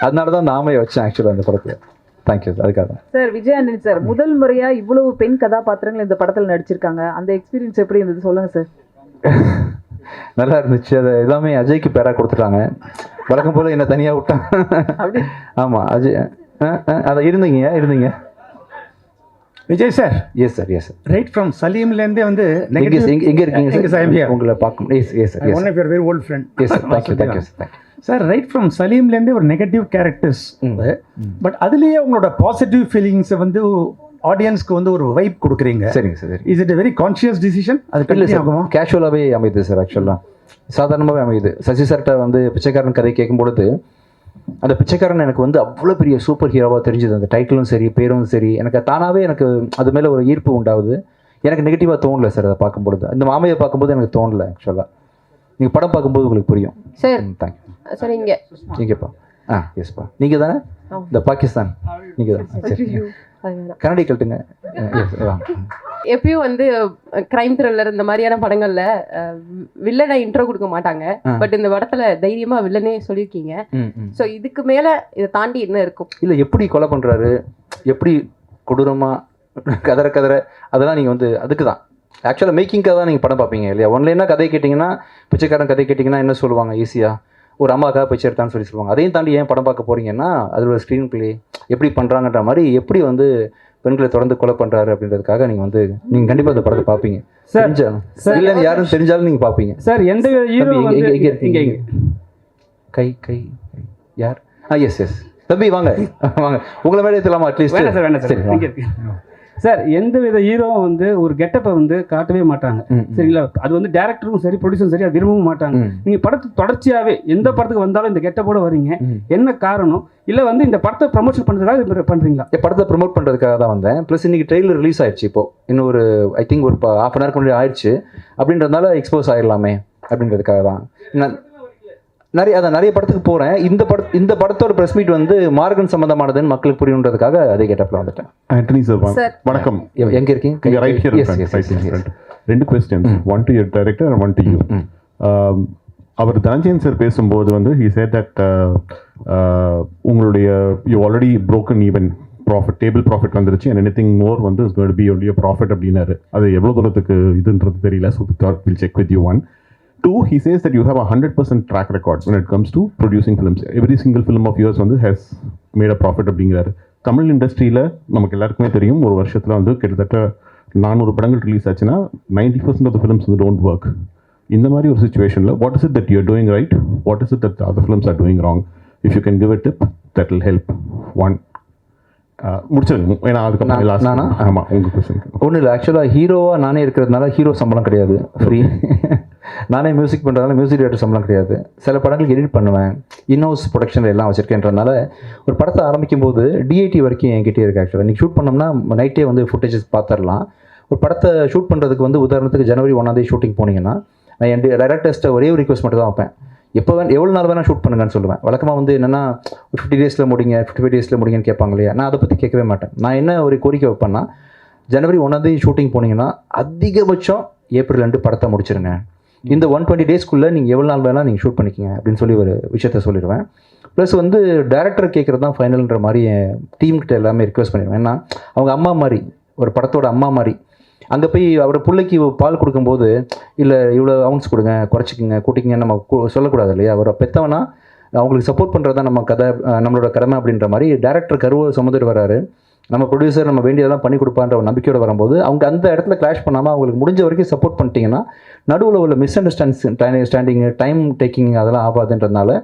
அதனால தான் அந்த ஆமையை வச்சேன் ஆக்சுவலாக அந்த படத்தில். Thank you sir. அதுக்காக சார் விஜய் ஆண்டனி சார் முதல் முறையா இவ்வளவு பெண் கதாபாத்திரங்கள் இந்த படத்தில் நடிச்சிருக்காங்க. அந்த எக்ஸ்பீரியன்ஸ் எப்படி இருந்தது சொல்லுங்க சார். நல்லா இருந்துச்சு. அது எல்லாமே அஜய்க்கு பேராக கொடுத்துட்டாங்க. வழக்கம் போல் என்னை தனியாக விட்டாங்க. ஆமாம் அஜய் அதை இருந்தீங்க Vijay sir. Yes sir, yes sir. Right from சலீம்லேருந்தே வந்து எங்கே இருக்கீங்க சார்? உங்களை பார்க்க yes sir. One of your very old friend. Yes sir, thank you sir. Sir right from சலீம்லேருந்தே ஒரு நெகட்டிவ் கேரக்டர்ஸ், பட் அதுலேயே உங்களோட பாசிட்டிவ் ஃபீலிங்ஸை வந்து ஆடியன்ஸ்க்கு வந்து ஒரு வைப் கொடுக்குறீங்க. சரிங்க sir. Is it very conscious decision? அது இல்லை சார், கேஷுவலாகவே அமையுது சார். ஆக்சுவலாக சாதாரணமாகவே அமையுது. சசி சார்கிட்ட வந்து பிச்சைக்காரன் கதை கேட்கும் பொழுது அந்த பிச்சைக்காரன் எனக்கு வந்து அவ்வளோ பெரிய சூப்பர் ஹீரோவாக தெரிஞ்சுது. அந்த டைட்டிலும் சரி, பேரும் சரி, எனக்கு தானாகவே எனக்கு அது மேலே ஒரு ஈர்ப்பு உண்டாகுது. எனக்கு நெகட்டிவாக தோணலை சார் அதை பார்க்கும்பொழுது. இந்த மாமையை பார்க்கும்போது எனக்கு தோணலை ஆக்சுவலாக. நீங்கள் படம் பார்க்கும்போது உங்களுக்கு புரியும் சார். Thank you sir. இங்கேப்பா. எஸ்ப்பா, நீங்கள் தானே இந்த பாகிஸ்தான்? நீங்கள் தான். சரி, கன்னடி கட்டுங்க. எப்பயும் வந்து கிரைம் த்ரில்லர் இந்த மாதிரியான படங்கள்ல வில்லனை இன்ட்ரோ கொடுக்க மாட்டாங்க. பட் இந்த படத்துல தைரியமா வில்லனே சொல்லியிருக்கீங்க. ஸோ இதுக்கு மேல இதை தாண்டி என்ன இருக்கும்? இல்லை, எப்படி கொலை பண்றாரு, எப்படி கொடூரமா கதற அதெல்லாம் நீங்கள் வந்து அதுக்கு தான் ஆக்சுவலாக மேக்கிங்காக தான் நீங்கள் படம் பார்ப்பீங்க இல்லையா? ஒன்லைனாக கதை கேட்டிங்கன்னா, பிச்சைக்காரன் கதை கேட்டிங்கன்னா என்ன சொல்லுவாங்க? ஈஸியாக ஒரு அம்மாக்காக பிச்சை எடுத்தான்னு சொல்லுவாங்க. அதையும் தாண்டி ஏன் படம் பார்க்க போகிறீங்கன்னா, அதோட ஸ்க்ரீன் பிளே எப்படி பண்ணுறாங்கன்ற மாதிரி, எப்படி வந்து பெண்களை தொடர்ந்து கொலை பண்ணுறாரு அப்படின்றதுக்காக நீங்கள் கண்டிப்பாக இந்த படத்தை பார்ப்பீங்க. இல்லை யாரும் தெரிஞ்சாலும் நீங்கள் பார்ப்பீங்க சார். எந்த ஹீரோ எங்கே இருக்கீங்க? கை யார்? எஸ் தம்பி வாங்க உங்களை மேலே எடுத்துலாமா? அட்லீஸ்ட் சரி சார். எந்த வித ஹீரோவும் வந்து ஒரு கெட்டப்பை வந்து காட்டவே மாட்டாங்க சரிங்களா? அது வந்து டேரக்டரும் சரி, ப்ரொடியூசரும் சரி, அது விரும்பவும் மாட்டாங்க. நீங்க படத்தை தொடர்ச்சியாவே எந்த படத்துக்கு வந்தாலும் இந்த கெட்டப்போட வரீங்க. என்ன காரணம்? இல்லை வந்து இந்த படத்தை ப்ரமோஷன் பண்ணுறதுக்காக பண்ணுறீங்களா? படத்தை ப்ரமோட் பண்ணுறதுக்காக தான் வந்தேன். ப்ளஸ் இன்னைக்கு ட்ரெயிலர் ரிலீஸ் ஆயிடுச்சு. இப்போ இன்னும் ஒரு ஐ திங்க் ஒரு ½ hour முன்னாடி ஆயிடுச்சு. அப்படின்றதுனால எக்ஸ்போஸ் ஆகிடலாமே அப்படின்றதுக்காக தான் நான் நிறைய படத்துக்கு போகிறேன். இந்த படத்தோட ப்ரெஸ் மீட் வந்து மார்கன் சம்பந்தமானதுன்னு மக்களுக்கு புரியணுன்றதுக்காக அதே கேட்டப்பில் வந்துட்டேன். ஆண்டனி சார் வணக்கம். எங்கே இருக்கீங்க? Right here. 2 questions, one to your director and one to you. அவர் தனஞ்சயன் சார் பேசும்போது வந்து he said that உங்களுடைய you already broken even profit, table profit வந்துருச்சு, and anything more வந்து is going to be only a profit அப்படின்னாரு. அது எவ்வளோ தூரத்துக்கு இதுன்றது தெரியல. So we'll check with you. 1. 2, he says that you have a 100% track record when it comes to producing films. Every single film of yours வந்து has made a profit அப்படிங்கிறாரு. தமிழ் இண்டஸ்ட்ரியில் நமக்கு எல்லாருக்குமே தெரியும், ஒரு வருஷத்தில் வந்து கிட்டத்தட்ட 400 படங்கள் ரிலீஸ் ஆச்சுன்னா 90% of the films வந்து don't work. இந்த மாதிரி ஒரு சுச்சுவேஷனில் what is it that you're doing right? What is it that the other films are doing wrong? If you can give a tip, that will help. 1. முடிச்சிருங்க. ஏன்னா அதுக்கப்புறம் ஆமாம் உங்கள் கொஸ்டின் ஒன்றும் இல்லை. ஆக்சுவலாக ஹீரோவாக நானே இருக்கிறதுனால ஹீரோ சம்பளம் கிடையாது, ஃப்ரீ. நானே மியூசிக் பண்ணுறதுனால மியூசிக் டேரக்டர் சம்பளம் கிடையாது. சில படங்களுக்கு எடிட் பண்ணுவேன், இன்ஹவுஸ் ப்ரொடக்ஷனில் எல்லாம் வச்சுருக்கேன்றதுனால ஒரு படத்தை ஆரம்பிக்கும் போது டிஐடி வரைக்கும் என்கிட்டே இருக்குது. ஆக்சுவலாக இன்றைக்கி ஷூட் பண்ணோம்னா நைட்டே வந்து ஃபுட்டேஜஸ் பார்த்துடலாம். ஒரு படத்தை ஷூட் பண்ணுறதுக்கு வந்து உதாரணத்துக்கு ஜனவரி 1 ஷூட்டிங் போனீங்கன்னா நான் என் டைரக்டர்ஸ்ட்டை ஒரே ஒரு ரிக்வஸ்ட் மட்டும் தான் வைப்பேன். எவ்வளோ நாள் வேணால் ஷூட் பண்ணுங்கன்னு சொல்லுவேன். வழக்கமாக வந்து என்னென்னா 50 days முடிங்க, 55 days முடிங்கன்னு கேட்பாங்க இல்லையா? நான் அதை பற்றி கேட்கவே மாட்டேன். நான் என்ன ஒரு கோரிக்கை வைப்பேன்னா, ஜனவரி 1 ஷூட்டிங் போனீங்கன்னா அதிகபட்சம் ஏப்ரல் 2 படத்தை முடிச்சிருங்க. இந்த 120 daysக்குள்ளே நீங்கள் எவ்வளோ நாள் வேணால் நீங்கள் ஷூட் பண்ணிக்கிங்க அப்படின்னு சொல்லி ஒரு விஷயத்த சொல்லிடுவேன். ப்ளஸ் வந்து டேரக்டர் கேட்குறது தான் ஃபைனல்ன்ற மாதிரி என் டீம்கிட்ட எல்லாமே ரிக்வெஸ்ட் பண்ணிடுவேன். ஏன்னா அவங்க அம்மா மாதிரி, ஒரு படத்தோட அம்மா மாதிரி. அங்கே போய் அவரோட பிள்ளைக்கு பால் கொடுக்கும்போது இல்லை இவ்வளோ அவுன்ஸ் கொடுங்க, குறைச்சிக்கிங்க, கூட்டிக்கிங்க நம்ம சொல்லக்கூடாது இல்லையா? அவரை பெற்றவனா அவங்களுக்கு சப்போர்ட் பண்ணுறது தான் நம்ம நம்மளோட கடமை அப்படின்ற மாதிரி டேரக்டர் கருவை சுமந்துட்டு வராரு. நம்ம ப்ரொடியூசர் நம்ம வேண்டியதெல்லாம் பண்ணி கொடுப்பான்ற ஒரு நம்பிக்கையோடு வரும்போது அவங்க அந்த இடத்துல கிளாஷ் பண்ணாமல் அவங்களுக்கு முடிஞ்ச வரைக்கும் சப்போர்ட் பண்ணிட்டீங்கன்னா நடுவில் உள்ள மிஸ் அண்டர்ஸ்டாண்டிங்கு டைம் டேக்கிங் அதெல்லாம் ஆகாதுன்றதுனால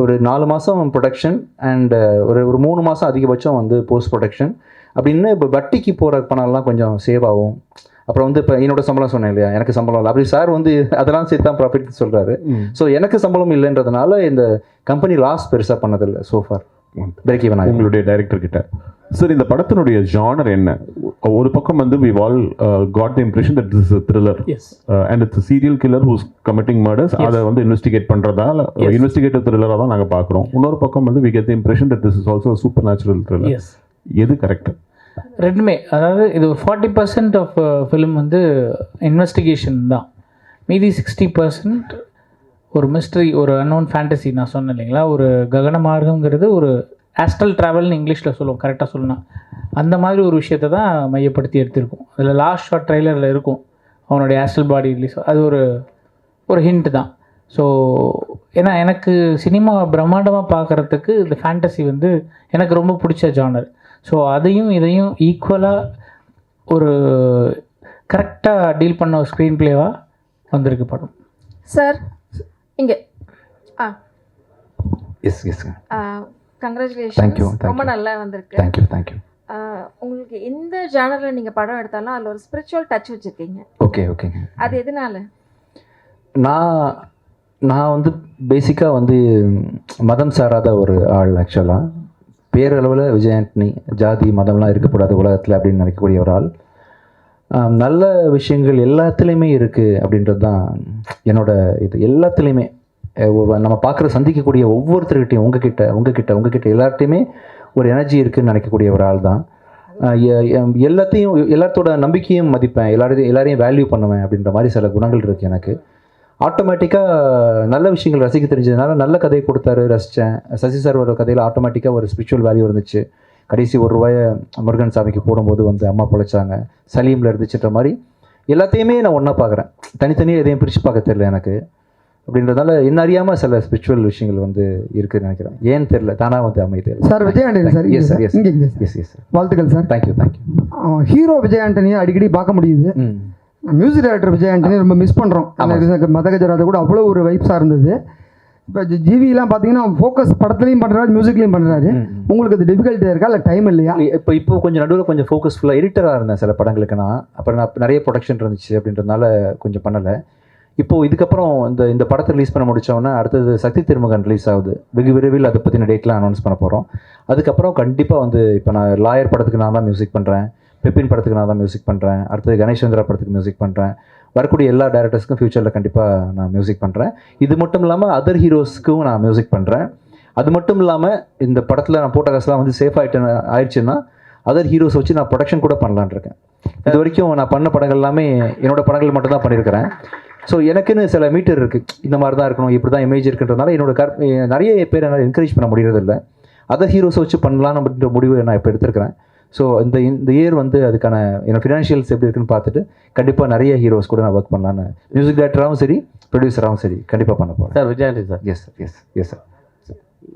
ஒரு 4 மாதம் ப்ரொடக்ஷன் அண்ட் ஒரு 3 மாதம் அதிகபட்சம் வந்து போஸ்ட் ப்ரொடக்ஷன் அப்படின்னு இப்போ வட்டிக்கு போகிற பணம்லாம் கொஞ்சம் சேவ் ஆகும். அப்புறம் வந்து இப்போ என்னோட சம்பளம் சொன்னேன் இல்லையா, எனக்கு சம்பளம் இல்லை, அப்படி சார் வந்து அதெல்லாம் சேர்த்து தான் ப்ராஃபிட் சொல்கிறாரு. ஸோ எனக்கு சம்பளம் இல்லைன்றதுனால இந்த கம்பெனி லாஸ் பெருசாக பண்ணதில்லை சோஃபார். பிரேக் ஈவன் ஆகும். உங்களுடைய டைரக்டர் கிட்ட சார் இந்த படத்தினுடைய ஜானர் என்ன? ஒரு பக்கம் வந்து we all got the impression that this is a thriller. Yes. And it's a serial killer who's committing murders. அதை வந்து இன்வெஸ்டிகேட் பண்ணுறதால இன்வெஸ்டிகேட்டிவ் த்ரில்லராக தான் நாங்கள் பார்க்குறோம். இன்னொரு பக்கம் வந்து we get the impression that this is also a supernatural thriller. Yes. எது கரெக்ட்? ரெண்டுமே. அதாவது இது ஒரு 40% ஆஃப் ஃபிலிம் வந்து இன்வெஸ்டிகேஷன் தான், மீதி 60% ஒரு மிஸ்ட்ரி, ஒரு அன்னோன் ஃபேண்டசி. நான் சொன்னேன் இல்லைங்களா, ஒரு ககன மார்க்கங்கிறது ஒரு ஆஸ்ட்ரல் ட்ராவல்னு இங்கிலீஷில் சொல்லுவோம், கரெக்டாக சொல்லணும். அந்த மாதிரி ஒரு விஷயத்தை தான் மையப்படுத்தி எடுத்திருக்கோம். அதில் லாஸ்ட் ஷார்ட் ட்ரைலரில் இருக்கும் அவனுடைய ஆஸ்ட்ரல் பாடி ரிலீஸ், அது ஒரு ஹிண்ட் தான். ஸோ ஏன்னா எனக்கு சினிமா பிரம்மாண்டமாக பார்க்குறதுக்கு இந்த ஃபேண்டசி வந்து எனக்கு ரொம்ப பிடிச்ச ஜானர். ஸோ அதையும் இதையும் ஈக்குவலாக ஒரு கரெக்டாக டீல் பண்ண ஒரு ஸ்க்ரீன் பிளேவாக வந்திருக்கு படம். சார் இங்கே எஸ் எஸ் கங்க்ராச்சுலேஷன்ஸ், ரொம்ப நல்லா வந்திருக்கு. தேங்க்யூ. உங்களுக்கு எந்த ஜானரில் நீங்கள் படம் எடுத்தாலும் அதில் ஒரு ஸ்பிரிச்சுவல் டச் வச்சுருக்கீங்க. ஓகே. அது எதனால? நான் வந்து பேசிக்காக வந்து மதம் சாராத ஒரு ஆள். ஆக்சுவலாக பேரளவில் விஜய் ஆண்டனி ஜாதி மதம்லாம் இருக்கக்கூடாது உலகத்தில் அப்படின்னு நினைக்கக்கூடிய ஒரு ஆள். நல்ல விஷயங்கள் எல்லாத்துலேயுமே இருக்குது அப்படின்றது தான் என்னோட இது. எல்லாத்துலேயுமே நம்ம பார்க்குற சந்திக்கக்கூடிய ஒவ்வொருத்தர்கிட்டையும் உங்ககிட்ட எல்லார்ட்டையுமே ஒரு எனர்ஜி இருக்குதுன்னு நினைக்கக்கூடிய ஒரு ஆள் தான். எல்லாத்தோட நம்பிக்கையும் மதிப்பேன், எல்லாரையும் வேல்யூ பண்ணுவேன் அப்படின்ற மாதிரி சில குணங்கள் இருக்குது எனக்கு. ஆட்டோமேட்டிக்காக நல்ல விஷயங்கள் ரசிக்க தெரிஞ்சதுனால நல்ல கதையை கொடுத்தாரு, ரசித்தேன். சசி சாரோட கதையில் ஆட்டோமேட்டிக்காக ஒரு ஸ்பிரிச்சுவல் வேல்யூ இருந்துச்சு. கடைசி ₹1 முருகன் சாமிக்கு போடும்போது வந்து அம்மா பிழைச்சாங்க, சலீமில் இருந்துச்சுன்ற மாதிரி எல்லாத்தையுமே நான் ஒன்றா பார்க்குறேன். தனித்தனியாக எதையும் பிரித்து பார்க்க தெரியல எனக்கு. அப்படின்றதால என்ன அறியாமல் சில ஸ்பிரிச்சுவல் விஷயங்கள் வந்து இருக்குதுன்னு நினைக்கிறேன். ஏன்னு தெரியல, தானாக வந்து அமைதி. Sir Vijay Antony sir, yes sir, yes வாழ்த்துக்கள் சார். தேங்க்யூ. ஹீரோ விஜய் ஆண்டனியை அடிக்கடி பார்க்க முடியுது. மியூசிக் டைரக்டர் விஜய் ஆண்டனி ரொம்ப மிஸ் பண்ணுறோம். மதகஜராஜ கூட அவ்வளோ ஒரு வைப்ஸாக இருந்தது. இப்போ ஜிவிலாம் பார்த்தீங்கன்னா ஃபோக்கஸ் படத்துலையும் பண்ணுறாரு, மியூசிக்லையும் பண்ணுறாரு. உங்களுக்கு அது டிஃபிகல்ட்டியாக இருக்கா இல்லை டைம் இல்லையா? இப்போ கொஞ்சம் நடுவில் கொஞ்சம் ஃபோக்கஸ்ஃபுல்லாக எடிட்டராக இருந்தேன் சில படங்களுக்கு. அப்புறம் நான் நிறைய ப்ரொடக்ஷன் இருந்துச்சு அப்படின்றதுனால கொஞ்சம் பண்ணலை. இப்போது இதுக்கப்புறம் இந்த படத்தை ரிலீஸ் பண்ண முடித்தோன்னா அடுத்தது சக்தி திருமகன் ரிலீஸ் ஆகுது. வெகு விரைவில் அதை பற்றின டேட்லாம் அனௌன்ஸ் பண்ண போகிறோம். அதுக்கப்புறம் கண்டிப்பாக வந்து இப்போ நான் லாயர் படத்துக்கு நான் தான் மியூசிக் பண்ணுறேன், பெப்பின் படத்துக்கு நான் தான் மியூசிக் பண்ணுறேன், அடுத்தது கணேஷ்வந்திரா படத்துக்கு மியூசிக் பண்ணுறேன். வரக்கூடிய எல்லா டேரக்டர்ஸ்க்கும் ஃப்யூச்சரில் கண்டிப்பாக நான் மியூசிக் பண்ணுறேன். இது மட்டும் இல்லாமல் அதர் ஹீரோஸ்க்கும் நான் மியூசிக் பண்ணுறேன். அது மட்டும் இல்லாமல் இந்த படத்தில் நான் போட்ட காசுலாம் வந்து சேஃப் ஆயிடுச்சுன்னா அதர் ஹீரோஸ் வச்சு நான் ப்ரொடக்ஷன் கூட பண்ணலான் இருக்கேன். இது வரைக்கும் நான் பண்ண படங்கள் எல்லாமே என்னோடய படங்கள் மட்டும் தான் பண்ணியிருக்கிறேன். ஸோ எனக்குன்னு சில மீட்டர் இருக்குது, இந்த மாதிரி தான் இருக்கணும், இப்படி தான் இமேஜ் இருக்குன்றதுனால நிறைய பேர் என்னால் என்கரேஜ் பண்ண முடியறதில்லை. அதர் ஹீரோஸை வச்சு பண்ணலாம் அப்படின்ற முடிவு நான் இப்போ எடுத்துருக்கிறேன். ஸோ இந்த இயர் வந்து அதுக்கான என்னோட ஃபினான்ஷியல்ஸ் எப்படி இருக்குன்னு பார்த்துட்டு கண்டிப்பாக நிறைய ஹீரோஸ் கூட நான் ஒர்க் பண்ணலான்னு, மியூசிக் டைரக்டராகவும் சரி ப்ரொடியூசராகவும் சரி கண்டிப்பாக பண்ண போகிறேன். Sir Vijay sir. Yes sir.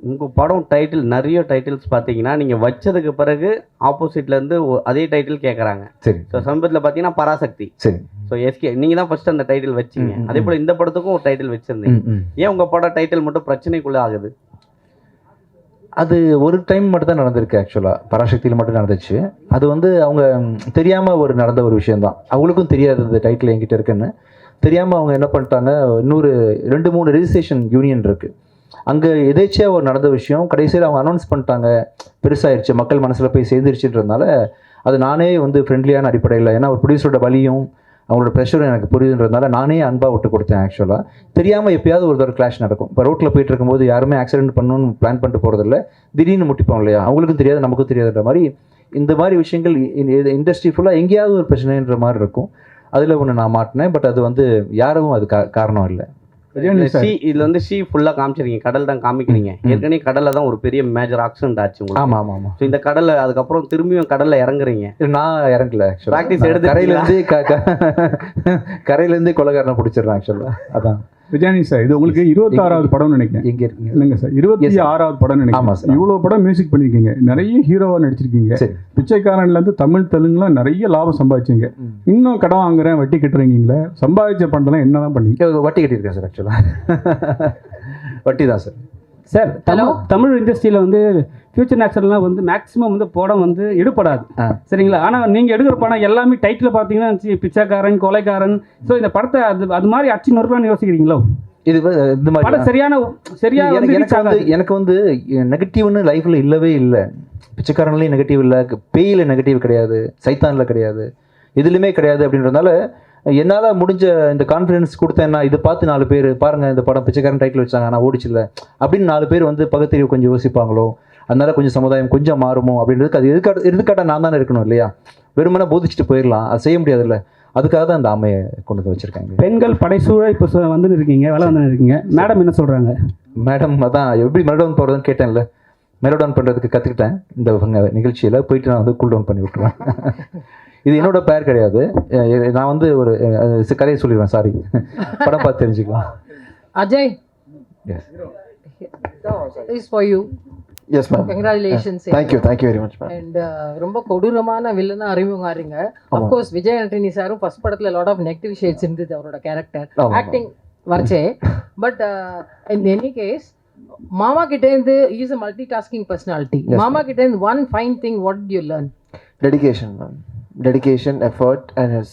உங்கள் படம் டைட்டில் நிறைய டைட்டில்ஸ் பார்த்தீங்கன்னா நீங்கள் வச்சதுக்கு பிறகு ஆப்போசிட்லேருந்து அதே டைட்டில் கேட்குறாங்க. சரி. ஸோ சமீபத்தில் பார்த்தீங்கன்னா பராசக்தி. சரி. ஸோ எஸ்கே நீங்கள் தான் ஃபர்ஸ்ட் அந்த டைட்டில் வச்சிங்க. அதே போல் இந்த படத்துக்கும் ஒரு டைட்டில் வச்சுருந்தீங்க. ஏன் உங்கள் படம் டைட்டில் மட்டும் பிரச்சனைக்குள்ளே ஆகுது? அது ஒரு டைம் மட்டும் தான் நடந்திருக்கு. ஆக்சுவலாக பராசக்தியில் மட்டும் நடந்துச்சு. அது வந்து அவங்க தெரியாமல் நடந்த ஒரு விஷயந்தான். அவங்களுக்கும் தெரியாது இந்த டைட்டில் என்கிட்ட இருக்குன்னு. தெரியாமல் அவங்க என்ன பண்ணிட்டாங்க, இன்னொரு 2-3 ரெஜிஸ்ட்ரேஷன் யூனியன் இருக்குது, அங்கே எதேச்சியாக நடந்த விஷயம் கடைசியில் அவங்க அனௌன்ஸ் பண்ணிட்டாங்க, பெருசாகிடுச்சு, மக்கள் மனசில் போய் சேர்ந்துருச்சுன்றதுனால அது நானே வந்து ஃப்ரெண்ட்லியான அடிப்படையில், ஏன்னா ஒரு ப்ரொடியூசரோட வலியும் அவங்களோட ப்ரெஷரும் எனக்கு புரியுதுன்றதுனால நானே அன்பாக விட்டு கொடுத்தேன். ஆக்சுவலாக தெரியாமல் எப்பயாவது ஒரு தடவை கிளாஷ் நடக்கும். இப்போ ரோட்டில் போயிட்டு இருக்கும்போது யாருமே ஆக்சிடென்ட் பண்ணணும்னு பிளான் பண்ணிட்டு போகிறதில்ல, திடீர்னு முட்டிப்போம் இல்லையா, அவங்களுக்கும் தெரியாது நமக்கும் தெரியாதுன்ற மாதிரி இந்த மாதிரி விஷயங்கள் இண்டஸ்ட்ரி ஃபுல்லாக எங்கேயாவது ஒரு பிரச்சனைன்ற மாதிரி இருக்கும். அதில் ஒன்று நான் மாட்டினேன். பட் அது வந்து யாரும் அது காரணம் இல்லை. இதுல வந்து சி ஃபுல்லா காமிச்சிருக்கீங்க, கடல் தான் காமிக்கிறீங்க. ஏற்கனவே கடல்ல தான் ஒரு பெரிய மேஜர் ஆக்சிடென்ட் ஆச்சு உங்களுக்கு. ஆமாம். ஸோ இந்த கடல்ல அதுக்கப்புறம் திரும்பியும் கடல்ல இறங்குறீங்க. நான் இறங்கல, ப்ராக்டிஸ் எடுத்து கரையிலேருந்து கொலைகாரனை பிடிச்சிடுறேன். ஆக்சுவலாக அதான் விஜயானி சார் இது உங்களுக்கு 26வது படம்னு நினைக்கிறேன். எங்கே இருக்கீங்க? இல்லைங்க சார் 26வது படம்னு ஆமாம் நினைக்கிறேன். சார். இவ்வளோ படம் மியூசிக் பண்ணியிருக்கீங்க, நிறைய ஹீரோவாக நடிச்சிருக்கீங்க. பிச்சைக்காரன்லேருந்து தமிழ் தெலுங்குலாம் நிறைய லாபம் சம்பாதிச்சிங்க. இன்னும் கடன் வாங்குறேன் வட்டி கட்டுறீங்களே, சம்பாதிச்ச பணத்தெல்லாம் என்ன தான் பண்ணீங்க? வட்டி கட்டியிருக்கேன் சார். ஆக்சுவலாக வட்டி தான் சார். சார் தமிழ் இண்டஸ்ட்ரியில் வந்து ஃபியூச்சர் நேச்சுரல்லாம் வந்து மேக்ஸிமம் வந்து படம் வந்து எடுப்படாது சரிங்களா. ஆனால் நீங்கள் எடுக்கிற படம் எல்லாமே டைட்டில் பார்த்தீங்கன்னா பிச்சைக்காரன், கொலைக்காரன். ஸோ இந்த படத்தை அது மாதிரி அச்சு நொறுக்கலாம்னு யோசிக்கிறீங்களோ? இது இந்த மாதிரி படம் எனக்கு வந்து நெகட்டிவ்னு லைஃப்பில் இல்லவே இல்லை. பிச்சைக்காரன்லேயும் நெகட்டிவ் இல்லை, பேயில் நெகட்டிவ் கிடையாது, சைத்தானில் கிடையாது, எதுலையுமே கிடையாது. அப்படின்றதுனால என்னால் முடிஞ்ச இந்த கான்ஃபிடன்ஸ் கொடுத்தேன்னா இதை பார்த்து 4 பேர் பாருங்கள் இந்த படம் பிச்சைக்காரன் டைட்டில் வச்சாங்க ஆனால் ஓடிச்சில்ல அப்படின்னு 4 பேர் வந்து பகுத்தறிவு கொஞ்சம் யோசிப்பாங்களோ, அதனால கொஞ்சம் சமுதாயம் கொஞ்சம் மாறுமோ அப்படின்றதுக்கு அது எடுத்துக்காட்டாக நான் தானே இருக்கணும் இல்லையா? வெறுமனே போதிச்சுட்டு போயிடலாம், அது செய்ய முடியாதுல்ல. அதுக்காக தான் அந்த ஆமையை கொண்டு வந்து வச்சுருக்காங்க. பெண்கள் படைசூழ இப்போ வந்து இருக்கீங்க, வேலை வந்து இருக்கீங்க. மேடம் என்ன சொல்கிறாங்க? மேடம் அதான் எப்படி மெலோடவுன் போகிறதுன்னு கேட்டேன்ல, மெலோடவுன் பண்ணுறதுக்கு கற்றுக்கிட்டேன் இந்த நிகழ்ச்சியில். போயிட்டு நான் வந்து கூல் டவுன் பண்ணி விட்டுருவேன். இது என்னோட பேர் கிடையாது, நான் வந்து ஒரு கதையை சொல்லிடுவேன். சாரி, படம் பார்த்து தெரிஞ்சுக்கலாம். Ajay, Yes. this is for you. Yes ma'am. Congratulations. Thank you very much ma'am. And ரொம்ப கொடூரமான வில்லனா அறிமுகம் ஆறீங்க. Of course விஜய் ஆண்டனி சாரும் ஃபர்ஸ்ட் படத்துல lot of negative shades இருந்தது அவரோட கேரக்டர் ஆக்டிங் வரச்சே. பட் in any case மாமா கிட்ட இருந்து he is a multitasking personality. மாமா கிட்ட இருந்து one fine thing, what did you learn? Dedication ma'am. Dedication, effort and his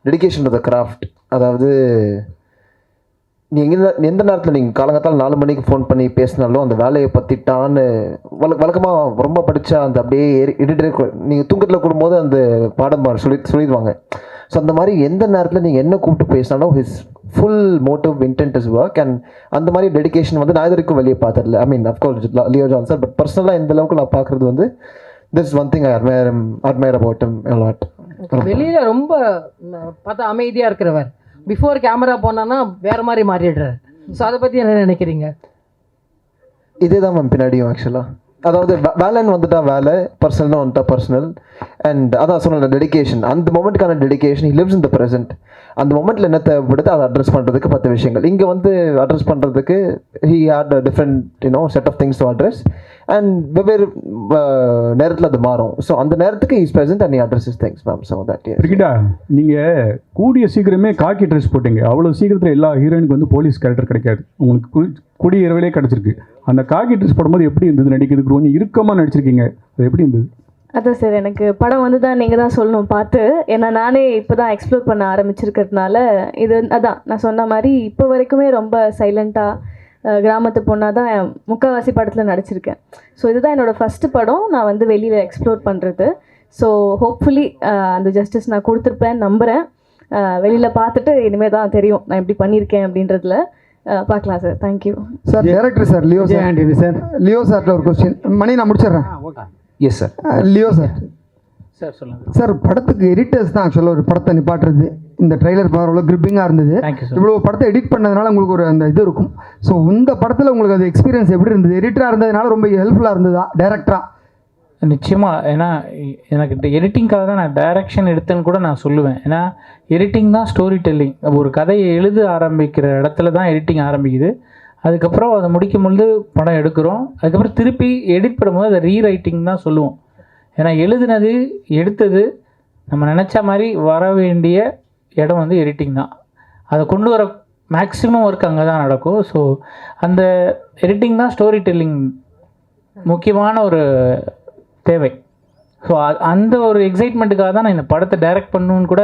dedication to the craft. அதாவது நீங்கள் எந்த நேரத்தில் நீங்கள் காலங்காத்தால் 4 மணிக்கு ஃபோன் பண்ணி பேசினாலும் அந்த வேலையை பற்றிட்டான்னு வழக்கமாக ரொம்ப படித்தா அந்த அப்படியே எடிட்டர் நீங்கள் தூக்கத்தில் கூடும்போது அந்த பாடம் சொல்லிடுவாங்க. ஸோ அந்த மாதிரி எந்த நேரத்தில் நீங்கள் என்ன கூப்பிட்டு பேசினாலும் his full motive intent is work. And அந்த மாதிரி டெடிகேஷன் வந்து நான் இது வரைக்கும் வெளியே பார்த்ததில்ல. I mean of course Leo Johnson, but பர்சனலாக எந்த அளவுக்கு நான் பார்க்குறது வந்து this is one thing I admire about him a lot. வெளியில ரொம்ப பார்த்தா அமைதியா இருக்கிறவர், பிஃபோர் கேமரா போனான்னா வேற மாதிரி மாறிடுறாரு. ஸோ அதை பத்தி என்ன நினைக்கிறீங்க? இதே தான் மேம் பின்னாடியும் ஆக்சுவலாக. அதாவது வேலைன்னு வந்துட்டா வேலை, பர்சனல்னு வந்துட்டா பர்சனல். அண்ட் அதான் சொன்ன டெடிகேஷன், அந்த மொமெண்ட்டுக்கான dedication. He lives in the present. அந்த மொமெண்ட்டில் என்ன தேவைப்படுது அதை அட்ரஸ் பண்ணுறதுக்கு 10 விஷயங்கள். இங்கே வந்து அட்ரஸ் பண்ணுறதுக்கு he had a different set of things to address. And வெவ்வேறு நேரத்தில் அது மாறும். ஸோ அந்த நேரத்துக்கு is present and addresses things ma'am. So that கிரிக்கெட்டா நீங்கள் கூடிய சீக்கிரமே காக்கி ட்ரெஸ் போட்டீங்க. அவ்வளோ சீக்கிரத்தில் எல்லா ஹீரோயினுக்கு வந்து போலீஸ் கேரக்டர் கிடைக்காது. உங்களுக்கு கூடிய இரவிலே கிடச்சிருக்கு. அந்த காக்கி ட்ரெஸ் போடும்போது எப்படி இருந்தது நடிக்கிறதுக்கு? கொஞ்சம் இறுக்கமாக நடிச்சிருக்கீங்க, அது எப்படி இருந்தது? அதான் சார், எனக்கு படம் வந்து தான் நீங்கள் தான் சொல்லணும் பார்த்து. ஏன்னா நானே இப்போ தான் எக்ஸ்ப்ளோர் பண்ண ஆரம்பிச்சிருக்கிறதுனால இது அதான் நான் சொன்ன மாதிரி இப்போ வரைக்குமே ரொம்ப சைலண்ட்டாக கிராமத்து பொண்ணாக தான் முக்கால்வாசி படத்தில் நடிச்சிருக்கேன். ஸோ இதுதான் என்னோடய ஃபஸ்ட்டு படம் நான் வந்து வெளியில் எக்ஸ்ப்ளோர் பண்ணுறது. ஸோ ஹோப்ஃபுல்லி அந்த ஜஸ்டிஸ் நான் கொடுத்துருப்பேன் நம்புகிறேன். வெளியில் பார்த்துட்டு இனிமேல் தான் தெரியும் நான் எப்படி பண்ணியிருக்கேன் அப்படின்றதுல. பார்க்கலாம் sir. Thank you sir. Director sir Leo sir. Sir Leo சார்ட்ட ஒரு கொஸ்டின் மணி நான் முடிச்சிடுறேன். Yes sir. Leo sir. Sir சொல்லுங்கள் சார். படத்துக்கு எடிட்டர்ஸ் தான் ஆக்சுவலாக ஒரு படத்தை நிப்பாட்டுறது. இந்த ட்ரைலர் பார்க்குற அவ்வளோ கிரிப்பிங்காக இருந்தது. இவ்வளோ படத்தை எடிட் பண்ணதுனால உங்களுக்கு ஒரு அந்த இது இருக்கும். ஸோ இந்த படத்தில் உங்களுக்கு அது எக்ஸ்பீரியன்ஸ் எப்படி இருந்தது? எடிட்டராக இருந்ததுனால ரொம்ப ஹெல்ப்ஃபுல்லாக இருந்ததா டேரக்டராக? நிச்சயமாக. ஏன்னா எனக்கு எடிட்டிங்காக தான் நான் டைரக்ஷன் எடுத்தேன்னு கூட நான் சொல்லுவேன். ஏன்னா எடிட்டிங் தான் ஸ்டோரி டெல்லிங். ஒரு கதையை எழுத ஆரம்பிக்கிற இடத்துல தான் எடிட்டிங் ஆரம்பிக்குது. அதுக்கப்புறம் அதை முடிக்கும் பொழுது படம் எடுக்கிறோம். அதுக்கப்புறம் திருப்பி எடிட் பண்ணும்போது அதை ரீரைட்டிங் தான் சொல்லுவோம். ஏன்னா எழுதுனது எடுத்தது நம்ம நினச்ச மாதிரி வர வேண்டிய இடம் வந்து எடிட்டிங் தான். அதை கொண்டு வர மேக்ஸிமம் ஒர்க் அங்கே தான் நடக்கும். ஸோ அந்த எடிட்டிங் தான் ஸ்டோரி டெல்லிங் முக்கியமான ஒரு தேவை. ஸோ அந்த ஒரு எக்ஸைட்மெண்ட்டுக்காக தான் நான் இந்த படத்தை டைரக்ட் பண்ணணுன்னு கூட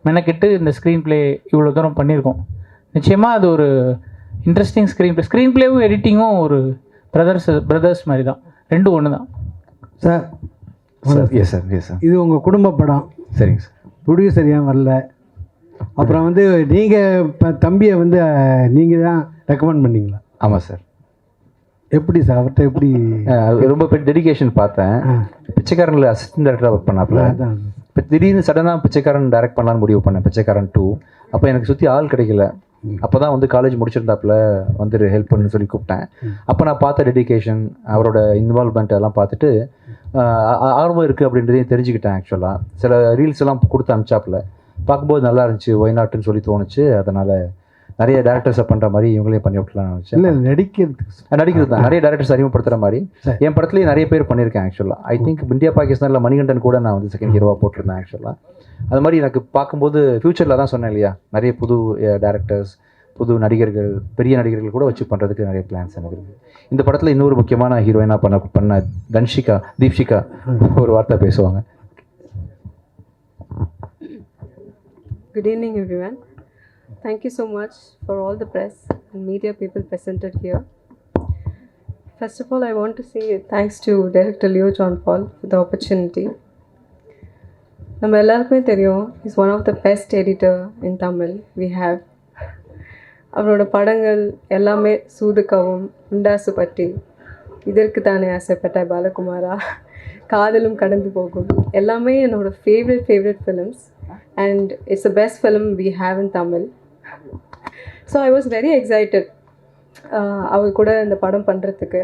மெனக்கிட்டு இந்த ஸ்க்ரீன் ப்ளே இவ்வளோ தூரம் பண்ணியிருக்கோம். நிச்சயமாக அது ஒரு இன்ட்ரெஸ்டிங் ஸ்க்ரீன் ப்ளேவும் எடிட்டிங்கும் ஒரு பிரதர்ஸ் மாதிரி தான், ரெண்டும் ஒன்று தான். Sir yes sir. Yes sir. இது உங்கள் குடும்ப படம். சரிங்க சார். ப்ரொடியூசர் ஏன் வரல? அப்புறம் வந்து நீங்கள் இப்போ தம்பியை வந்து நீங்கள் தான் ரெக்கமெண்ட் பண்ணீங்களா? ஆமாம் சார். எப்படி சார் அவர்கிட்ட எப்படி? ரொம்ப பெரிய டெடிகேஷன் பார்த்தேன். பிச்சைக்காரனில் அசிஸ்டன்ட் டேரக்டராக ஒர்க் பண்ணாப்புல. இப்போ திடீர்னு சடனாக பிச்சைக்காரன் டைரக்ட் பண்ணலான்னு முடிவு பண்ணேன், பிச்சைக்காரன் 2. அப்போ எனக்கு சுற்றி ஆள் கிடைக்கல. அப்போ தான் வந்து காலேஜ் முடிச்சிருந்தாப்புல வந்து ஹெல்ப் பண்ணுன்னு சொல்லி கூப்பிட்டேன். அப்போ நான் பார்த்த டெடிகேஷன், அவரோட இன்வால்வ்மெண்ட் எல்லாம் பார்த்துட்டு ஆர்வம் இருக்குது அப்படின்றதையும் தெரிஞ்சுக்கிட்டேன். ஆக்சுவலாக சில ரீல்ஸ் எல்லாம் கொடுத்து அனுப்பிச்சாப்புல பார்க்கும்போது நல்லா இருந்துச்சு, ஒய் நாட்டுன்னு சொல்லி தோணுச்சு. அதனால் நிறைய டேரக்டர்ஸை பண்ணுற மாதிரி இவங்களையும் பண்ணி விட்டலாம் நினச்சேன். இல்லை நடிக்கிறது தான் நிறைய டேரக்டர்ஸ் அறிமுகப்படுத்துகிற மாதிரி என் படத்துலேயும் நிறைய பேர் பண்ணியிருக்கேன் ஆக்சுவலாக. ஐ திங்க் இந்தியா பாகிஸ்தானில் மணிகண்டன் கூட நான் வந்து செகண்ட் ஹீரோவாக போட்டிருந்தேன் ஆக்சுவலாக. அது மாதிரி எனக்கு பார்க்கும்போது ஃப்யூச்சரில் தான் சொன்னேன் இல்லையா, நிறைய புது டேரக்டர்ஸ், புது நடிகர்கள், பெரிய நடிகர்கள் கூட வச்சு பண்ணுறதுக்கு நிறைய பிளான்ஸ் எனக்கு இருக்குது. இந்த படத்தில் இன்னொரு முக்கியமான ஹீரோயினாக பண்ண தீப்ஷிகா ஒரு வார்த்தை பேசுவாங்க. Good evening, everyone. Thank you so much for all the press and media people presented here. First of all, I want to say thanks to Director Leo John Paul for the opportunity. நம்ம எல்லாருக்குமே தெரியும், is one of the best editor in Tamil we have. அவரோட படங்கள் எல்லாமே சூதுக்கவும், உண்டாசு பட்டி, இதற்கு தானே ஆசைப்பட்ட பாலகுமாரா, காதலும் கடந்து போகும், எல்லாமே என்னோட favourite films. And it's the best film we have in Tamil. So I was very excited அவர் கூட இந்த படம் பண்ணுறதுக்கு.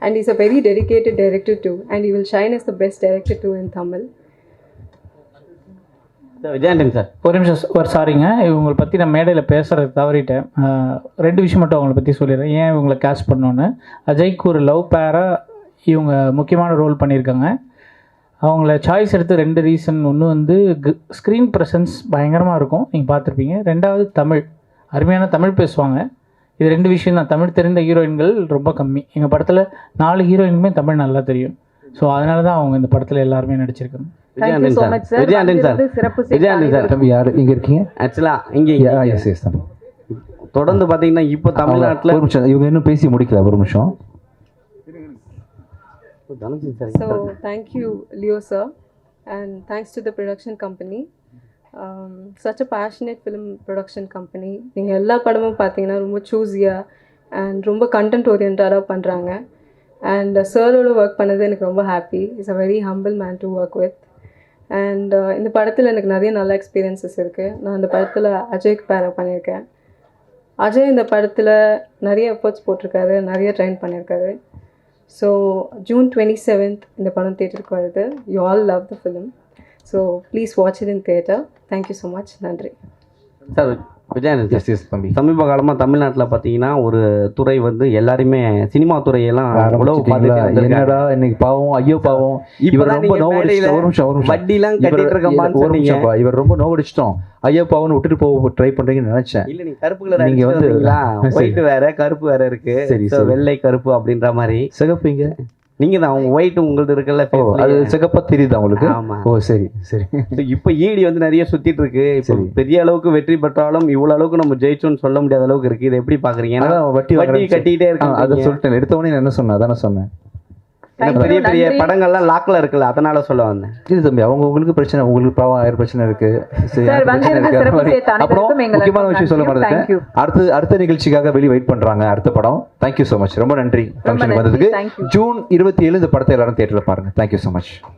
And he's a very dedicated director too, and he will shine as the best director too in Tamil. Vijay Antony sir ஒரு நிமிஷம் ஒரு சாரிங்க, இவங்களை பற்றி நான் மேடையில் பேசுகிறது தவறிட்டேன். 2 விஷயம் மட்டும் அவங்கள பற்றி சொல்லிடுறேன், ஏன் இவங்களை கேஸ்ட் பண்ணோன்னு. அஜய்க்கு ஒரு லவ் பேராக இவங்க முக்கியமான ரோல் பண்ணியிருக்காங்க. அவங்கள சாய்ஸ் எடுத்து 2 ரீசன். ஒன்று வந்து ஸ்க்ரீன் ப்ரெசன்ஸ் பயங்கரமாக இருக்கும், நீங்கள் பார்த்துருப்பீங்க. 2வது தமிழ், அருமையான தமிழ் பேசுவாங்க. இது 2 விஷயம் தான். தமிழ் தெரிந்த ஹீரோயின்கள் ரொம்ப கம்மி. எங்கள் படத்தில் 4 ஹீரோயினுமே தமிழ் நல்லா தெரியும். ஸோ அதனால தான் அவங்க இந்த படத்தில் எல்லாருமே நடிச்சிருக்காங்க. விஜயாண்டன் சார் தம்பி யார் இங்கே இருக்கீங்க? ஆக்சுவலாக இங்கே தொடர்ந்து பார்த்தீங்கன்னா இப்போ தமிழ்நாட்டில் ஒரு நிமிஷம், இவங்க இன்னும் பேசி முடிக்கல, ஒரு நிமிஷம். So thank you Leo sir, and thanks to the production company. Such a passionate film production company. நீங்கள் எல்லா படமும் பார்த்தீங்கன்னா ரொம்ப சூஸியாக அண்ட் ரொம்ப கண்டென்ட் ஓரியன்டாக பண்ணுறாங்க. அண்ட் சாரோட ஒர்க் பண்ணது எனக்கு ரொம்ப happy. Is a very humble man to work with. And இந்த படத்தில் எனக்கு நிறைய நல்ல எக்ஸ்பீரியன்ஸஸ் இருக்குது. நான் இந்த படத்தில் அஜய்க்கு பேரை பண்ணியிருக்கேன். அஜய் இந்த படத்தில் நிறைய எஃபர்ட்ஸ் போட்டிருக்காரு, நிறைய ட்ரெயின் பண்ணியிருக்காரு. ஸோ June 27th இந்த படம் தியேட்டருக்கு வருது. You all love the film. So please watch it in theatre. Thank you so much. நன்றி சார். விஜயானந்த் தம்பி, சமீப காலமாக தமிழ்நாட்டில் பார்த்தீங்கன்னா ஒரு துறை வந்து எல்லாருமே சினிமா துறையெல்லாம் உழவு பார்த்துட்டு என்னடா இன்னைக்கு பாவம், ஐயோ பாவம், இவர் ரொம்ப நோவடிச்சிட்டோம், வட்டிலாம் கட்டிட்டு இருக்க, இவர் ரொம்ப நோவடிச்சிட்டோம், ஐயோ பாவம்னு விட்டுட்டு போக ட்ரை பண்றீங்கன்னு நினைச்சேன். இல்லை, நீங்கள் கருப்பு கலர் நீங்க வந்து ஒயிட் வேற கருப்பு வேற இருக்கு. வெள்ளை கருப்பு அப்படின்ற மாதிரி சிகப்புங்க நீங்கள் தான் அவங்க ஒயிட் உங்களது இருக்குல்ல, அது சிகப்பா தெரியுது அவங்களுக்கு. ஆமாம். ஓ சரி சரி. இப்போ ஈடி வந்து நிறைய சுற்றிட்டு இருக்கு. இப்போ பெரிய அளவுக்கு வெற்றி பெற்றாலும் இவ்வளோ அளவுக்கு நம்ம ஜெயிச்சோன்னு சொல்ல முடியாத அளவுக்கு இருக்குது. இதை எப்படி பார்க்குறீங்க? வட்டி கட்டிக்கிட்டே இருக்கு. அதை சொல்லிட்டேன், எடுத்தவொடனே என்ன சொன்னேன், அதானே சொன்னேன். பெரிய பெரிய படங்கள்லாம் லாக்ல இருக்குல்ல, அதனால சொல்ல வந்தேன். இது தம்பி, உங்களுக்கு பிரச்சனை, உங்களுக்கு பாவம் 1000 பிரச்சனை இருக்கு. அப்புறம் முக்கியமான விஷயம் சொல்ல மாட்டேன், அடுத்த நிகழ்ச்சிக்காக வெளியே வெயிட் பண்றாங்க, அடுத்த படம். தேங்க்யூ ஸோ மச், ரொம்ப நன்றி ஃபங்க்ஷனுக்கு வந்ததுக்கு. June 27 இந்த படத்தை எல்லாரும் தியேட்டர்ல பாருங்க. Thank you so much.